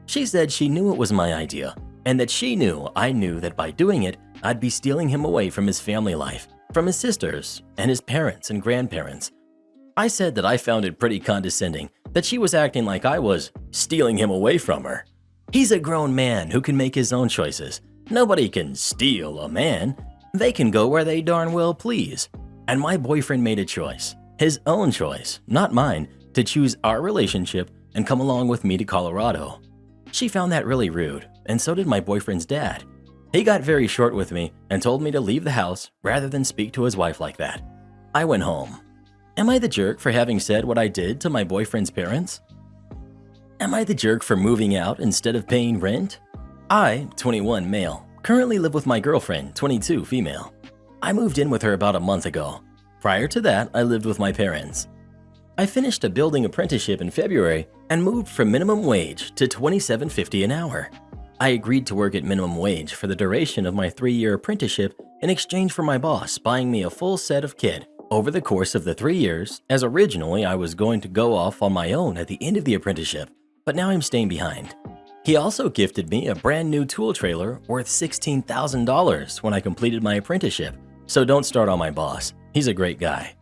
She said she knew it was my idea, and that she knew I knew that by doing it, I'd be stealing him away from his family life, from his sisters, and his parents and grandparents. I said that I found it pretty condescending that she was acting like I was stealing him away from her. He's a grown man who can make his own choices. Nobody can steal a man. They can go where they darn well please. And my boyfriend made a choice, his own choice, not mine, to choose our relationship and come along with me to Colorado. She found that really rude, and so did my boyfriend's dad. He got very short with me and told me to leave the house rather than speak to his wife like that. I went home. Am I the jerk for having said what I did to my boyfriend's parents? Am I the jerk for moving out instead of paying rent? I, 21 male, currently live with my girlfriend, 22 female. I moved in with her about a month ago. Prior to that, I lived with my parents. I finished a building apprenticeship in February and moved from minimum wage to $27.50 an hour. I agreed to work at minimum wage for the duration of my 3-year apprenticeship in exchange for my boss buying me a full set of kit over the course of the 3 years, as originally I was going to go off on my own at the end of the apprenticeship, but now I'm staying behind. He also gifted me a brand new tool trailer worth $16,000 when I completed my apprenticeship, so don't start on my boss. He's a great guy.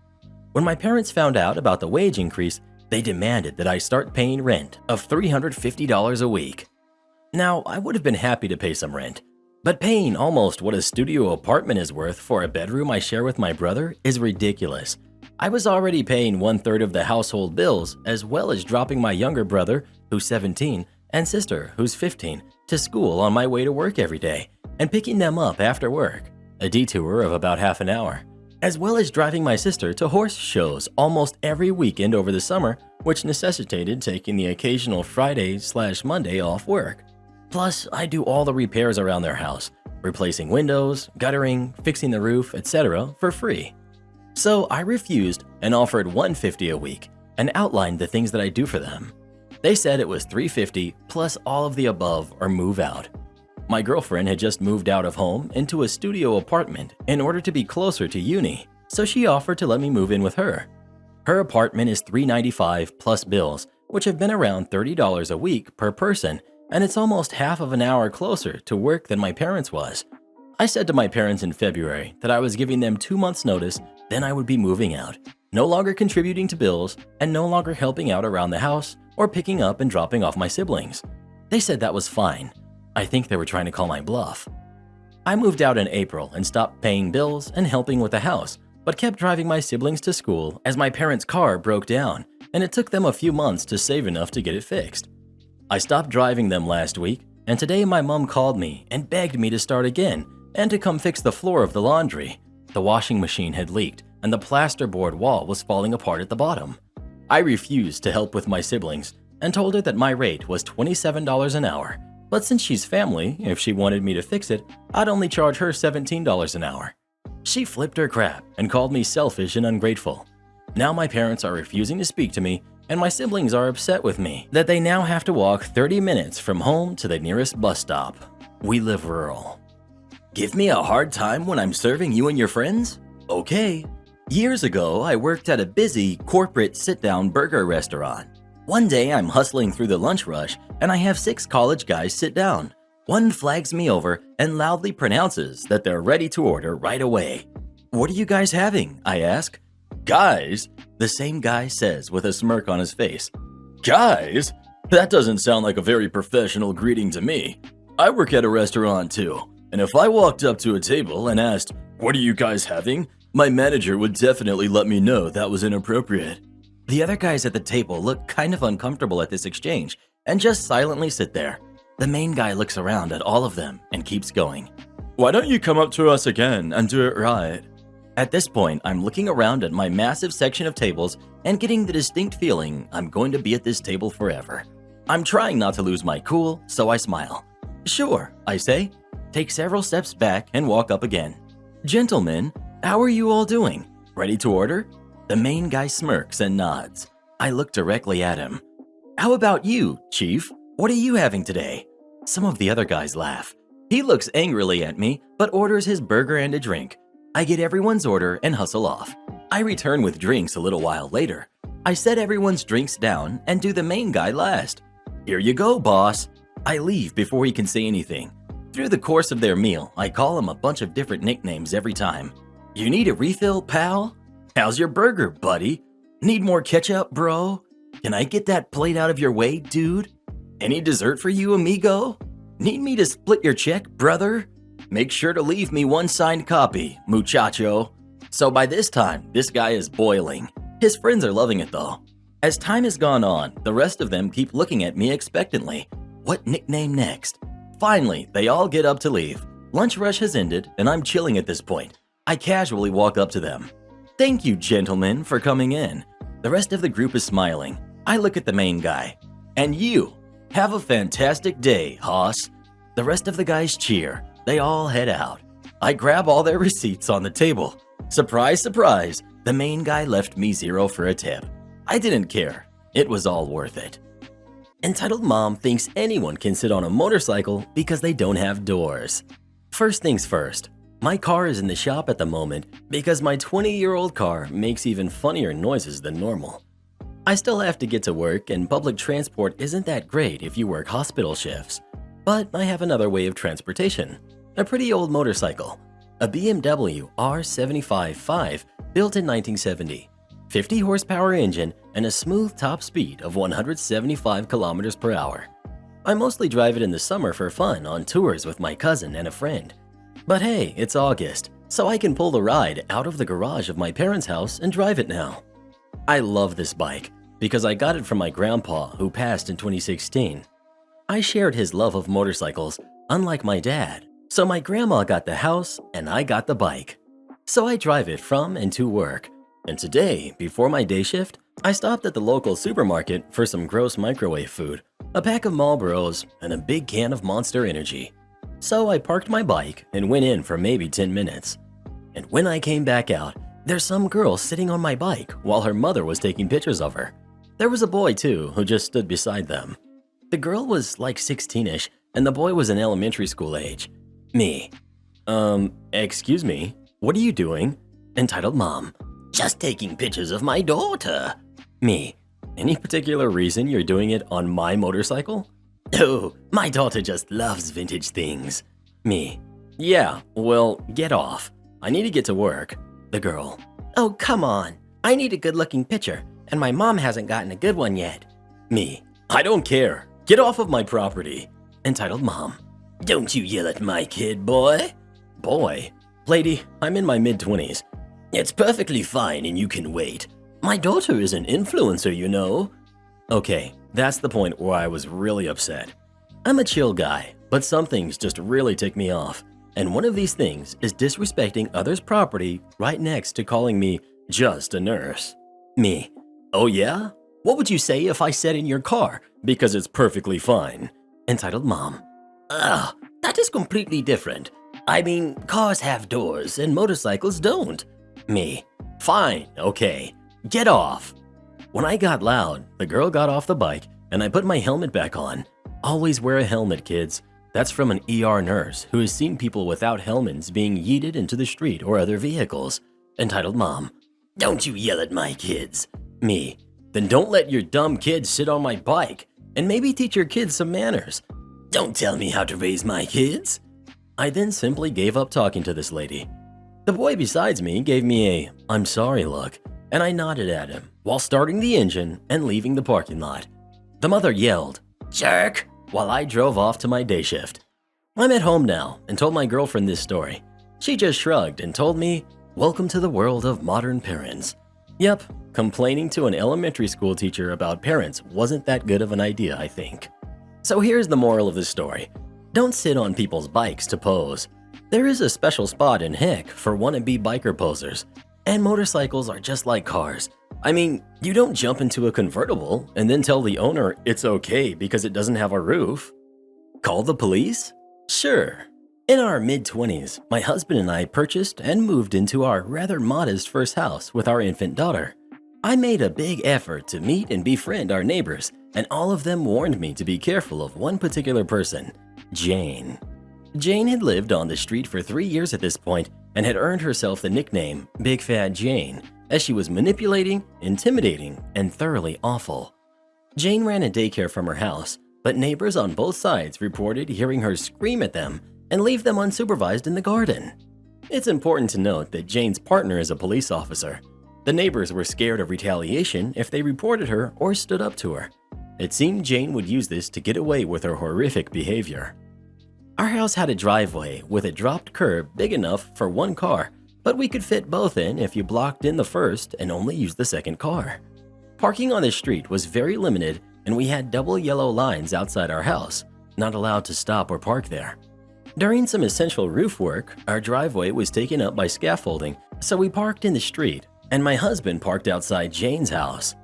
When my parents found out about the wage increase, they demanded that I start paying rent of $350 a week. Now, I would have been happy to pay some rent, but paying almost what a studio apartment is worth for a bedroom I share with my brother is ridiculous. I was already paying 1/3 of the household bills, as well as dropping my younger brother, who's 17, and sister, who's 15, to school on my way to work every day, and picking them up after work, a detour of about half an hour, as well as driving my sister to horse shows almost every weekend over the summer, which necessitated taking the occasional Friday/Monday off work. Plus, I do all the repairs around their house, replacing windows, guttering, fixing the roof, etc. for free. So I refused and offered $150 a week and outlined the things that I do for them. They said it was $350 plus all of the above or move out. My girlfriend had just moved out of home into a studio apartment in order to be closer to uni, so she offered to let me move in with her. Her apartment is $395 plus bills, which have been around $30 a week per person, and it's almost half of an hour closer to work than my parents was. I said to my parents in February that I was giving them 2 months' notice, then I would be moving out, no longer contributing to bills and no longer helping out around the house or picking up and dropping off my siblings. They said that was fine. I think they were trying to call my bluff. I moved out in April and stopped paying bills and helping with the house, but kept driving my siblings to school as my parents' car broke down, and it took them a few months to save enough to get it fixed. I stopped driving them last week, and today my mom called me and begged me to start again and to come fix the floor of the laundry. The washing machine had leaked, and the plasterboard wall was falling apart at the bottom. I refused to help with my siblings and told her that my rate was $27 an hour, but since she's family, if she wanted me to fix it, I'd only charge her $17 an hour. She flipped her crap and called me selfish and ungrateful. Now my parents are refusing to speak to me, and my siblings are upset with me that they now have to walk 30 minutes from home to the nearest bus stop. We live rural. Give me a hard time when I'm serving you and your friends? Okay. Years ago, I worked at a busy corporate sit-down burger restaurant. One day, I'm hustling through the lunch rush, and I have 6 college guys sit down. One flags me over and loudly pronounces that they're ready to order right away. "What are you guys having?" I ask. "Guys?" the same guy says with a smirk on his face. "Guys? That doesn't sound like a very professional greeting to me. I work at a restaurant too, and if I walked up to a table and asked, 'What are you guys having?' my manager would definitely let me know that was inappropriate." The other guys at the table look kind of uncomfortable at this exchange and just silently sit there. The main guy looks around at all of them and keeps going. "Why don't you come up to us again and do it right?" At this point, I'm looking around at my massive section of tables and getting the distinct feeling I'm going to be at this table forever. I'm trying not to lose my cool, so I smile. "Sure," I say, take several steps back and walk up again. "Gentlemen, how are you all doing? Ready to order?" The main guy smirks and nods. I look directly at him. "How about you, Chief? What are you having today?" Some of the other guys laugh. He looks angrily at me, but orders his burger and a drink. I get everyone's order and hustle off. I return with drinks a little while later. I set everyone's drinks down and do the main guy last. "Here you go, boss." I leave before he can say anything. Through the course of their meal, I call him a bunch of different nicknames every time. "You need a refill, pal? How's your burger, buddy? Need more ketchup, bro? Can I get that plate out of your way, dude? Any dessert for you, amigo? Need me to split your check, brother? Make sure to leave me one signed copy, muchacho." So by this time, this guy is boiling. His friends are loving it though. As time has gone on, the rest of them keep looking at me expectantly. What nickname next? Finally, they all get up to leave. Lunch rush has ended and I'm chilling at this point. I casually walk up to them. "Thank you, gentlemen, for coming in." The rest of the group is smiling. I look at the main guy. "And you, have a fantastic day, Hoss." The rest of the guys cheer. They all head out. I grab all their receipts on the table. Surprise, surprise, the main guy left me 0 for a tip. I didn't care. It was all worth it. Entitled Mom thinks anyone can sit on a motorcycle because they don't have doors. First things first, my car is in the shop at the moment because my 20-year-old car makes even funnier noises than normal. I still have to get to work and public transport isn't that great if you work hospital shifts. But I have another way of transportation. A pretty old motorcycle. A BMW R75-5 built in 1970. 50 horsepower engine and a smooth top speed of 175 kilometers per hour. I mostly drive it in the summer for fun on tours with my cousin and a friend. But hey, it's August, so I can pull the ride out of the garage of my parents' house and drive it now. I love this bike because I got it from my grandpa who passed in 2016. I shared his love of motorcycles, unlike my dad, so my grandma got the house and I got the bike. So I drive it from and to work. And today, before my day shift, I stopped at the local supermarket for some gross microwave food, a pack of Marlboros, and a big can of Monster Energy. So I parked my bike and went in for maybe 10 minutes. And when I came back out, there's some girl sitting on my bike while her mother was taking pictures of her. There was a boy too who just stood beside them. The girl was like 16ish and the boy was in elementary school age. Me. Excuse me, what are you doing? Entitled Mom. Just taking pictures of my daughter. Me. Any particular reason you're doing it on my motorcycle? Oh, my daughter just loves vintage things. Me. Yeah, well, get off. I need to get to work. The girl. Oh, come on. I need a good-looking picture, and my mom hasn't gotten a good one yet. Me. I don't care. Get off of my property. Entitled Mom. Don't you yell at my kid, boy. Boy? Lady, I'm in my mid-20s. It's perfectly fine and you can wait. My daughter is an influencer, you know. Okay, that's the point where I was really upset. I'm a chill guy, but some things just really tick me off. And one of these things is disrespecting others' property right next to calling me just a nurse. Me. Oh yeah? What would you say if I said in your car? Because it's perfectly fine. Entitled Mom. Ugh, that is completely different. I mean, cars have doors and motorcycles don't. Me. Fine, okay. Get off. When I got loud, the girl got off the bike and I put my helmet back on. Always wear a helmet, kids. That's from an ER nurse who has seen people without helmets being yeeted into the street or other vehicles. Entitled Mom. Don't you yell at my kids. Me. Then don't let your dumb kids sit on my bike and maybe teach your kids some manners. Don't tell me how to raise my kids. I then simply gave up talking to this lady. The boy besides me gave me a "I'm sorry" look, and I nodded at him while starting the engine and leaving the parking lot. The mother yelled, "Jerk!" while I drove off to my day shift. I'm at home now and told my girlfriend this story. She just shrugged and told me, "Welcome to the world of modern parents." Yep, complaining to an elementary school teacher about parents wasn't that good of an idea, I think. So here's the moral of the story. Don't sit on people's bikes to pose. There is a special spot in heck for wannabe biker posers. And motorcycles are just like cars. I mean, you don't jump into a convertible and then tell the owner it's okay because it doesn't have a roof. Call the police? Sure. In our mid-20s, my husband and I purchased and moved into our rather modest first house with our infant daughter. I made a big effort to meet and befriend our neighbors, and all of them warned me to be careful of one particular person, Jane. Jane had lived on the street for 3 years at this point and had earned herself the nickname Big Fat Jane, as she was manipulating, intimidating, and thoroughly awful. Jane ran a daycare from her house, but neighbors on both sides reported hearing her scream at them and leave them unsupervised in the garden. It's important to note that Jane's partner is a police officer. The neighbors were scared of retaliation if they reported her or stood up to her. It seemed Jane would use this to get away with her horrific behavior. Our house had a driveway with a dropped curb big enough for one car, but we could fit both in if you blocked in the first and only used the second car. Parking on the street was very limited and we had double yellow lines outside our house, not allowed to stop or park there. During some essential roof work, our driveway was taken up by scaffolding, so we parked in the street, and my husband parked outside Jane's house.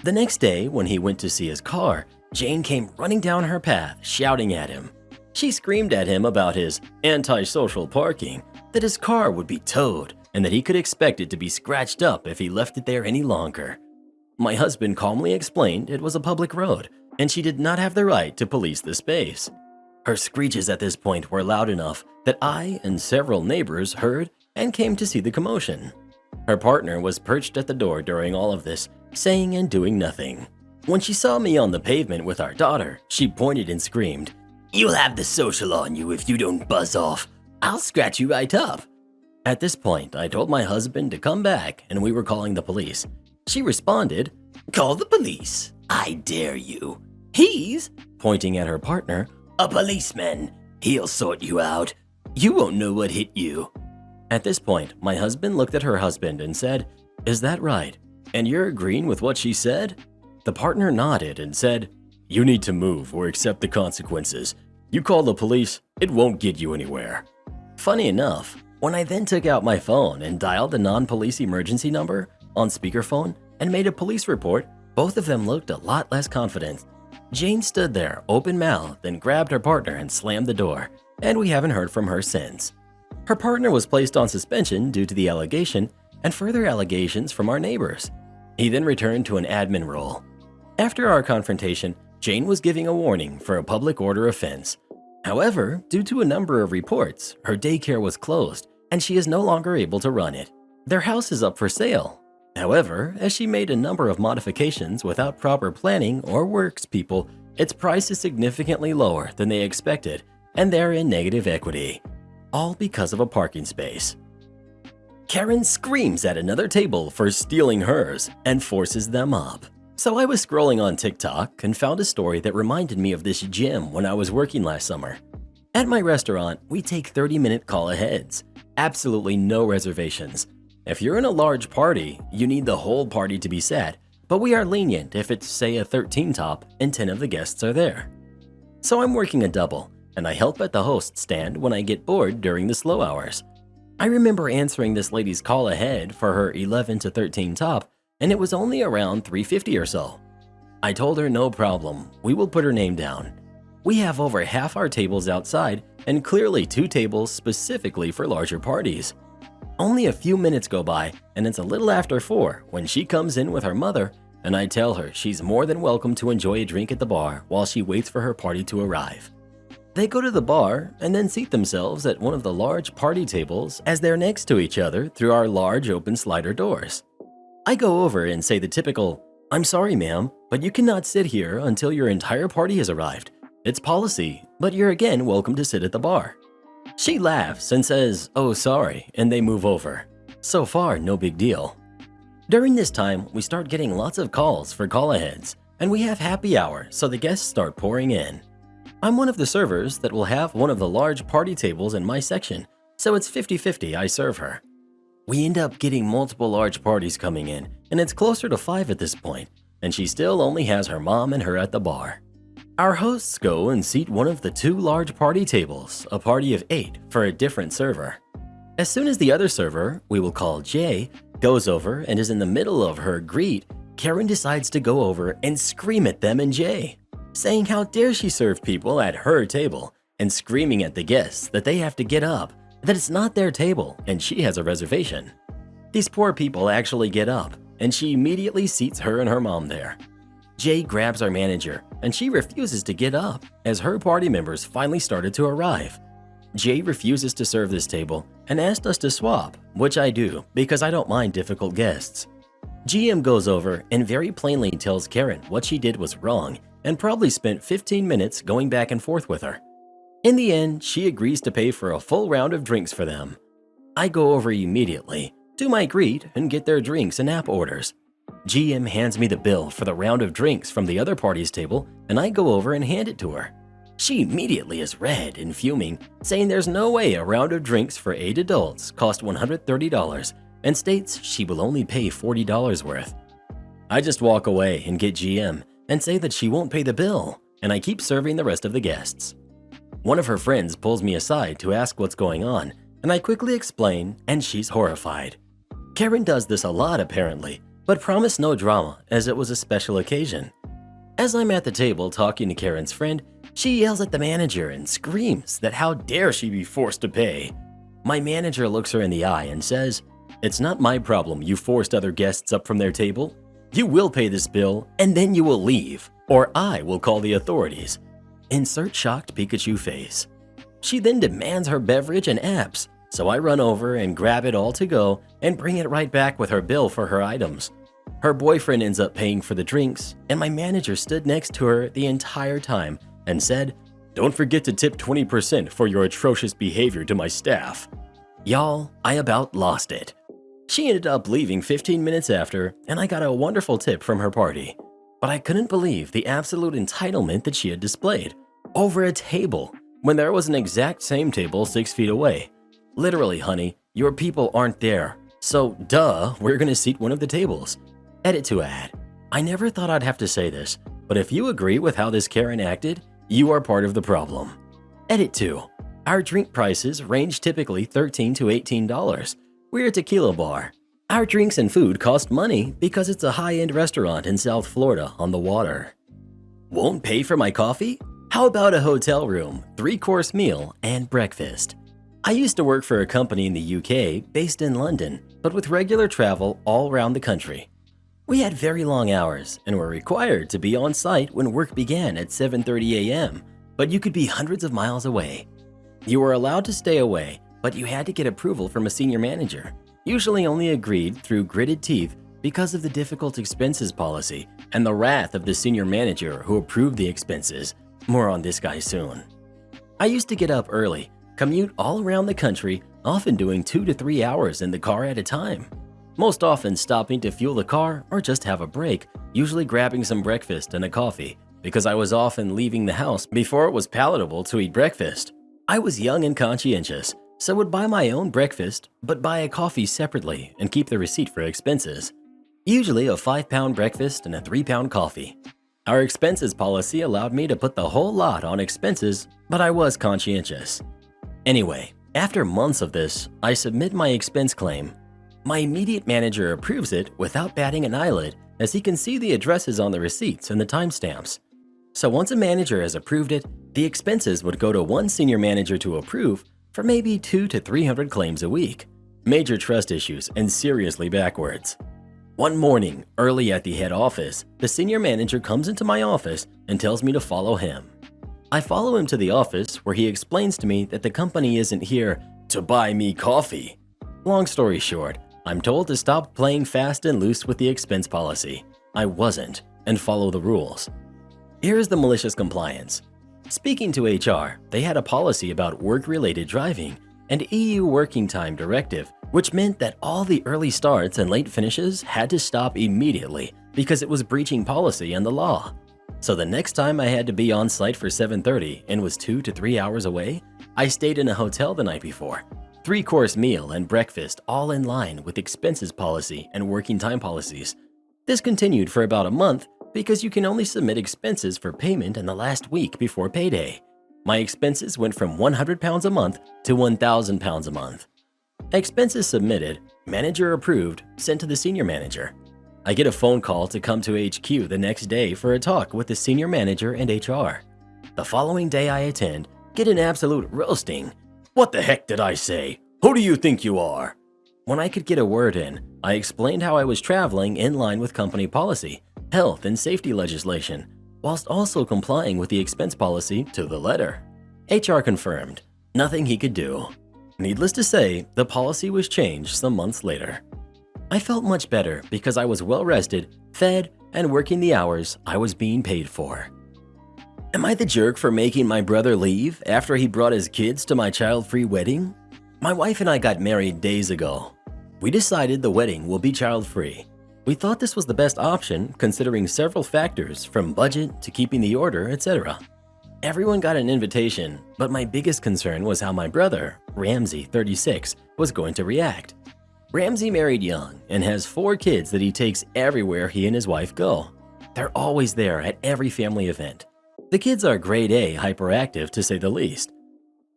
The next day, when he went to see his car, Jane came running down her path, shouting at him. She screamed at him about his antisocial parking, that his car would be towed, and that he could expect it to be scratched up if he left it there any longer. My husband calmly explained it was a public road, and she did not have the right to police the space. Her screeches at this point were loud enough that I and several neighbors heard and came to see the commotion. Her partner was perched at the door during all of this, saying and doing nothing. When she saw me on the pavement with our daughter, she pointed and screamed, "You'll have the social on you if you don't buzz off. I'll scratch you right up." At this point, I told my husband to come back and we were calling the police. She responded, "Call the police. I dare you. He's," pointing at her partner, "a policeman. He'll sort you out. You won't know what hit you." At this point, my husband looked at her husband and said, "Is that right? And you're agreeing with what she said?" The partner nodded and said, "You need to move or accept the consequences. You call the police, it won't get you anywhere." Funny enough, when I then took out my phone and dialed the non-police emergency number on speakerphone and made a police report, both of them looked a lot less confident. Jane stood there, open-mouthed, and grabbed her partner and slammed the door, and we haven't heard from her since. Her partner was placed on suspension due to the allegation and further allegations from our neighbors. He then returned to an admin role. After our confrontation, Jane was giving a warning for a public order offense. However, due to a number of reports, her daycare was closed and she is no longer able to run it. Their house is up for sale. However, as she made a number of modifications without proper planning or works people, its price is significantly lower than they expected and they're in negative equity. All because of a parking space. Karen screams at another table for stealing hers and forces them up. So I was scrolling on TikTok and found a story that reminded me of this gym when I was working last summer. At my restaurant, we take 30-minute call-aheads. Absolutely no reservations. If you're in a large party, you need the whole party to be set, but we are lenient if it's, say, a 13 top and 10 of the guests are there. So I'm working a double, and I help at the host stand when I get bored during the slow hours. I remember answering this lady's call ahead for her 11 to 13 top, and it was only around $3.50 or so. I told her no problem, we will put her name down. We have over half our tables outside and clearly 2 tables specifically for larger parties. Only a few minutes go by and it's a little after 4 when she comes in with her mother and I tell her she's more than welcome to enjoy a drink at the bar while she waits for her party to arrive. They go to the bar and then seat themselves at one of the large party tables as they're next to each other through our large open slider doors. I go over and say the typical, "I'm sorry ma'am, but you cannot sit here until your entire party has arrived. It's policy, but you're again welcome to sit at the bar." She laughs and says, "Oh sorry," and they move over. So far, no big deal. During this time, we start getting lots of calls for call-aheads, and we have happy hour, so the guests start pouring in. I'm one of the servers that will have one of the large party tables in my section, so it's 50-50 I serve her. We end up getting multiple large parties coming in, and it's closer to 5 at this point, and she still only has her mom and her at the bar. Our hosts go and seat one of the 2 large party tables, a party of 8 for a different server. As soon as the other server, we will call Jay, goes over and is in the middle of her greet, Karen decides to go over and scream at them and Jay, saying how dare she serve people at her table and screaming at the guests that they have to get up, that it's not their table and she has a reservation. These poor people actually get up and she immediately seats her and her mom there. Jay grabs our manager and she refuses to get up as her party members finally started to arrive. Jay refuses to serve this table and asked us to swap, which I do because I don't mind difficult guests. GM goes over and very plainly tells Karen what she did was wrong and probably spent 15 minutes going back and forth with her. In the end, she agrees to pay for a full round of drinks for them. I go over immediately, do my greet, and get their drinks and app orders. GM hands me the bill for the round of drinks from the other party's table and I go over and hand it to her. She immediately is red and fuming, saying there's no way a round of drinks for 8 adults cost $130 and states she will only pay $40 worth. I just walk away and get GM and say that she won't pay the bill, and I keep serving the rest of the guests. One of her friends pulls me aside to ask what's going on, and I quickly explain, and she's horrified. Karen does this a lot apparently, but promised no drama as it was a special occasion. As I'm at the table talking to Karen's friend, she yells at the manager and screams that how dare she be forced to pay. My manager looks her in the eye and says, "It's not my problem you forced other guests up from their table. You will pay this bill and then you will leave, or I will call the authorities." Insert shocked Pikachu face. She then demands her beverage and apps, so I run over and grab it all to go and bring it right back with her bill for her items. Her boyfriend ends up paying for the drinks, and my manager stood next to her the entire time and said, "Don't forget to tip 20% for your atrocious behavior to my staff." Y'all, I about lost it. She ended up leaving 15 minutes after, and I got a wonderful tip from her party. But I couldn't believe the absolute entitlement that she had displayed. Over a table, when there was an exact same table 6 feet away. Literally, honey, your people aren't there. So, duh, we're gonna seat one of the tables. Edit to add. I never thought I'd have to say this, but if you agree with how this Karen acted, you are part of the problem. Edit 2. Our drink prices range typically $13 to $18. We're a tequila bar. Our drinks and food cost money because it's a high-end restaurant in South Florida on the water. Won't pay for my coffee? How about a hotel room, 3-course meal, and breakfast? I used to work for a company in the UK based in London, but with regular travel all around the country. We had very long hours and were required to be on site when work began at 7:30 a.m., but you could be hundreds of miles away. You were allowed to stay away, but you had to get approval from a senior manager, usually only agreed through gritted teeth because of the difficult expenses policy and the wrath of the senior manager who approved the expenses. More on this guy soon. I used to get up early, commute all around the country, often doing 2 to 3 hours in the car at a time. Most often stopping to fuel the car or just have a break, usually grabbing some breakfast and a coffee, because I was often leaving the house before it was palatable to eat breakfast. I was young and conscientious, so would buy my own breakfast, but buy a coffee separately and keep the receipt for expenses. Usually a 5-pound breakfast and a 3-pound coffee. Our expenses policy allowed me to put the whole lot on expenses, but I was conscientious. Anyway, after months of this, I submit my expense claim. My immediate manager approves it without batting an eyelid, as he can see the addresses on the receipts and the timestamps. So once a manager has approved it, the expenses would go to one senior manager to approve for maybe 200 to 300 claims a week. Major trust issues and seriously backwards. One morning, early at the head office, the senior manager comes into my office and tells me to follow him. I follow him to the office where he explains to me that the company isn't here to buy me coffee. Long story short, I'm told to stop playing fast and loose with the expense policy. I wasn't, and follow the rules. Here's the malicious compliance. Speaking to HR, they had a policy about work-related driving and EU working time directive, which meant that all the early starts and late finishes had to stop immediately because it was breaching policy and the law. So the next time I had to be on site for 7:30 and was 2 to 3 hours away, I stayed in a hotel the night before. 3-course meal and breakfast all in line with expenses policy and working time policies. This continued for about a month because you can only submit expenses for payment in the last week before payday. My expenses went from £100 a month to £1,000 a month. Expenses submitted, manager approved, sent to the senior manager. I get a phone call to come to HQ the next day for a talk with the senior manager and HR. The following day I attend, get an absolute roasting. "What the heck did I say? Who do you think you are?" When I could get a word in, I explained how I was traveling in line with company policy, health and safety legislation, whilst also complying with the expense policy to the letter. HR confirmed, nothing he could do. Needless to say, the policy was changed some months later. I felt much better because I was well rested, fed, and working the hours I was being paid for. Am I the jerk for making my brother leave after he brought his kids to my child-free wedding? My wife and I got married days ago. We decided the wedding will be child-free. We thought this was the best option considering several factors from budget to keeping the order, etc. Everyone got an invitation, but my biggest concern was how my brother, Ramsey, 36, was going to react. Ramsey married young and has 4 kids that he takes everywhere he and his wife go. They're always there at every family event. The kids are grade A hyperactive to say the least,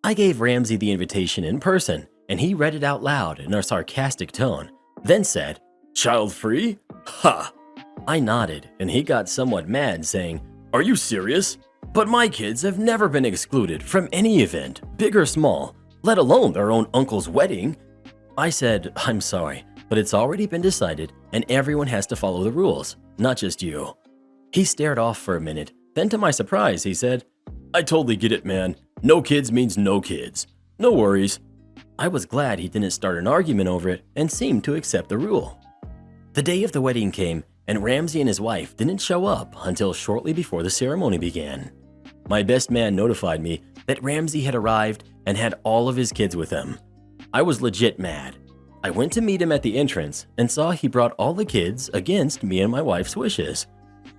I gave Ramsey the invitation in person, and he read it out loud in a sarcastic tone, then said, "Child free? Ha!" I nodded, and he got somewhat mad, saying, "Are you serious? "But my kids have never been excluded from any event, big or small, let alone their own uncle's wedding." I said, "I'm sorry, but it's already been decided, and everyone has to follow the rules, not just you." He stared off for a minute, then to my surprise, he said, "I totally get it, man. No kids means no kids. No worries." I was glad he didn't start an argument over it and seemed to accept the rule. The day of the wedding came, and Ramsey and his wife didn't show up until shortly before the ceremony began. My best man notified me that Ramsey had arrived and had all of his kids with him. I was legit mad. I went to meet him at the entrance and saw he brought all the kids against me and my wife's wishes.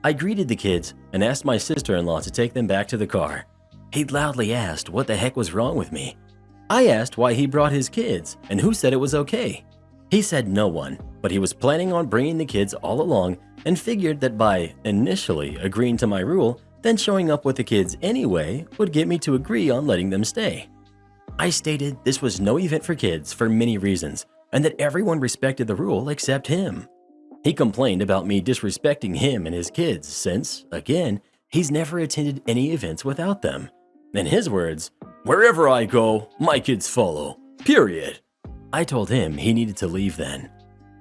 I greeted the kids and asked my sister-in-law to take them back to the car. He loudly asked what the heck was wrong with me. I asked why he brought his kids and who said it was okay. He said no one, but he was planning on bringing the kids all along and figured that by initially agreeing to my rule, then showing up with the kids anyway would get me to agree on letting them stay. I stated this was no event for kids for many reasons and that everyone respected the rule except him. He complained about me disrespecting him and his kids since, again, he's never attended any events without them. In his words, "Wherever I go, my kids follow. Period." I told him he needed to leave then.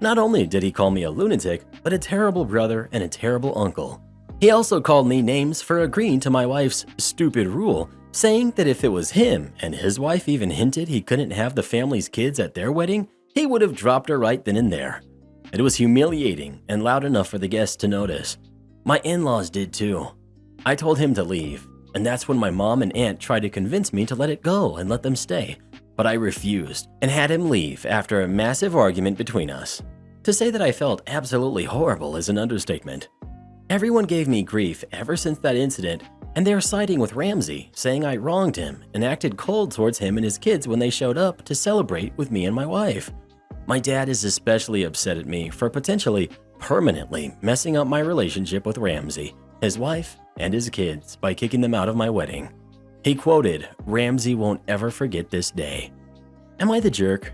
Not only did he call me a lunatic, but a terrible brother and a terrible uncle. He also called me names for agreeing to my wife's stupid rule, saying that if it was him and his wife even hinted he couldn't have the family's kids at their wedding, he would have dropped her right then and there. It was humiliating and loud enough for the guests to notice. My in-laws did too. I told him to leave, and that's when my mom and aunt tried to convince me to let it go and let them stay. But I refused and had him leave after a massive argument between us. To say that I felt absolutely horrible is an understatement. Everyone gave me grief ever since that incident, and they're siding with Ramsey, saying I wronged him and acted cold towards him and his kids when they showed up to celebrate with me and my wife. My dad is especially upset at me for potentially permanently messing up my relationship with Ramsey, his wife, and his kids by kicking them out of my wedding. He quoted, "Ramsey won't ever forget this day." Am I the jerk?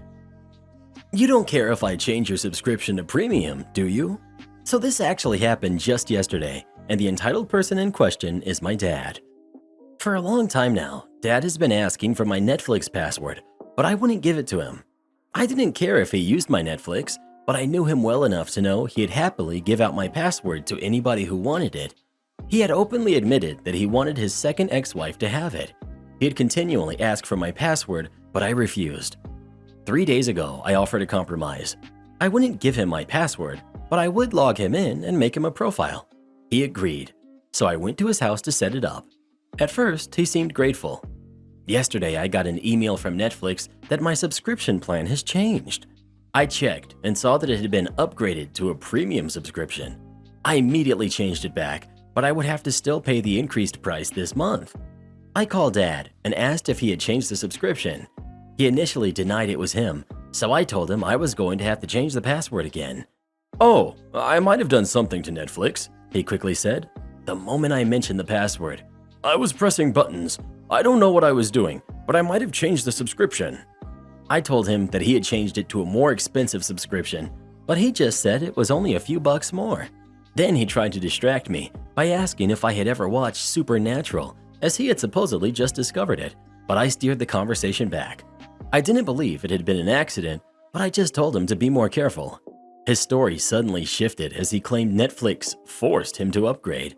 You don't care if I change your subscription to premium, do you? So this actually happened just yesterday, and the entitled person in question is my dad. For a long time now, Dad has been asking for my Netflix password, but I wouldn't give it to him. I didn't care if he used my Netflix, but I knew him well enough to know he'd happily give out my password to anybody who wanted it. He had openly admitted that he wanted his second ex-wife to have it. He had continually asked for my password, but I refused. 3 days ago, I offered a compromise. I wouldn't give him my password, but I would log him in and make him a profile. He agreed, so I went to his house to set it up. At first, he seemed grateful. Yesterday, I got an email from Netflix that my subscription plan has changed. I checked and saw that it had been upgraded to a premium subscription. I immediately changed it back, but I would have to still pay the increased price this month. I called Dad and asked if he had changed the subscription. He initially denied it was him, so I told him I was going to have to change the password again. "Oh, I might have done something to Netflix," he quickly said, the moment I mentioned the password. "I was pressing buttons. I don't know what I was doing, but I might have changed the subscription." I told him that he had changed it to a more expensive subscription, but he just said it was only a few bucks more. Then he tried to distract me by asking if I had ever watched Supernatural, as he had supposedly just discovered it, but I steered the conversation back. I didn't believe it had been an accident, but I just told him to be more careful. His story suddenly shifted as he claimed Netflix forced him to upgrade.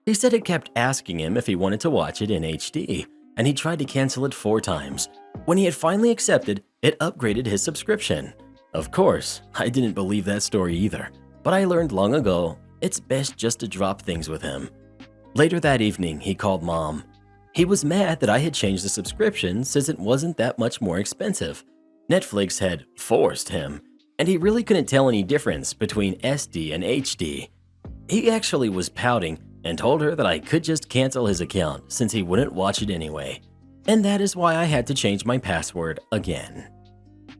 He said it kept asking him if he wanted to watch it in HD, and he tried to cancel it 4 times. When he had finally accepted, it upgraded his subscription. Of course, I didn't believe that story either, but I learned long ago it's best just to drop things with him. Later that evening, he called Mom. He was mad that I had changed the subscription since it wasn't that much more expensive. Netflix had forced him, and he really couldn't tell any difference between SD and HD. He actually was pouting and told her that I could just cancel his account since he wouldn't watch it anyway. And that is why I had to change my password again.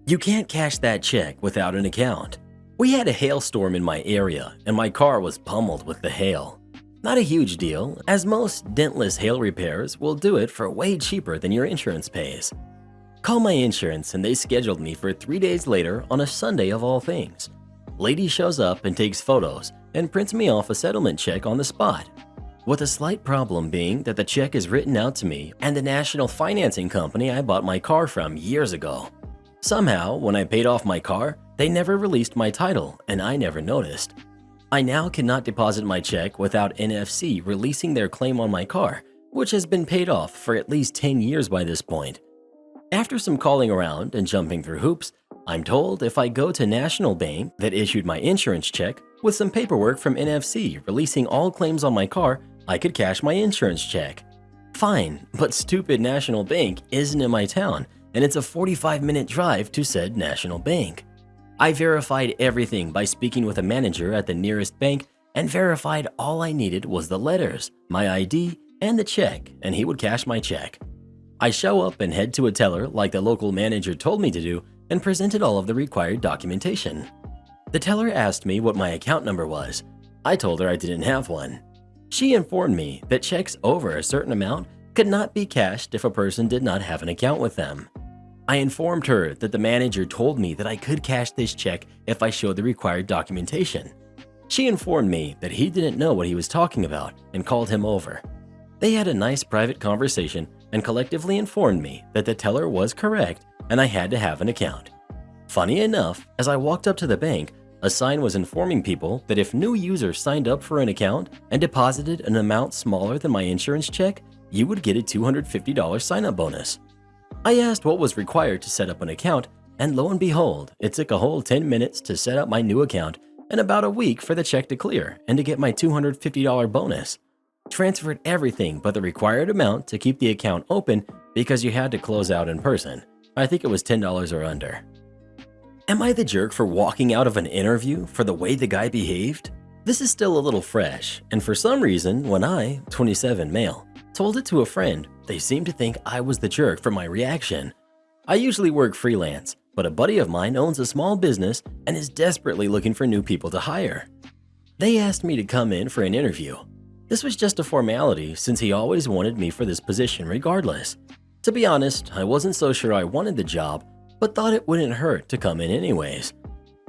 You can't cash that check without an account. We had a hailstorm in my area and my car was pummeled with the hail. Not a huge deal, as most dentless hail repairs will do it for way cheaper than your insurance pays. Call my insurance and they scheduled me for 3 days later on a Sunday of all things. Lady shows up and takes photos and prints me off a settlement check on the spot. With a slight problem being that the check is written out to me and the national financing company I bought my car from years ago. Somehow, when I paid off my car, they never released my title and I never noticed. I now cannot deposit my check without NFC releasing their claim on my car, which has been paid off for at least 10 years by this point. After some calling around and jumping through hoops, I'm told if I go to National Bank that issued my insurance check with some paperwork from NFC releasing all claims on my car, I could cash my insurance check. Fine, but stupid National Bank isn't in my town, and it's a 45-minute drive to said National Bank. I verified everything by speaking with a manager at the nearest bank and verified all I needed was the letters, my ID, and the check, and he would cash my check. I show up and head to a teller like the local manager told me to do and presented all of the required documentation. The teller asked me what my account number was. I told her I didn't have one. She informed me that checks over a certain amount could not be cashed if a person did not have an account with them. I informed her that the manager told me that I could cash this check if I showed the required documentation. She informed me that he didn't know what he was talking about and called him over. They had a nice private conversation and collectively informed me that the teller was correct and I had to have an account. Funny enough, as I walked up to the bank, a sign was informing people that if new users signed up for an account and deposited an amount smaller than my insurance check, you would get a $250 sign-up bonus. I asked what was required to set up an account, and lo and behold, it took a whole 10 minutes to set up my new account and about a week for the check to clear and to get my $250 bonus. Transferred everything but the required amount to keep the account open because you had to close out in person. I think it was $10 or under. Am I the jerk for walking out of an interview for the way the guy behaved? This is still a little fresh, and for some reason, when I, 27 male, told it to a friend, they seemed to think I was the jerk for my reaction. I usually work freelance, but a buddy of mine owns a small business and is desperately looking for new people to hire. They asked me to come in for an interview. This was just a formality since he always wanted me for this position regardless. To be honest, I wasn't so sure I wanted the job, but thought it wouldn't hurt to come in anyways.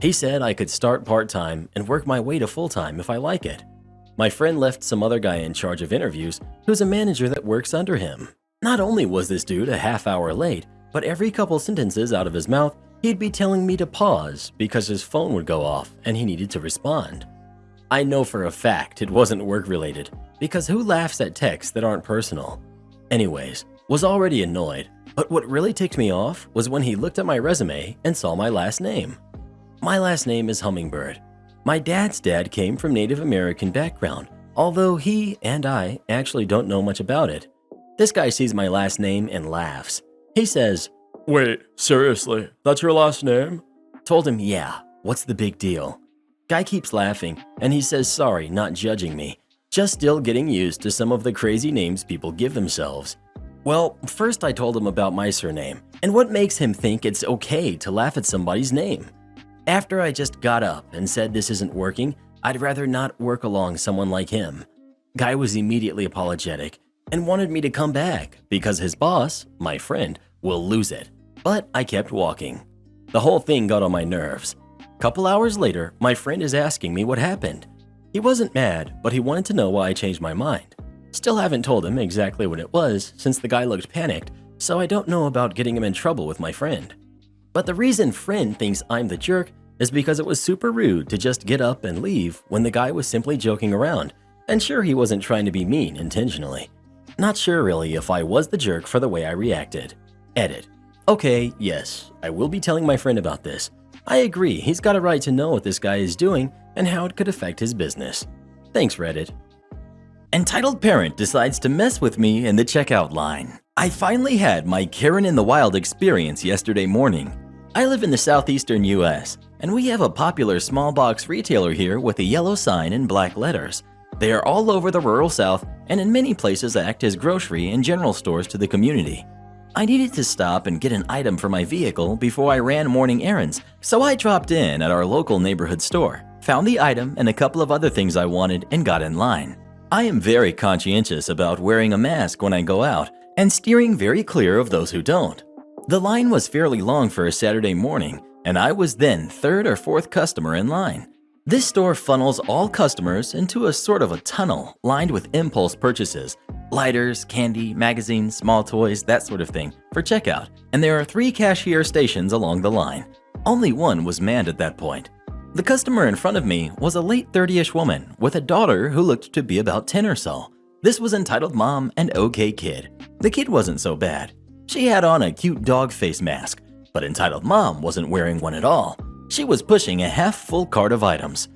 He said I could start part-time and work my way to full-time if I like it. My friend left some other guy in charge of interviews who's a manager that works under him. Not only was this dude a half hour late, but every couple sentences out of his mouth, he'd be telling me to pause because his phone would go off and he needed to respond. I know for a fact it wasn't work-related because who laughs at texts that aren't personal? Anyways, was already annoyed, but what really ticked me off was when he looked at my resume and saw my last name. My last name is Hummingbird. My dad's dad came from Native American background, although he and I actually don't know much about it. This guy sees my last name and laughs. He says, Wait, seriously, that's your last name? Told him, yeah, what's the big deal? Guy keeps laughing and he says sorry, not judging me, just still getting used to some of the crazy names people give themselves. Well, first I told him about my surname and what makes him think it's okay to laugh at somebody's name. After I just got up and said this isn't working, I'd rather not work along someone like him. Guy was immediately apologetic and wanted me to come back because his boss, my friend, will lose it. But I kept walking. The whole thing got on my nerves. Couple hours later, my friend is asking me what happened. He wasn't mad, but he wanted to know why I changed my mind. Still haven't told him exactly what it was since the guy looked panicked, so I don't know about getting him in trouble with my friend. But the reason friend thinks I'm the jerk is because it was super rude to just get up and leave when the guy was simply joking around, and sure he wasn't trying to be mean intentionally. Not sure really if I was the jerk for the way I reacted. Edit. Okay, yes, I will be telling my friend about this. I agree, he's got a right to know what this guy is doing and how it could affect his business. Thanks, Reddit. Entitled parent decides to mess with me in the checkout line. I finally had my Karen in the Wild experience yesterday morning. I live in the southeastern US, and we have a popular small box retailer here with a yellow sign in black letters. They are all over the rural south and in many places act as grocery and general stores to the community. I needed to stop and get an item for my vehicle before I ran morning errands, so I dropped in at our local neighborhood store, found the item and a couple of other things I wanted, and got in line. I am very conscientious about wearing a mask when I go out and steering very clear of those who don't. The line was fairly long for a Saturday morning, and I was then third or fourth customer in line. This store funnels all customers into a sort of a tunnel lined with impulse purchases, lighters, candy, magazines, small toys, that sort of thing, for checkout, and there are 3 cashier stations along the line. Only one was manned at that point. The customer in front of me was a late 30-ish woman with a daughter who looked to be about 10 or so. This was entitled Mom and OK Kid. The kid wasn't so bad. She had on a cute dog face mask, but entitled Mom wasn't wearing one at all. She was pushing a half-full cart of items.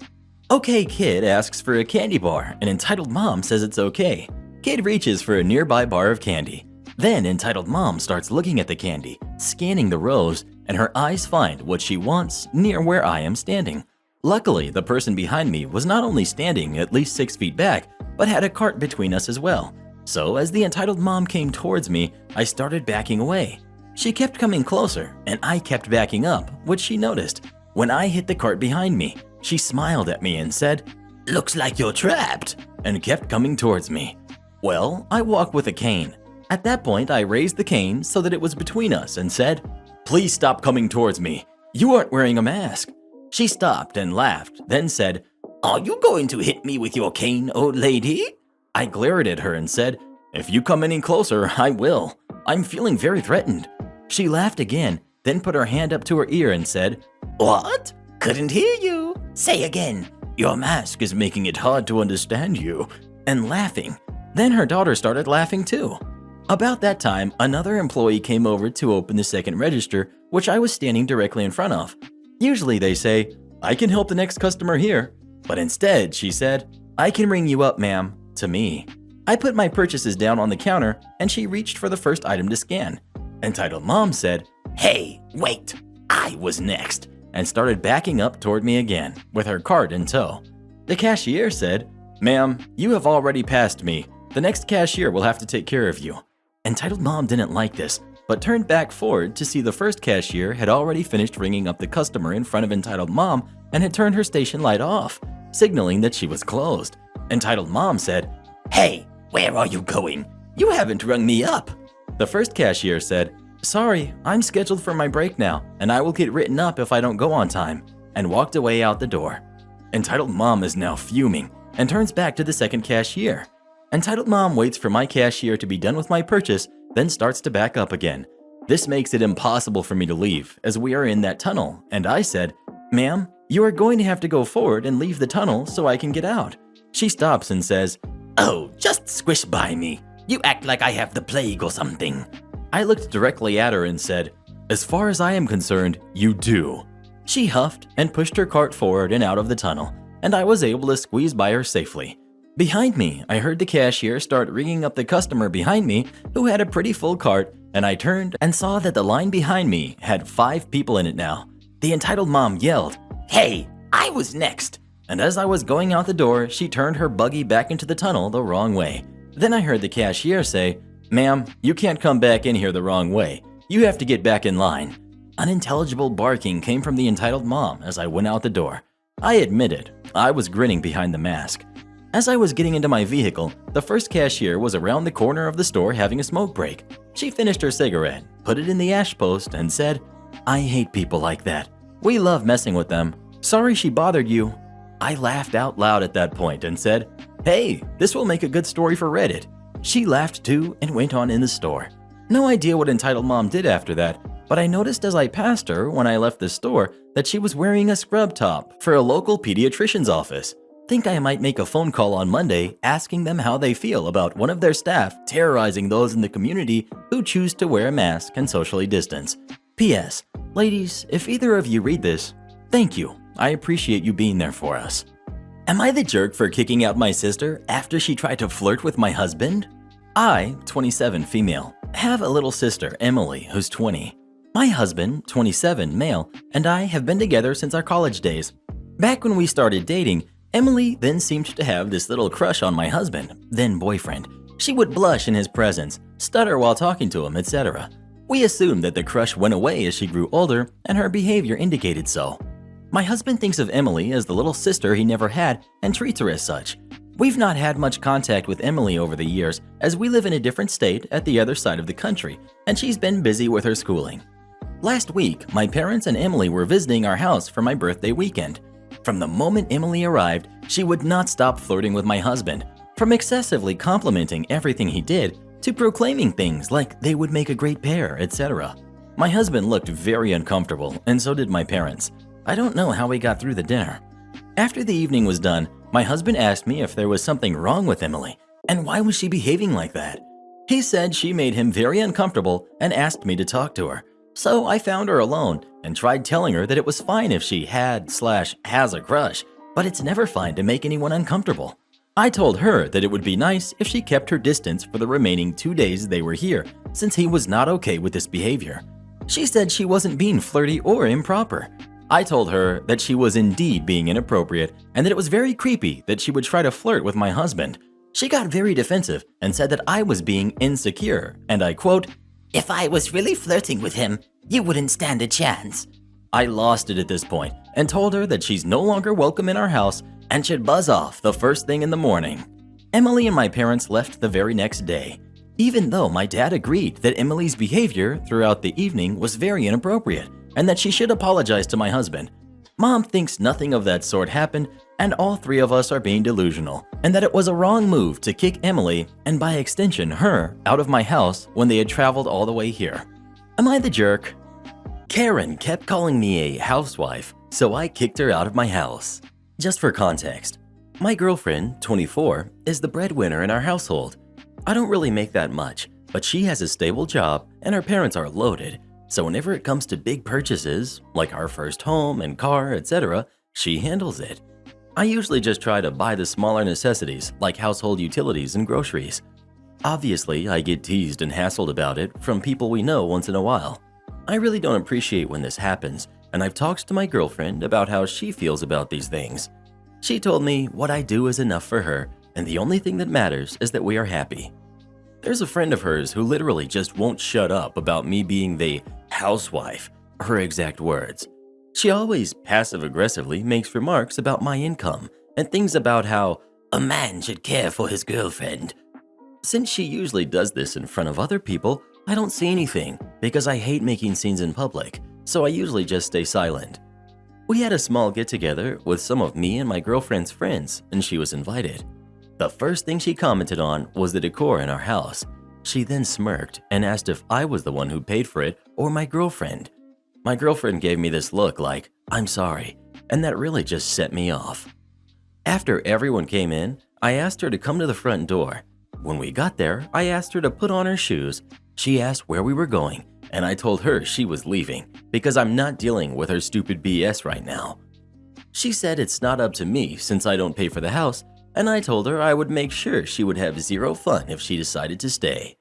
OK Kid asks for a candy bar, and entitled Mom says it's okay. Kid reaches for a nearby bar of candy. Then entitled Mom starts looking at the candy, scanning the rows, and her eyes find what she wants near where I am standing. Luckily, the person behind me was not only standing at least 6 feet back, but had a cart between us as well. So as the entitled Mom came towards me, I started backing away. She kept coming closer, and I kept backing up, which she noticed. When I hit the cart behind me, she smiled at me and said, "Looks like you're trapped," and kept coming towards me. Well, I walk with a cane. At that point, I raised the cane so that it was between us and said, "Please stop coming towards me. You aren't wearing a mask." She stopped and laughed, then said, "Are you going to hit me with your cane, old lady?" I glared at her and said, "If you come any closer, I will. I'm feeling very threatened." She laughed again, then put her hand up to her ear and said, "What? Couldn't hear you. Say again. Your mask is making it hard to understand you." And laughing. Then her daughter started laughing too. About that time, another employee came over to open the second register, which I was standing directly in front of. Usually they say, "I can help the next customer here." But instead, she said, "I can ring you up, ma'am," to me. I put my purchases down on the counter, and she reached for the first item to scan. Entitled Mom said, "Hey, wait, I was next," and started backing up toward me again, with her cart in tow. The cashier said, "Ma'am, you have already passed me. The next cashier will have to take care of you." Entitled Mom didn't like this, but turned back forward to see the first cashier had already finished ringing up the customer in front of Entitled Mom and had turned her station light off, signaling that she was closed. Entitled Mom said, "Hey, where are you going? You haven't rung me up." The first cashier said, "Sorry, I'm scheduled for my break now, and I will get written up if I don't go on time," and walked away out the door. Entitled Mom is now fuming and turns back to the second cashier. Entitled Mom waits for my cashier to be done with my purchase, then starts to back up again. This makes it impossible for me to leave, as we are in that tunnel, and I said, "Ma'am, you are going to have to go forward and leave the tunnel so I can get out." She stops and says, "Oh, just squish by me. You act like I have the plague or something." I looked directly at her and said, "As far as I am concerned, you do." She huffed and pushed her cart forward and out of the tunnel, and I was able to squeeze by her safely. Behind me, I heard the cashier start ringing up the customer behind me who had a pretty full cart, and I turned and saw that the line behind me had 5 people in it now. The Entitled Mom yelled, "Hey, I was next!" And as I was going out the door, she turned her buggy back into the tunnel the wrong way. Then I heard the cashier say, "Ma'am, you can't come back in here the wrong way. You have to get back in line." Unintelligible barking came from the Entitled Mom as I went out the door. I admitted, I was grinning behind the mask. As I was getting into my vehicle, the first cashier was around the corner of the store having a smoke break. She finished her cigarette, put it in the ash post, and said, "I hate people like that. We love messing with them. Sorry she bothered you." I laughed out loud at that point and said, "Hey, this will make a good story for Reddit." She laughed too and went on in the store. No idea what Entitled Mom did after that, but I noticed as I passed her when I left the store that she was wearing a scrub top for a local pediatrician's office. Think I might make a phone call on Monday asking them how they feel about one of their staff terrorizing those in the community who choose to wear a mask and socially distance. P.S. Ladies, if either of you read this, thank you. I appreciate you being there for us. Am I the jerk for kicking out my sister after she tried to flirt with my husband? I, 27 female, have a little sister, Emily, who's 20. My husband, 27 male, and I have been together since our college days. Back when we started dating, Emily then seemed to have this little crush on my husband, then boyfriend. She would blush in his presence, stutter while talking to him, etc. We assumed that the crush went away as she grew older, and her behavior indicated so. My husband thinks of Emily as the little sister he never had and treats her as such. We've not had much contact with Emily over the years as we live in a different state at the other side of the country, and she's been busy with her schooling. Last week, my parents and Emily were visiting our house for my birthday weekend. From the moment Emily arrived, she would not stop flirting with my husband, from excessively complimenting everything he did to proclaiming things like they would make a great pair, etc. My husband looked very uncomfortable, and so did my parents. I don't know how we got through the dinner. After the evening was done, my husband asked me if there was something wrong with Emily, and why was she behaving like that. He said she made him very uncomfortable and asked me to talk to her. So I found her alone and tried telling her that it was fine if she had/has a crush, but it's never fine to make anyone uncomfortable. I told her that it would be nice if she kept her distance for the remaining 2 days they were here, since he was not okay with this behavior. She said she wasn't being flirty or improper. I told her that she was indeed being inappropriate and that it was very creepy that she would try to flirt with my husband. She got very defensive and said that I was being insecure, and I quote, "If I was really flirting with him, you wouldn't stand a chance." I lost it at this point and told her that she's no longer welcome in our house and should buzz off the first thing in the morning. Emily and my parents left the very next day, even though my dad agreed that Emily's behavior throughout the evening was very inappropriate and that she should apologize to my husband. Mom thinks nothing of that sort happened, and all three of us are being delusional, and that it was a wrong move to kick Emily, and by extension her, out of my house when they had traveled all the way here. Am I the jerk? Karen kept calling me a housewife, so I kicked her out of my house. Just for context, my girlfriend, 24, is the breadwinner in our household. I don't really make that much, but she has a stable job and her parents are loaded, so whenever it comes to big purchases, like our first home and car, etc., she handles it. I usually just try to buy the smaller necessities like household utilities and groceries. Obviously, I get teased and hassled about it from people we know once in a while. I really don't appreciate when this happens, and I've talked to my girlfriend about how she feels about these things. She told me what I do is enough for her, and the only thing that matters is that we are happy. There's a friend of hers who literally just won't shut up about me being the housewife, her exact words. She always passive-aggressively makes remarks about my income and things about how a man should care for his girlfriend. Since she usually does this in front of other people, I don't say anything because I hate making scenes in public, so I usually just stay silent. We had a small get-together with some of me and my girlfriend's friends, and she was invited. The first thing she commented on was the decor in our house. She then smirked and asked if I was the one who paid for it or my girlfriend. My girlfriend gave me this look like, "I'm sorry," and that really just set me off. After everyone came in, I asked her to come to the front door. When we got there, I asked her to put on her shoes. She asked where we were going, and I told her she was leaving because I'm not dealing with her stupid BS right now. She said it's not up to me since I don't pay for the house, and I told her I would make sure she would have zero fun if she decided to stay.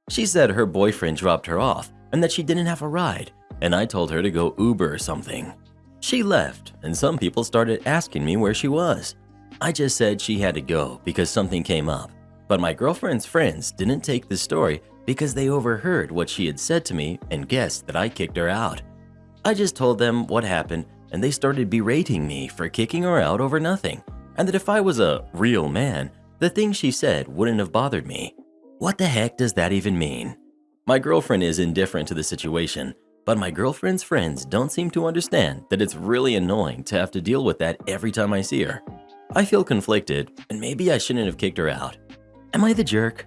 She said her boyfriend dropped her off and that she didn't have a ride, and I told her to go Uber or something. She left, and some people started asking me where she was. I just said she had to go because something came up, but my girlfriend's friends didn't take the story because they overheard what she had said to me and guessed that I kicked her out. I just told them what happened, and they started berating me for kicking her out over nothing, and that if I was a real man, the things she said wouldn't have bothered me. What the heck does that even mean? My girlfriend is indifferent to the situation, but my girlfriend's friends don't seem to understand that it's really annoying to have to deal with that every time I see her. I feel conflicted, and maybe I shouldn't have kicked her out. Am I the jerk?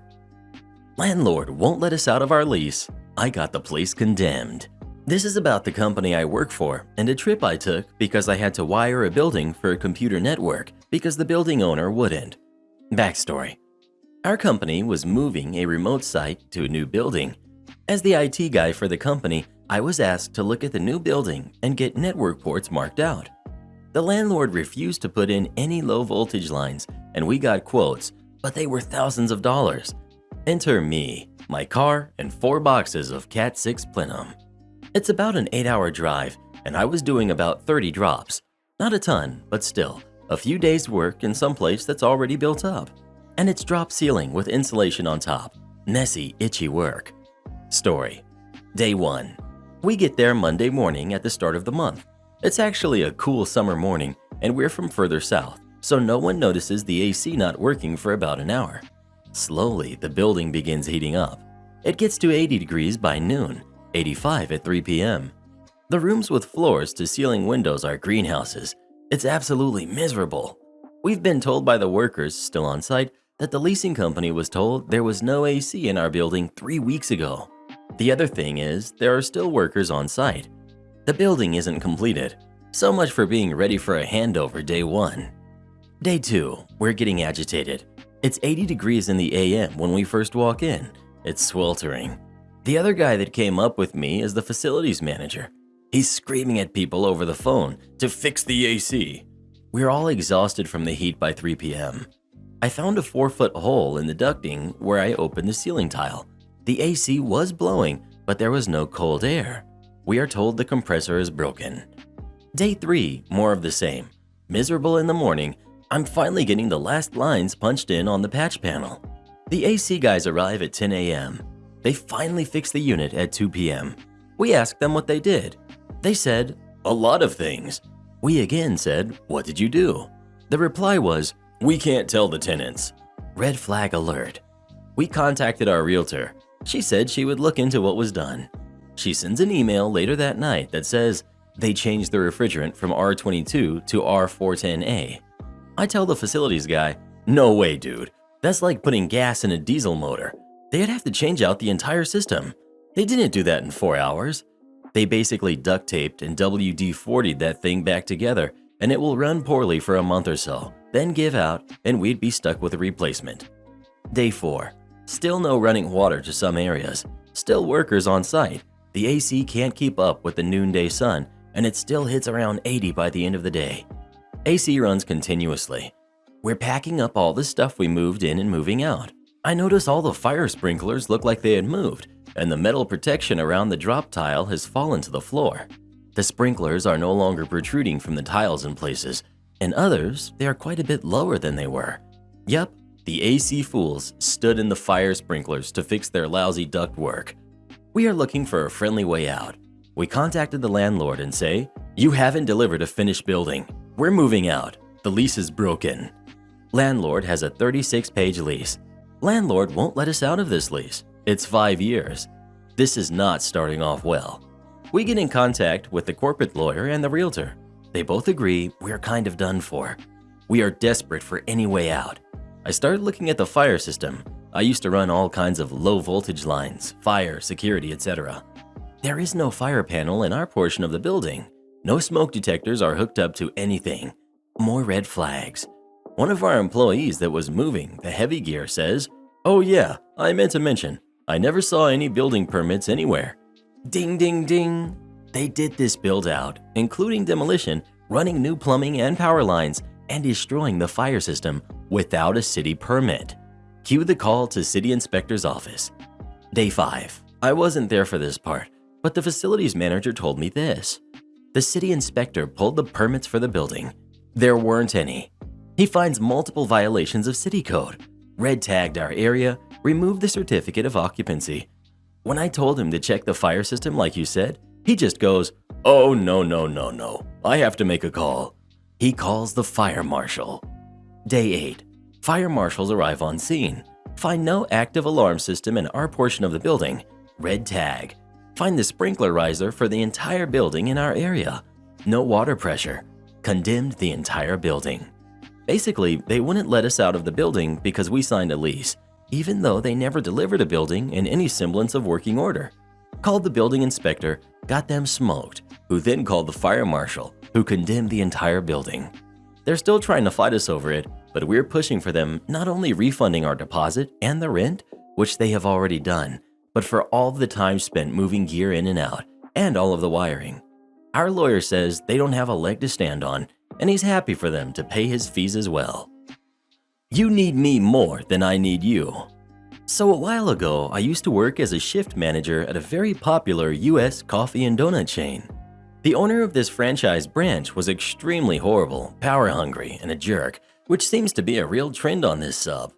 Landlord won't let us out of our lease. I got the place condemned. This is about the company I work for and a trip I took because I had to wire a building for a computer network because the building owner wouldn't. Backstory. Our company was moving a remote site to a new building. As the IT guy for the company, I was asked to look at the new building and get network ports marked out. The landlord refused to put in any low voltage lines, and we got quotes, but they were thousands of dollars. Enter me, my car, and 4 boxes of Cat 6 plenum. It's about an 8-hour drive, and I was doing about 30 drops. Not a ton, but still, a few days' work in some place that's already built up. And it's drop ceiling with insulation on top. Messy, itchy work. Story. Day 1. We get there Monday morning at the start of the month. It's actually a cool summer morning, and we're from further south, so no one notices the AC not working for about an hour. Slowly, the building begins heating up. It gets to 80 degrees by noon, 85 at 3 p.m. The rooms with floors to ceiling windows are greenhouses. It's absolutely miserable. We've been told by the workers still on site that the leasing company was told there was no AC in our building 3 weeks ago. The other thing is, there are still workers on site. The building isn't completed. So much for being ready for a handover day 1. Day 2, we're getting agitated. It's 80 degrees in the AM when we first walk in. It's sweltering. The other guy that came up with me is the facilities manager. He's screaming at people over the phone to fix the AC. We're all exhausted from the heat by 3 p.m. I found a 4-foot hole in the ducting where I opened the ceiling tile. The AC was blowing, but there was no cold air. We are told the compressor is broken. Day 3, more of the same. Miserable in the morning, I'm finally getting the last lines punched in on the patch panel. The AC guys arrive at 10 a.m. They finally fix the unit at 2 p.m. We asked them what they did. They said, "A lot of things." We again said, "What did you do?" The reply was, "We can't tell the tenants." Red flag alert. We contacted our realtor. She said she would look into what was done. She sends an email later that night that says they changed the refrigerant from R22 to R410A. I tell the facilities guy, "No way, dude. That's like putting gas in a diesel motor. They'd have to change out the entire system. They didn't do that in 4 hours. They basically duct taped and WD-40'd that thing back together, and it will run poorly for a month or so, then give out, and we'd be stuck with a replacement." Day 4. Still no running water to some areas. Still workers on site. The AC can't keep up with the noonday sun, and it still hits around 80 by the end of the day. AC runs continuously. We're packing up all the stuff we moved in and moving out. I notice all the fire sprinklers look like they had moved, and the metal protection around the drop tile has fallen to the floor. The sprinklers are no longer protruding from the tiles in places. In others, they are quite a bit lower than they were. Yup, the AC fools stood in the fire sprinklers to fix their lousy ductwork. We are looking for a friendly way out. We contacted the landlord and say, "You haven't delivered a finished building. We're moving out. The lease is broken." Landlord has a 36-page lease. Landlord won't let us out of this lease. It's 5 years. This is not starting off well. We get in contact with the corporate lawyer and the realtor. They both agree we're kind of done for. We are desperate for any way out. I started looking at the fire system. I used to run all kinds of low voltage lines, fire, security, etc. There is no fire panel in our portion of the building. No smoke detectors are hooked up to anything. More red flags. One of our employees that was moving the heavy gear says, "Oh yeah, I meant to mention, I never saw any building permits anywhere." Ding ding ding. They did this build out, including demolition, running new plumbing and power lines, and destroying the fire system without a city permit. Cue the call to city inspector's office. Day 5. I wasn't there for this part, but the facilities manager told me this. The city inspector pulled the permits for the building. There weren't any. He finds multiple violations of city code, red tagged our area, removed the certificate of occupancy. When I told him to check the fire system like you said, he just goes, "Oh no, I have to make a call." He calls the fire marshal. Day 8. Fire marshals arrive on scene. Find no active alarm system in our portion of the building. Red tag. Find the sprinkler riser for the entire building in our area. No water pressure. Condemned the entire building. Basically, they wouldn't let us out of the building because we signed a lease, even though they never delivered a building in any semblance of working order. Called the building inspector, got them smoked, who then called the fire marshal, who condemned the entire building. They're still trying to fight us over it, but we're pushing for them not only refunding our deposit and the rent, which they have already done, but for all the time spent moving gear in and out, and all of the wiring. Our lawyer says they don't have a leg to stand on, and he's happy for them to pay his fees as well. You need me more than I need you. So a while ago, I used to work as a shift manager at a very popular US coffee and donut chain. The owner of this franchise branch was extremely horrible, power-hungry, and a jerk, which seems to be a real trend on this sub.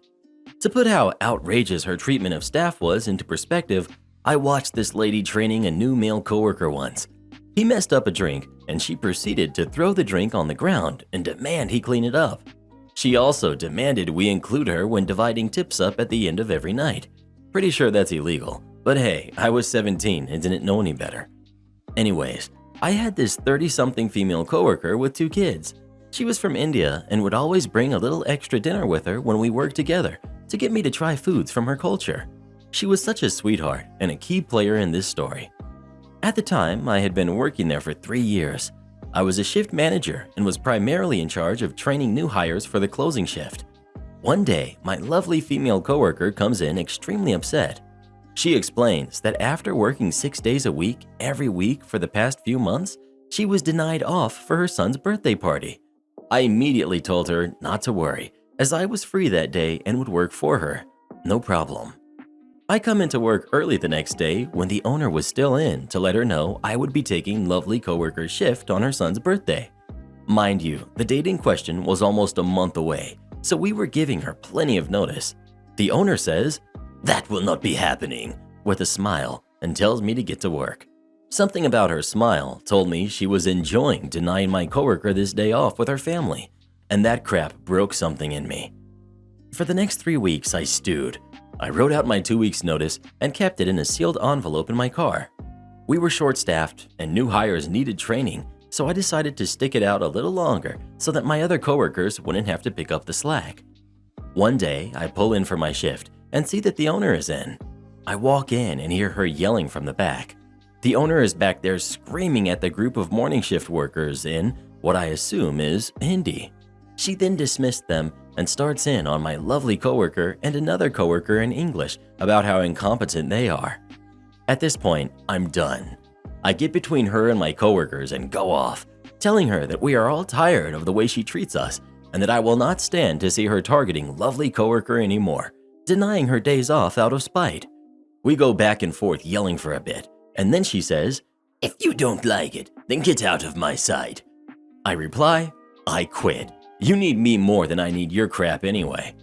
To put how outrageous her treatment of staff was into perspective, I watched this lady training a new male coworker once. He messed up a drink, and she proceeded to throw the drink on the ground and demand he clean it up. She also demanded we include her when dividing tips up at the end of every night. Pretty sure that's illegal, but hey, I was 17 and didn't know any better. Anyways, I had this 30-something female coworker with 2 kids. She was from India and would always bring a little extra dinner with her when we worked together to get me to try foods from her culture. She was such a sweetheart and a key player in this story. At the time, I had been working there for 3 years. I was a shift manager and was primarily in charge of training new hires for the closing shift. One day, my lovely female coworker comes in extremely upset. She explains that after working 6 days a week, every week for the past few months, she was denied off for her son's birthday party. I immediately told her not to worry, as I was free that day and would work for her. No problem. I come into work early the next day when the owner was still in to let her know I would be taking lovely coworker's shift on her son's birthday. Mind you, the date in question was almost a month away, so we were giving her plenty of notice. The owner says, "That will not be happening," with a smile, and tells me to get to work. Something about her smile told me she was enjoying denying my coworker this day off with her family, and that crap broke something in me. For the next 3 weeks, I stewed. I wrote out my 2 weeks' notice and kept it in a sealed envelope in my car. We were short-staffed and new hires needed training, so I decided to stick it out a little longer so that my other coworkers wouldn't have to pick up the slack. One day, I pull in for my shift and see that the owner is in. I walk in and hear her yelling from the back. The owner is back there screaming at the group of morning shift workers in what I assume is Hindi. She then dismissed them and starts in on my lovely coworker and another coworker in English about how incompetent they are. At this point, I'm done. I get between her and my coworkers and go off, telling her that we are all tired of the way she treats us and that I will not stand to see her targeting lovely coworker anymore, denying her days off out of spite. We go back and forth yelling for a bit, and then she says, "If you don't like it, then get out of my sight." I reply, "I quit. You need me more than I need your crap anyway."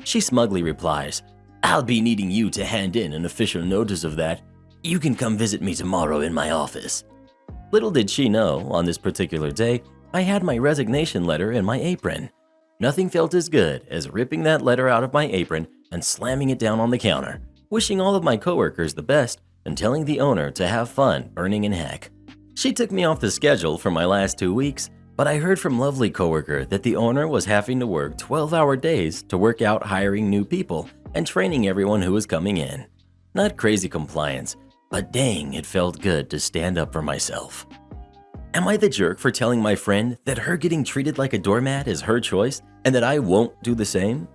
She smugly replies, "I'll be needing you to hand in an official notice of that. You can come visit me tomorrow in my office." Little did she know, on this particular day, I had my resignation letter in my apron. Nothing felt as good as ripping that letter out of my apron and slamming it down on the counter, wishing all of my coworkers the best and telling the owner to have fun burning in heck. She took me off the schedule for my last 2 weeks, but I heard from lovely coworker that the owner was having to work 12-hour days to work out hiring new people and training everyone who was coming in. Not crazy compliance, but dang, it felt good to stand up for myself. Am I the jerk for telling my friend that her getting treated like a doormat is her choice and that I won't do the same?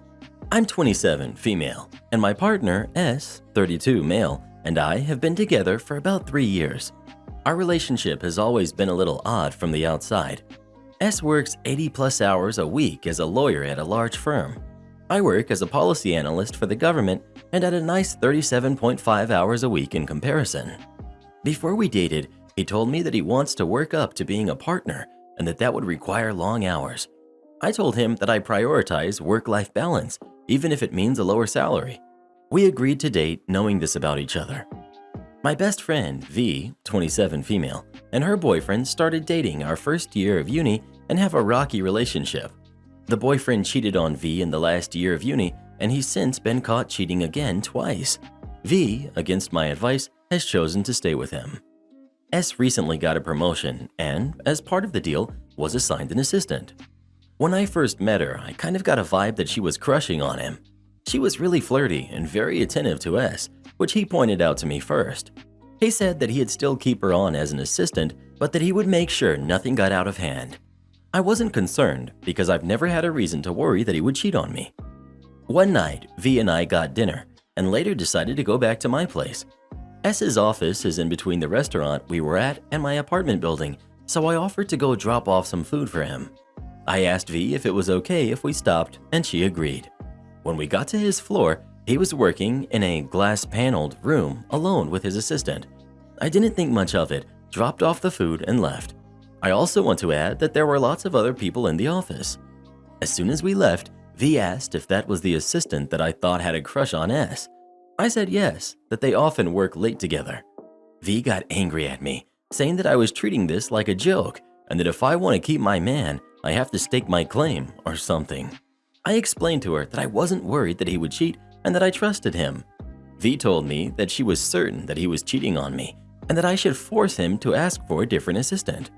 I'm 27, female, and my partner, S, 32, male, and I have been together for about 3 years. Our relationship has always been a little odd from the outside. S works 80+ hours a week as a lawyer at a large firm. I work as a policy analyst for the government and at a nice 37.5 hours a week in comparison. Before we dated, he told me that he wants to work up to being a partner and that would require long hours. I told him that I prioritize work-life balance, even if it means a lower salary. We agreed to date knowing this about each other. My best friend, V, 27 female, and her boyfriend started dating our first year of uni and have a rocky relationship. The boyfriend cheated on V in the last year of uni, and he's since been caught cheating again twice. V, against my advice, has chosen to stay with him. S recently got a promotion and, as part of the deal, was assigned an assistant. When I first met her, I kind of got a vibe that she was crushing on him. She was really flirty and very attentive to S, which he pointed out to me first. He said that he'd still keep her on as an assistant, but that he would make sure nothing got out of hand. I wasn't concerned because I've never had a reason to worry that he would cheat on me. One night, V and I got dinner and later decided to go back to my place. S's office is in between the restaurant we were at and my apartment building, so I offered to go drop off some food for him. I asked V if it was okay if we stopped, and she agreed. When we got to his floor, he was working in a glass-paneled room alone with his assistant. I didn't think much of it, dropped off the food, and left. I also want to add that there were lots of other people in the office. As soon as we left, V asked if that was the assistant that I thought had a crush on S. I said yes, that they often work late together. V got angry at me, saying that I was treating this like a joke and that if I want to keep my man, I have to stake my claim or something. I explained to her that I wasn't worried that he would cheat and that I trusted him. V told me that she was certain that he was cheating on me and that I should force him to ask for a different assistant.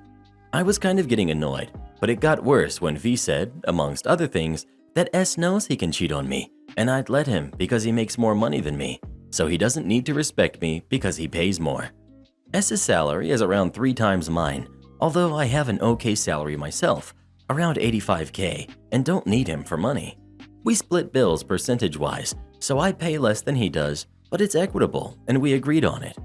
I was kind of getting annoyed, but it got worse when V said, amongst other things, that S knows he can cheat on me and I'd let him because he makes more money than me, so he doesn't need to respect me because he pays more. S's salary is around 3 times mine, although I have an okay salary myself, around $85K, and don't need him for money. We split bills percentage-wise, so I pay less than he does, but it's equitable and we agreed on it.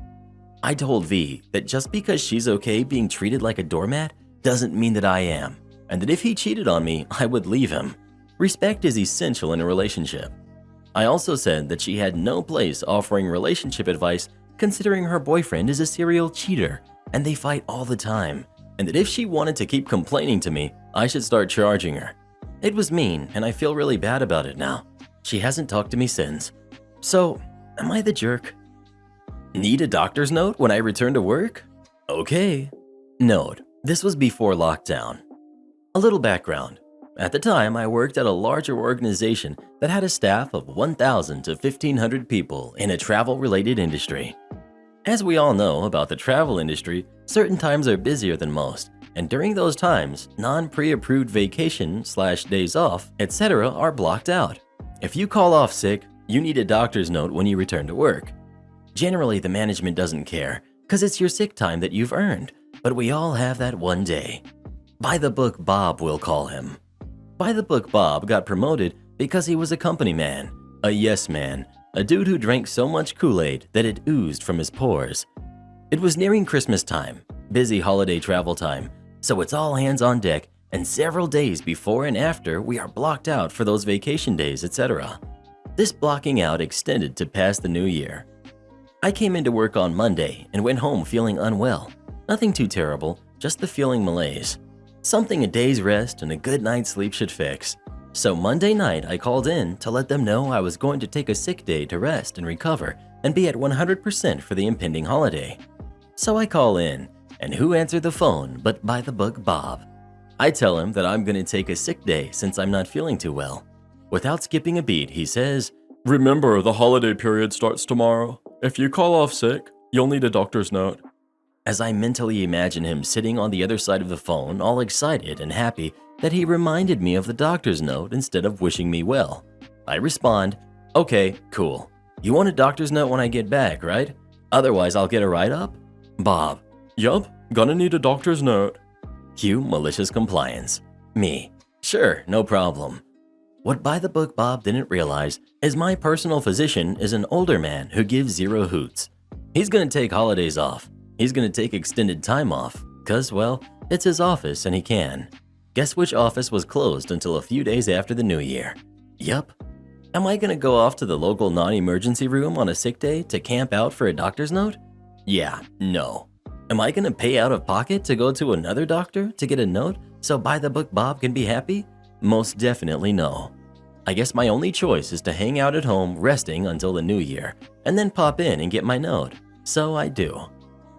I told V that just because she's okay being treated like a doormat doesn't mean that I am, and that if he cheated on me, I would leave him. Respect is essential in a relationship. I also said that she had no place offering relationship advice considering her boyfriend is a serial cheater and they fight all the time, and that if she wanted to keep complaining to me, I should start charging her. It was mean and I feel really bad about it now. She hasn't talked to me since. So, am I the jerk? Need a doctor's note when I return to work? Okay. Note, this was before lockdown. A little background. At the time, I worked at a larger organization that had a staff of 1,000 to 1,500 people in a travel-related industry. As we all know about the travel industry, certain times are busier than most, and during those times, non-pre-approved vacation/days off, etc. are blocked out. If you call off sick, you need a doctor's note when you return to work. Generally, the management doesn't care, because it's your sick time that you've earned, but we all have that one day. By the book Bob, we'll call him. By the book Bob got promoted because he was a company man, a yes man, a dude who drank so much Kool-Aid that it oozed from his pores. It was nearing Christmas time, busy holiday travel time, so it's all hands on deck, and several days before and after we are blocked out for those vacation days, etc. This blocking out extended to past the new year. I came into work on Monday and went home feeling unwell. Nothing too terrible, just the feeling malaise. Something a day's rest and a good night's sleep should fix. So Monday night I called in to let them know I was going to take a sick day to rest and recover and be at 100% for the impending holiday. So I call in, and who answered the phone but by the book Bob. I tell him that I'm going to take a sick day since I'm not feeling too well. Without skipping a beat, he says, Remember, the holiday period starts tomorrow. If you call off sick, you'll need a doctor's note. As I mentally imagine him sitting on the other side of the phone, all excited and happy that he reminded me of the doctor's note instead of wishing me well, I respond, okay, cool. You want a doctor's note when I get back, right? Otherwise, I'll get a write-up? Bob, Yup, gonna need a doctor's note. cue malicious compliance. Me, sure, no problem. What by the book Bob didn't realize is my personal physician is an older man who gives zero hoots. He's gonna take holidays off. He's gonna take extended time off, cause, well, it's his office and he can. Guess which office was closed until a few days after the new year? Yup. Am I gonna go off to the local non-emergency room on a sick day to camp out for a doctor's note? Yeah, no. Am I gonna pay out of pocket to go to another doctor to get a note so by the book Bob can be happy? Most definitely no. I guess my only choice is to hang out at home resting until the new year and then pop in and get my note. So I do.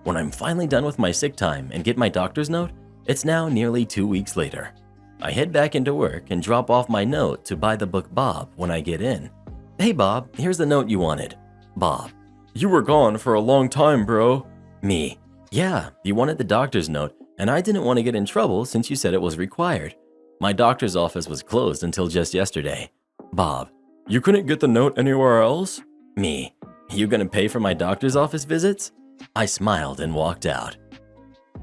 When I'm finally done with my sick time and get my doctor's note, it's now nearly 2 weeks later. I head back into work and drop off my note to by the book Bob when I get in. Hey Bob, here's the note you wanted. Bob, You were gone for a long time, bro. me, yeah, you wanted the doctor's note and I didn't want to get in trouble since you said it was required. My doctor's office was closed until just yesterday. Bob, You couldn't get the note anywhere else? me, you gonna pay for my doctor's office visits? I smiled and walked out.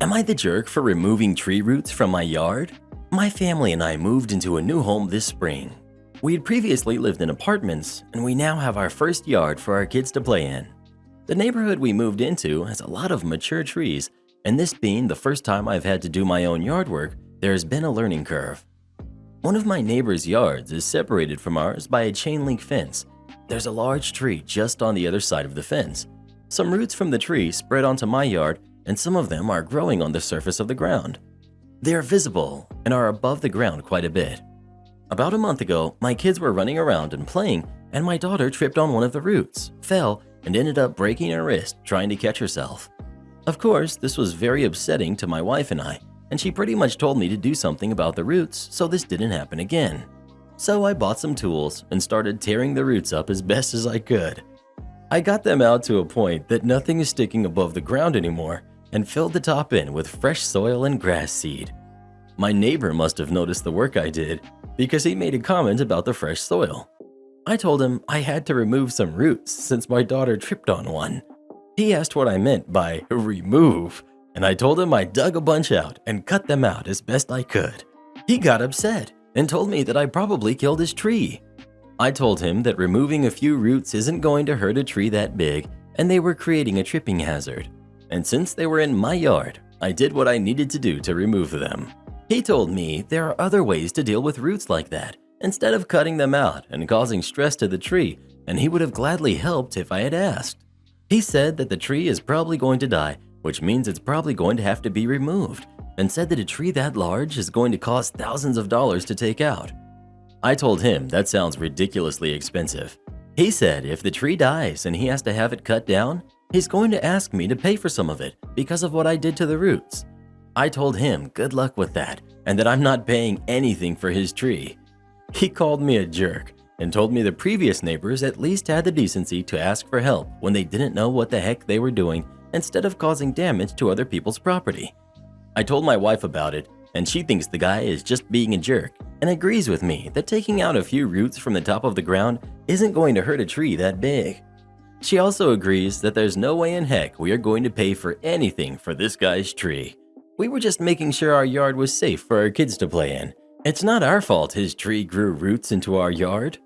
Am I the jerk for removing tree roots from my yard? My family and I moved into a new home this spring. We had previously lived in apartments, and we now have our first yard for our kids to play in. The neighborhood we moved into has a lot of mature trees, and this being the first time I've had to do my own yard work, there has been a learning curve. One of my neighbor's yards is separated from ours by a chain link fence. There's a large tree just on the other side of the fence. Some roots from the tree spread onto my yard, and some of them are growing on the surface of the ground. They are visible and are above the ground quite a bit. About a month ago, my kids were running around and playing, and my daughter tripped on one of the roots, fell, and ended up breaking her wrist trying to catch herself. Of course, this was very upsetting to my wife and I, and she pretty much told me to do something about the roots so this didn't happen again. So I bought some tools and started tearing the roots up as best as I could. I got them out to a point that nothing is sticking above the ground anymore and filled the top in with fresh soil and grass seed. My neighbor must have noticed the work I did because he made a comment about the fresh soil. I told him I had to remove some roots since my daughter tripped on one. He asked what I meant by remove, and I told him I dug a bunch out and cut them out as best I could. He got upset and told me that I probably killed his tree. I told him that removing a few roots isn't going to hurt a tree that big and they were creating a tripping hazard. And since they were in my yard, I did what I needed to do to remove them. He told me there are other ways to deal with roots like that, instead of cutting them out and causing stress to the tree, and he would have gladly helped if I had asked. He said that the tree is probably going to die, which means it's probably going to have to be removed, and said that a tree that large is going to cost thousands of dollars to take out. I told him that sounds ridiculously expensive. He said if the tree dies and he has to have it cut down, he's going to ask me to pay for some of it because of what I did to the roots. I told him good luck with that and that I'm not paying anything for his tree. He called me a jerk and told me the previous neighbors at least had the decency to ask for help when they didn't know what the heck they were doing instead of causing damage to other people's property. I told my wife about it, and she thinks the guy is just being a jerk and agrees with me that taking out a few roots from the top of the ground isn't going to hurt a tree that big. She also agrees that there's no way in heck we are going to pay for anything for this guy's tree. We were just making sure our yard was safe for our kids to play in. It's not our fault his tree grew roots into our yard.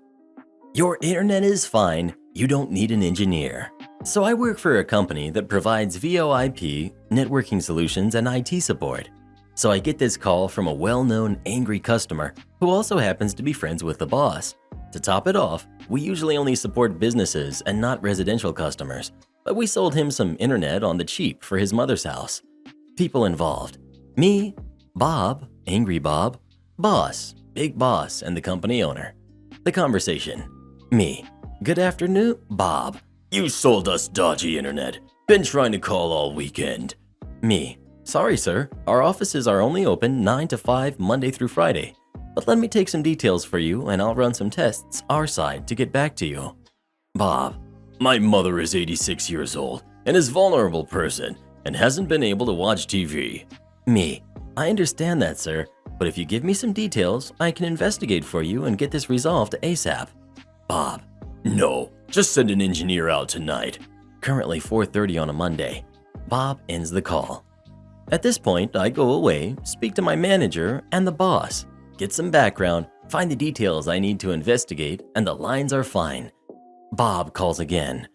Your internet is fine, you don't need an engineer. So I work for a company that provides VoIP, networking solutions, and IT support. So I get this call from a well-known angry customer who also happens to be friends with the boss. To top it off, we usually only support businesses and not residential customers, but we sold him some internet on the cheap for his mother's house. People involved: me, Bob, Angry Bob, boss, big boss, and the company owner. The conversation: me: good afternoon, Bob. You sold us dodgy internet. Been trying to call all weekend. Me: sorry sir, our offices are only open 9 to 5 Monday through Friday. But let me take some details for you and I'll run some tests our side to get back to you. Bob: my mother is 86 years old and is a vulnerable person and hasn't been able to watch TV. Me: I understand that, sir, but if you give me some details, I can investigate for you and get this resolved ASAP. Bob: no, just send an engineer out tonight. Currently 4:30 on a Monday. Bob ends the call. At this point, I go away, speak to my manager and the boss, get some background, find the details I need to investigate, and the lines are fine. Bob calls again.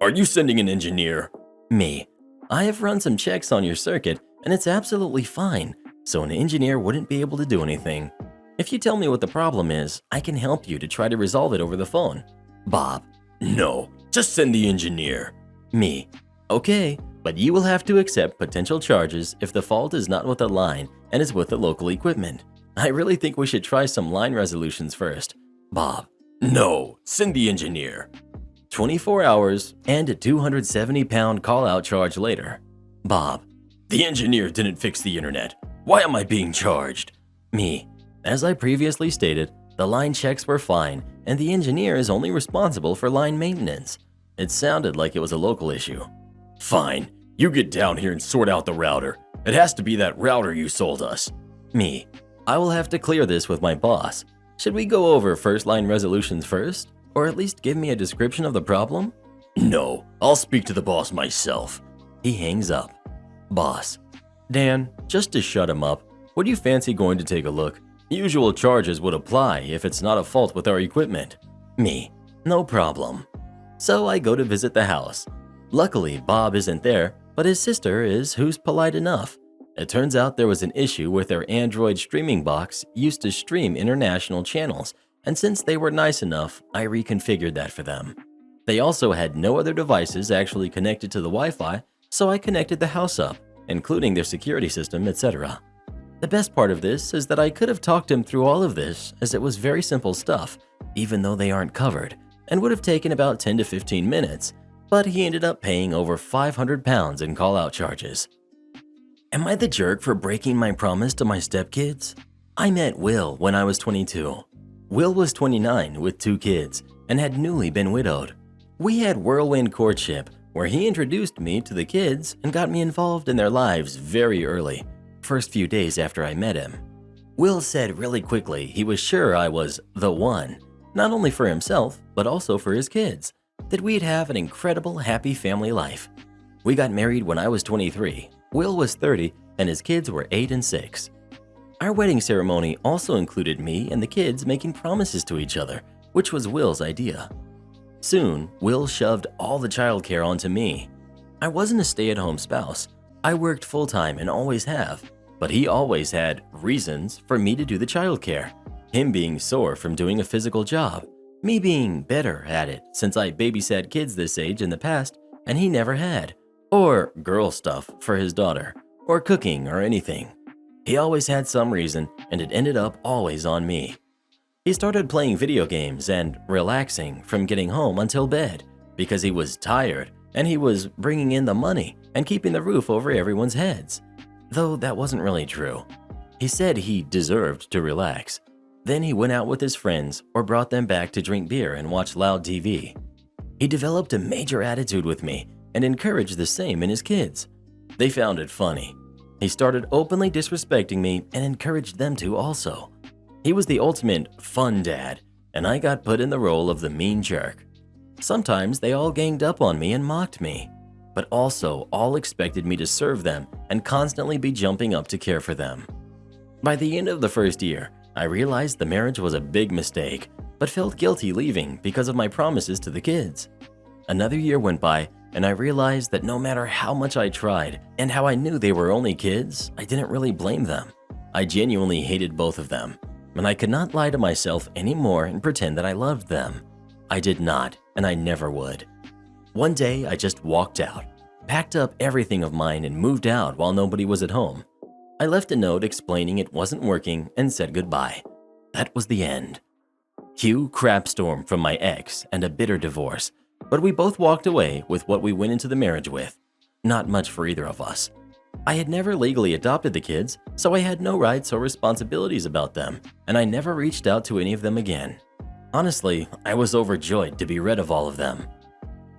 Are you sending an engineer? Me: I have run some checks on your circuit and it's absolutely fine, so an engineer wouldn't be able to do anything. If you tell me what the problem is, I can help you to try to resolve it over the phone. Bob: no, just send the engineer. Me: okay, but you will have to accept potential charges if the fault is not with the line and is with the local equipment. I really think we should try some line resolutions first. Bob: no, send the engineer. 24 hours and a 270-pound call-out charge later. Bob: the engineer didn't fix the internet. Why am I being charged? Me: as I previously stated, the line checks were fine and the engineer is only responsible for line maintenance. It sounded like it was a local issue. Fine, you get down here and sort out the router. It has to be that router you sold us. Me: I will have to clear this with my boss. Should we go over first line resolutions first? Or at least give me a description of the problem? No, I'll speak to the boss myself. He hangs up. Boss: Dan, just to shut him up, would you fancy going to take a look? Usual charges would apply if it's not a fault with our equipment. Me: no problem. So I go to visit the house. Luckily, Bob isn't there, but his sister is who's polite enough. It turns out there was an issue with their Android streaming box used to stream international channels, and since they were nice enough, I reconfigured that for them. They also had no other devices actually connected to the Wi-Fi, so I connected the house up, including their security system, etc. The best part of this is that I could have talked him through all of this, as it was very simple stuff, even though they aren't covered, and would have taken about 10 to 15 minutes, but he ended up paying over 500 pounds in call-out charges. Am I the jerk for breaking my promise to my stepkids? I met Will when I was 22. Will was 29 with 2 kids and had newly been widowed. We had whirlwind courtship where he introduced me to the kids and got me involved in their lives very early, first few days after I met him. Will said really quickly he was sure I was the one, not only for himself, but also for his kids, that we'd have an incredible, happy family life. We got married when I was 23, Will was 30, and his kids were 8 and 6. Our wedding ceremony also included me and the kids making promises to each other, which was Will's idea. Soon, Will shoved all the childcare onto me. I wasn't a stay-at-home spouse. I worked full-time and always have, but he always had reasons for me to do the childcare. Him being sore from doing a physical job, me being better at it since I babysat kids this age in the past and he never had, or girl stuff for his daughter, or cooking or anything. He always had some reason and it ended up always on me. He started playing video games and relaxing from getting home until bed because he was tired and he was bringing in the money and keeping the roof over everyone's heads. Though that wasn't really true. He said he deserved to relax. Then he went out with his friends or brought them back to drink beer and watch loud TV. He developed a major attitude with me and encouraged the same in his kids. They found it funny. He started openly disrespecting me and encouraged them to also. He was the ultimate fun dad, and I got put in the role of the mean jerk. Sometimes they all ganged up on me and mocked me, but also all expected me to serve them and constantly be jumping up to care for them. By the end of the first year, I realized the marriage was a big mistake, but felt guilty leaving because of my promises to the kids. Another year went by, and I realized that no matter how much I tried and how I knew they were only kids, I didn't really blame them. I genuinely hated both of them, and I could not lie to myself anymore and pretend that I loved them. I did not, and I never would. One day, I just walked out, packed up everything of mine and moved out while nobody was at home. I left a note explaining it wasn't working and said goodbye. That was the end. Cue crapstorm from my ex and a bitter divorce, but we both walked away with what we went into the marriage with. Not much for either of us. I had never legally adopted the kids, so I had no rights or responsibilities about them, and I never reached out to any of them again. Honestly, I was overjoyed to be rid of all of them.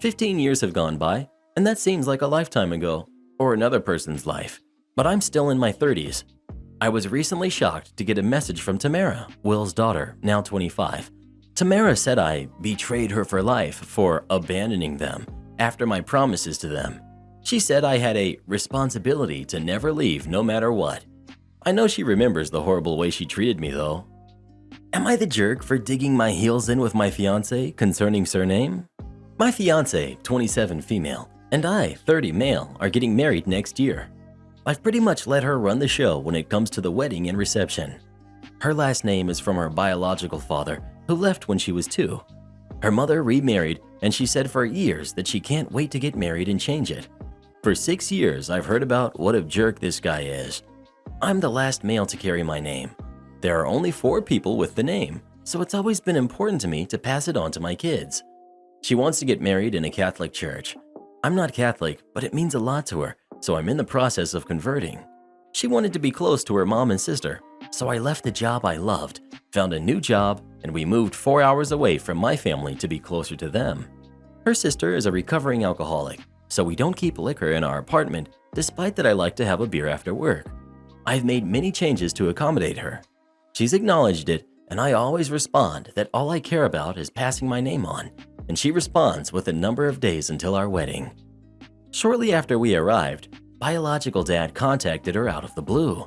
15 years have gone by, and that seems like a lifetime ago, or another person's life, but I'm still in my 30s. I was recently shocked to get a message from Tamara, Will's daughter, now 25. Tamara said I betrayed her for life for abandoning them after my promises to them. She said I had a responsibility to never leave no matter what. I know she remembers the horrible way she treated me though. Am I the jerk for digging my heels in with my fiance concerning surname? My fiance, 27 female, and I, 30 male, are getting married next year. I've pretty much let her run the show when it comes to the wedding and reception. Her last name is from her biological father, who left when she was 2. Her mother remarried, and she said for years that she can't wait to get married and change it. For 6 years, I've heard about what a jerk this guy is. I'm the last male to carry my name. There are only 4 people with the name, so it's always been important to me to pass it on to my kids. She wants to get married in a Catholic church. I'm not Catholic, but it means a lot to her, so I'm in the process of converting. She wanted to be close to her mom and sister, so I left the job I loved, found a new job, and we moved 4 hours away from my family to be closer to them. Her sister is a recovering alcoholic, so we don't keep liquor in our apartment, despite that I like to have a beer after work. I've made many changes to accommodate her. She's acknowledged it, and I always respond that all I care about is passing my name on, and she responds with a number of days until our wedding. Shortly after we arrived, biological dad contacted her out of the blue.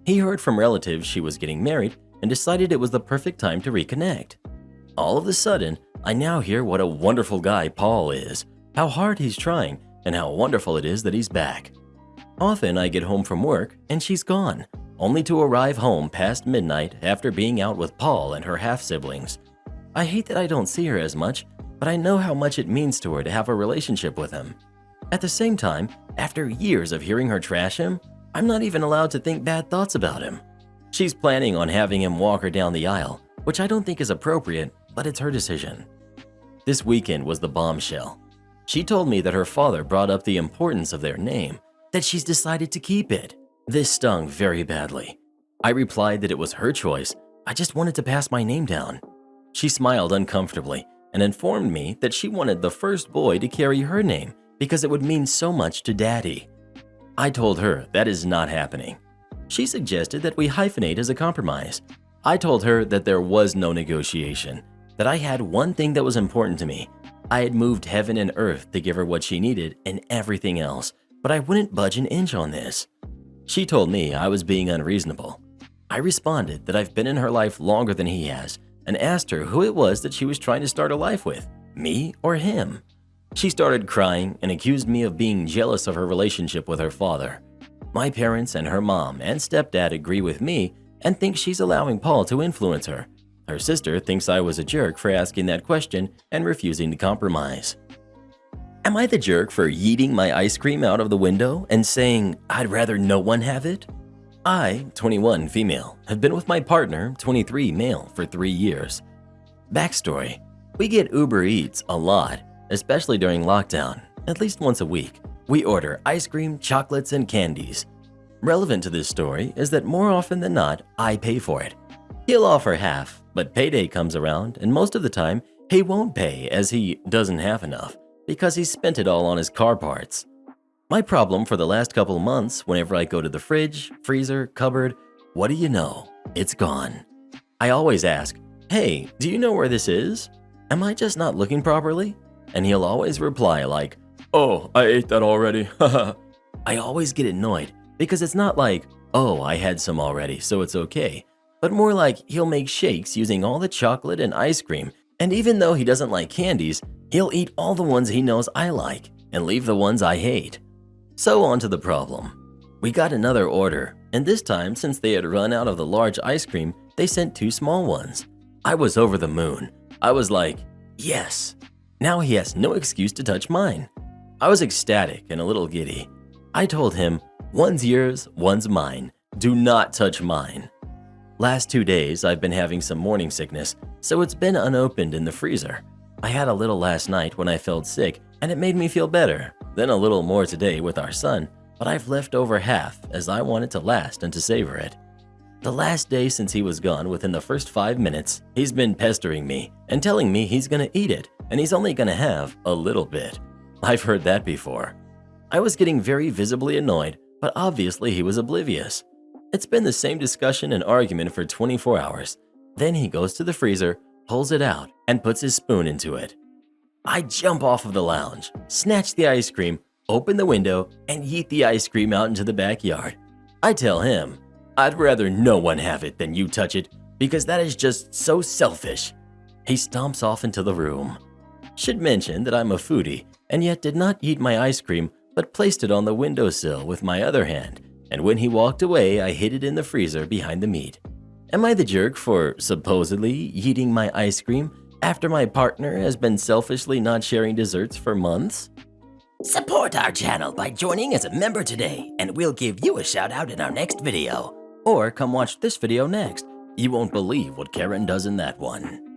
He heard from relatives she was getting married and decided it was the perfect time to reconnect. All of a sudden, I now hear what a wonderful guy Paul is, how hard he's trying, and how wonderful it is that he's back. Often I get home from work and she's gone, only to arrive home past midnight after being out with Paul and her half-siblings. I hate that I don't see her as much, but I know how much it means to her to have a relationship with him. At the same time, after years of hearing her trash him, I'm not even allowed to think bad thoughts about him. She's planning on having him walk her down the aisle, which I don't think is appropriate, but it's her decision. This weekend was the bombshell. She told me that her father brought up the importance of their name, that she's decided to keep it. This stung very badly. I replied that it was her choice. I just wanted to pass my name down. She smiled uncomfortably and informed me that she wanted the first boy to carry her name because it would mean so much to Daddy. I told her that is not happening. She suggested that we hyphenate as a compromise. I told her that there was no negotiation, that I had one thing that was important to me. I had moved heaven and earth to give her what she needed and everything else, but I wouldn't budge an inch on this. She told me I was being unreasonable. I responded that I've been in her life longer than he has and asked her who it was that she was trying to start a life with, me or him. She started crying and accused me of being jealous of her relationship with her father. My parents and her mom and stepdad agree with me and think she's allowing Paul to influence her. Her sister thinks I was a jerk for asking that question and refusing to compromise. Am I the jerk for yeeting my ice cream out of the window and saying I'd rather no one have it? I, 21 female, have been with my partner, 23 male, for 3 years. Backstory: we get Uber Eats a lot, especially during lockdown, at least once a week. We order ice cream, chocolates, and candies. Relevant to this story is that more often than not, I pay for it. He'll offer half, but payday comes around, and most of the time, he won't pay as he doesn't have enough because he spent it all on his car parts. My problem for the last couple months, whenever I go to the fridge, freezer, cupboard, what do you know? It's gone. I always ask, hey, do you know where this is? Am I just not looking properly? And he'll always reply like, oh, I ate that already, haha. I always get annoyed because it's not like, oh, I had some already, so it's okay. But more like he'll make shakes using all the chocolate and ice cream, and even though he doesn't like candies, he'll eat all the ones he knows I like and leave the ones I hate. So on to the problem. We got another order, and this time, since they had run out of the large ice cream, they sent 2 small ones. I was over the moon. I was like, yes. Now he has no excuse to touch mine. I was ecstatic and a little giddy. I told him, one's yours, one's mine. Do not touch mine. Last 2 days, I've been having some morning sickness, so it's been unopened in the freezer. I had a little last night when I felt sick, and it made me feel better. Then a little more today with our son, but I've left over half as I want it to last and to savor it. The last day since he was gone, within the first 5 minutes, he's been pestering me and telling me he's gonna eat it and he's only gonna have a little bit. I've heard that before. I was getting very visibly annoyed, but obviously he was oblivious. It's been the same discussion and argument for 24 hours. Then he goes to the freezer, pulls it out, and puts his spoon into it. I jump off of the lounge, snatch the ice cream, open the window, and yeet the ice cream out into the backyard. I tell him, I'd rather no one have it than you touch it because that is just so selfish. He stomps off into the room. Should mention that I'm a foodie and yet did not eat my ice cream but placed it on the windowsill with my other hand, and when he walked away I hid it in the freezer behind the meat. Am I the jerk for supposedly eating my ice cream after my partner has been selfishly not sharing desserts for months? Support our channel by joining as a member today, and we'll give you a shout out in our next video. Or come watch this video next. You won't believe what Karen does in that one.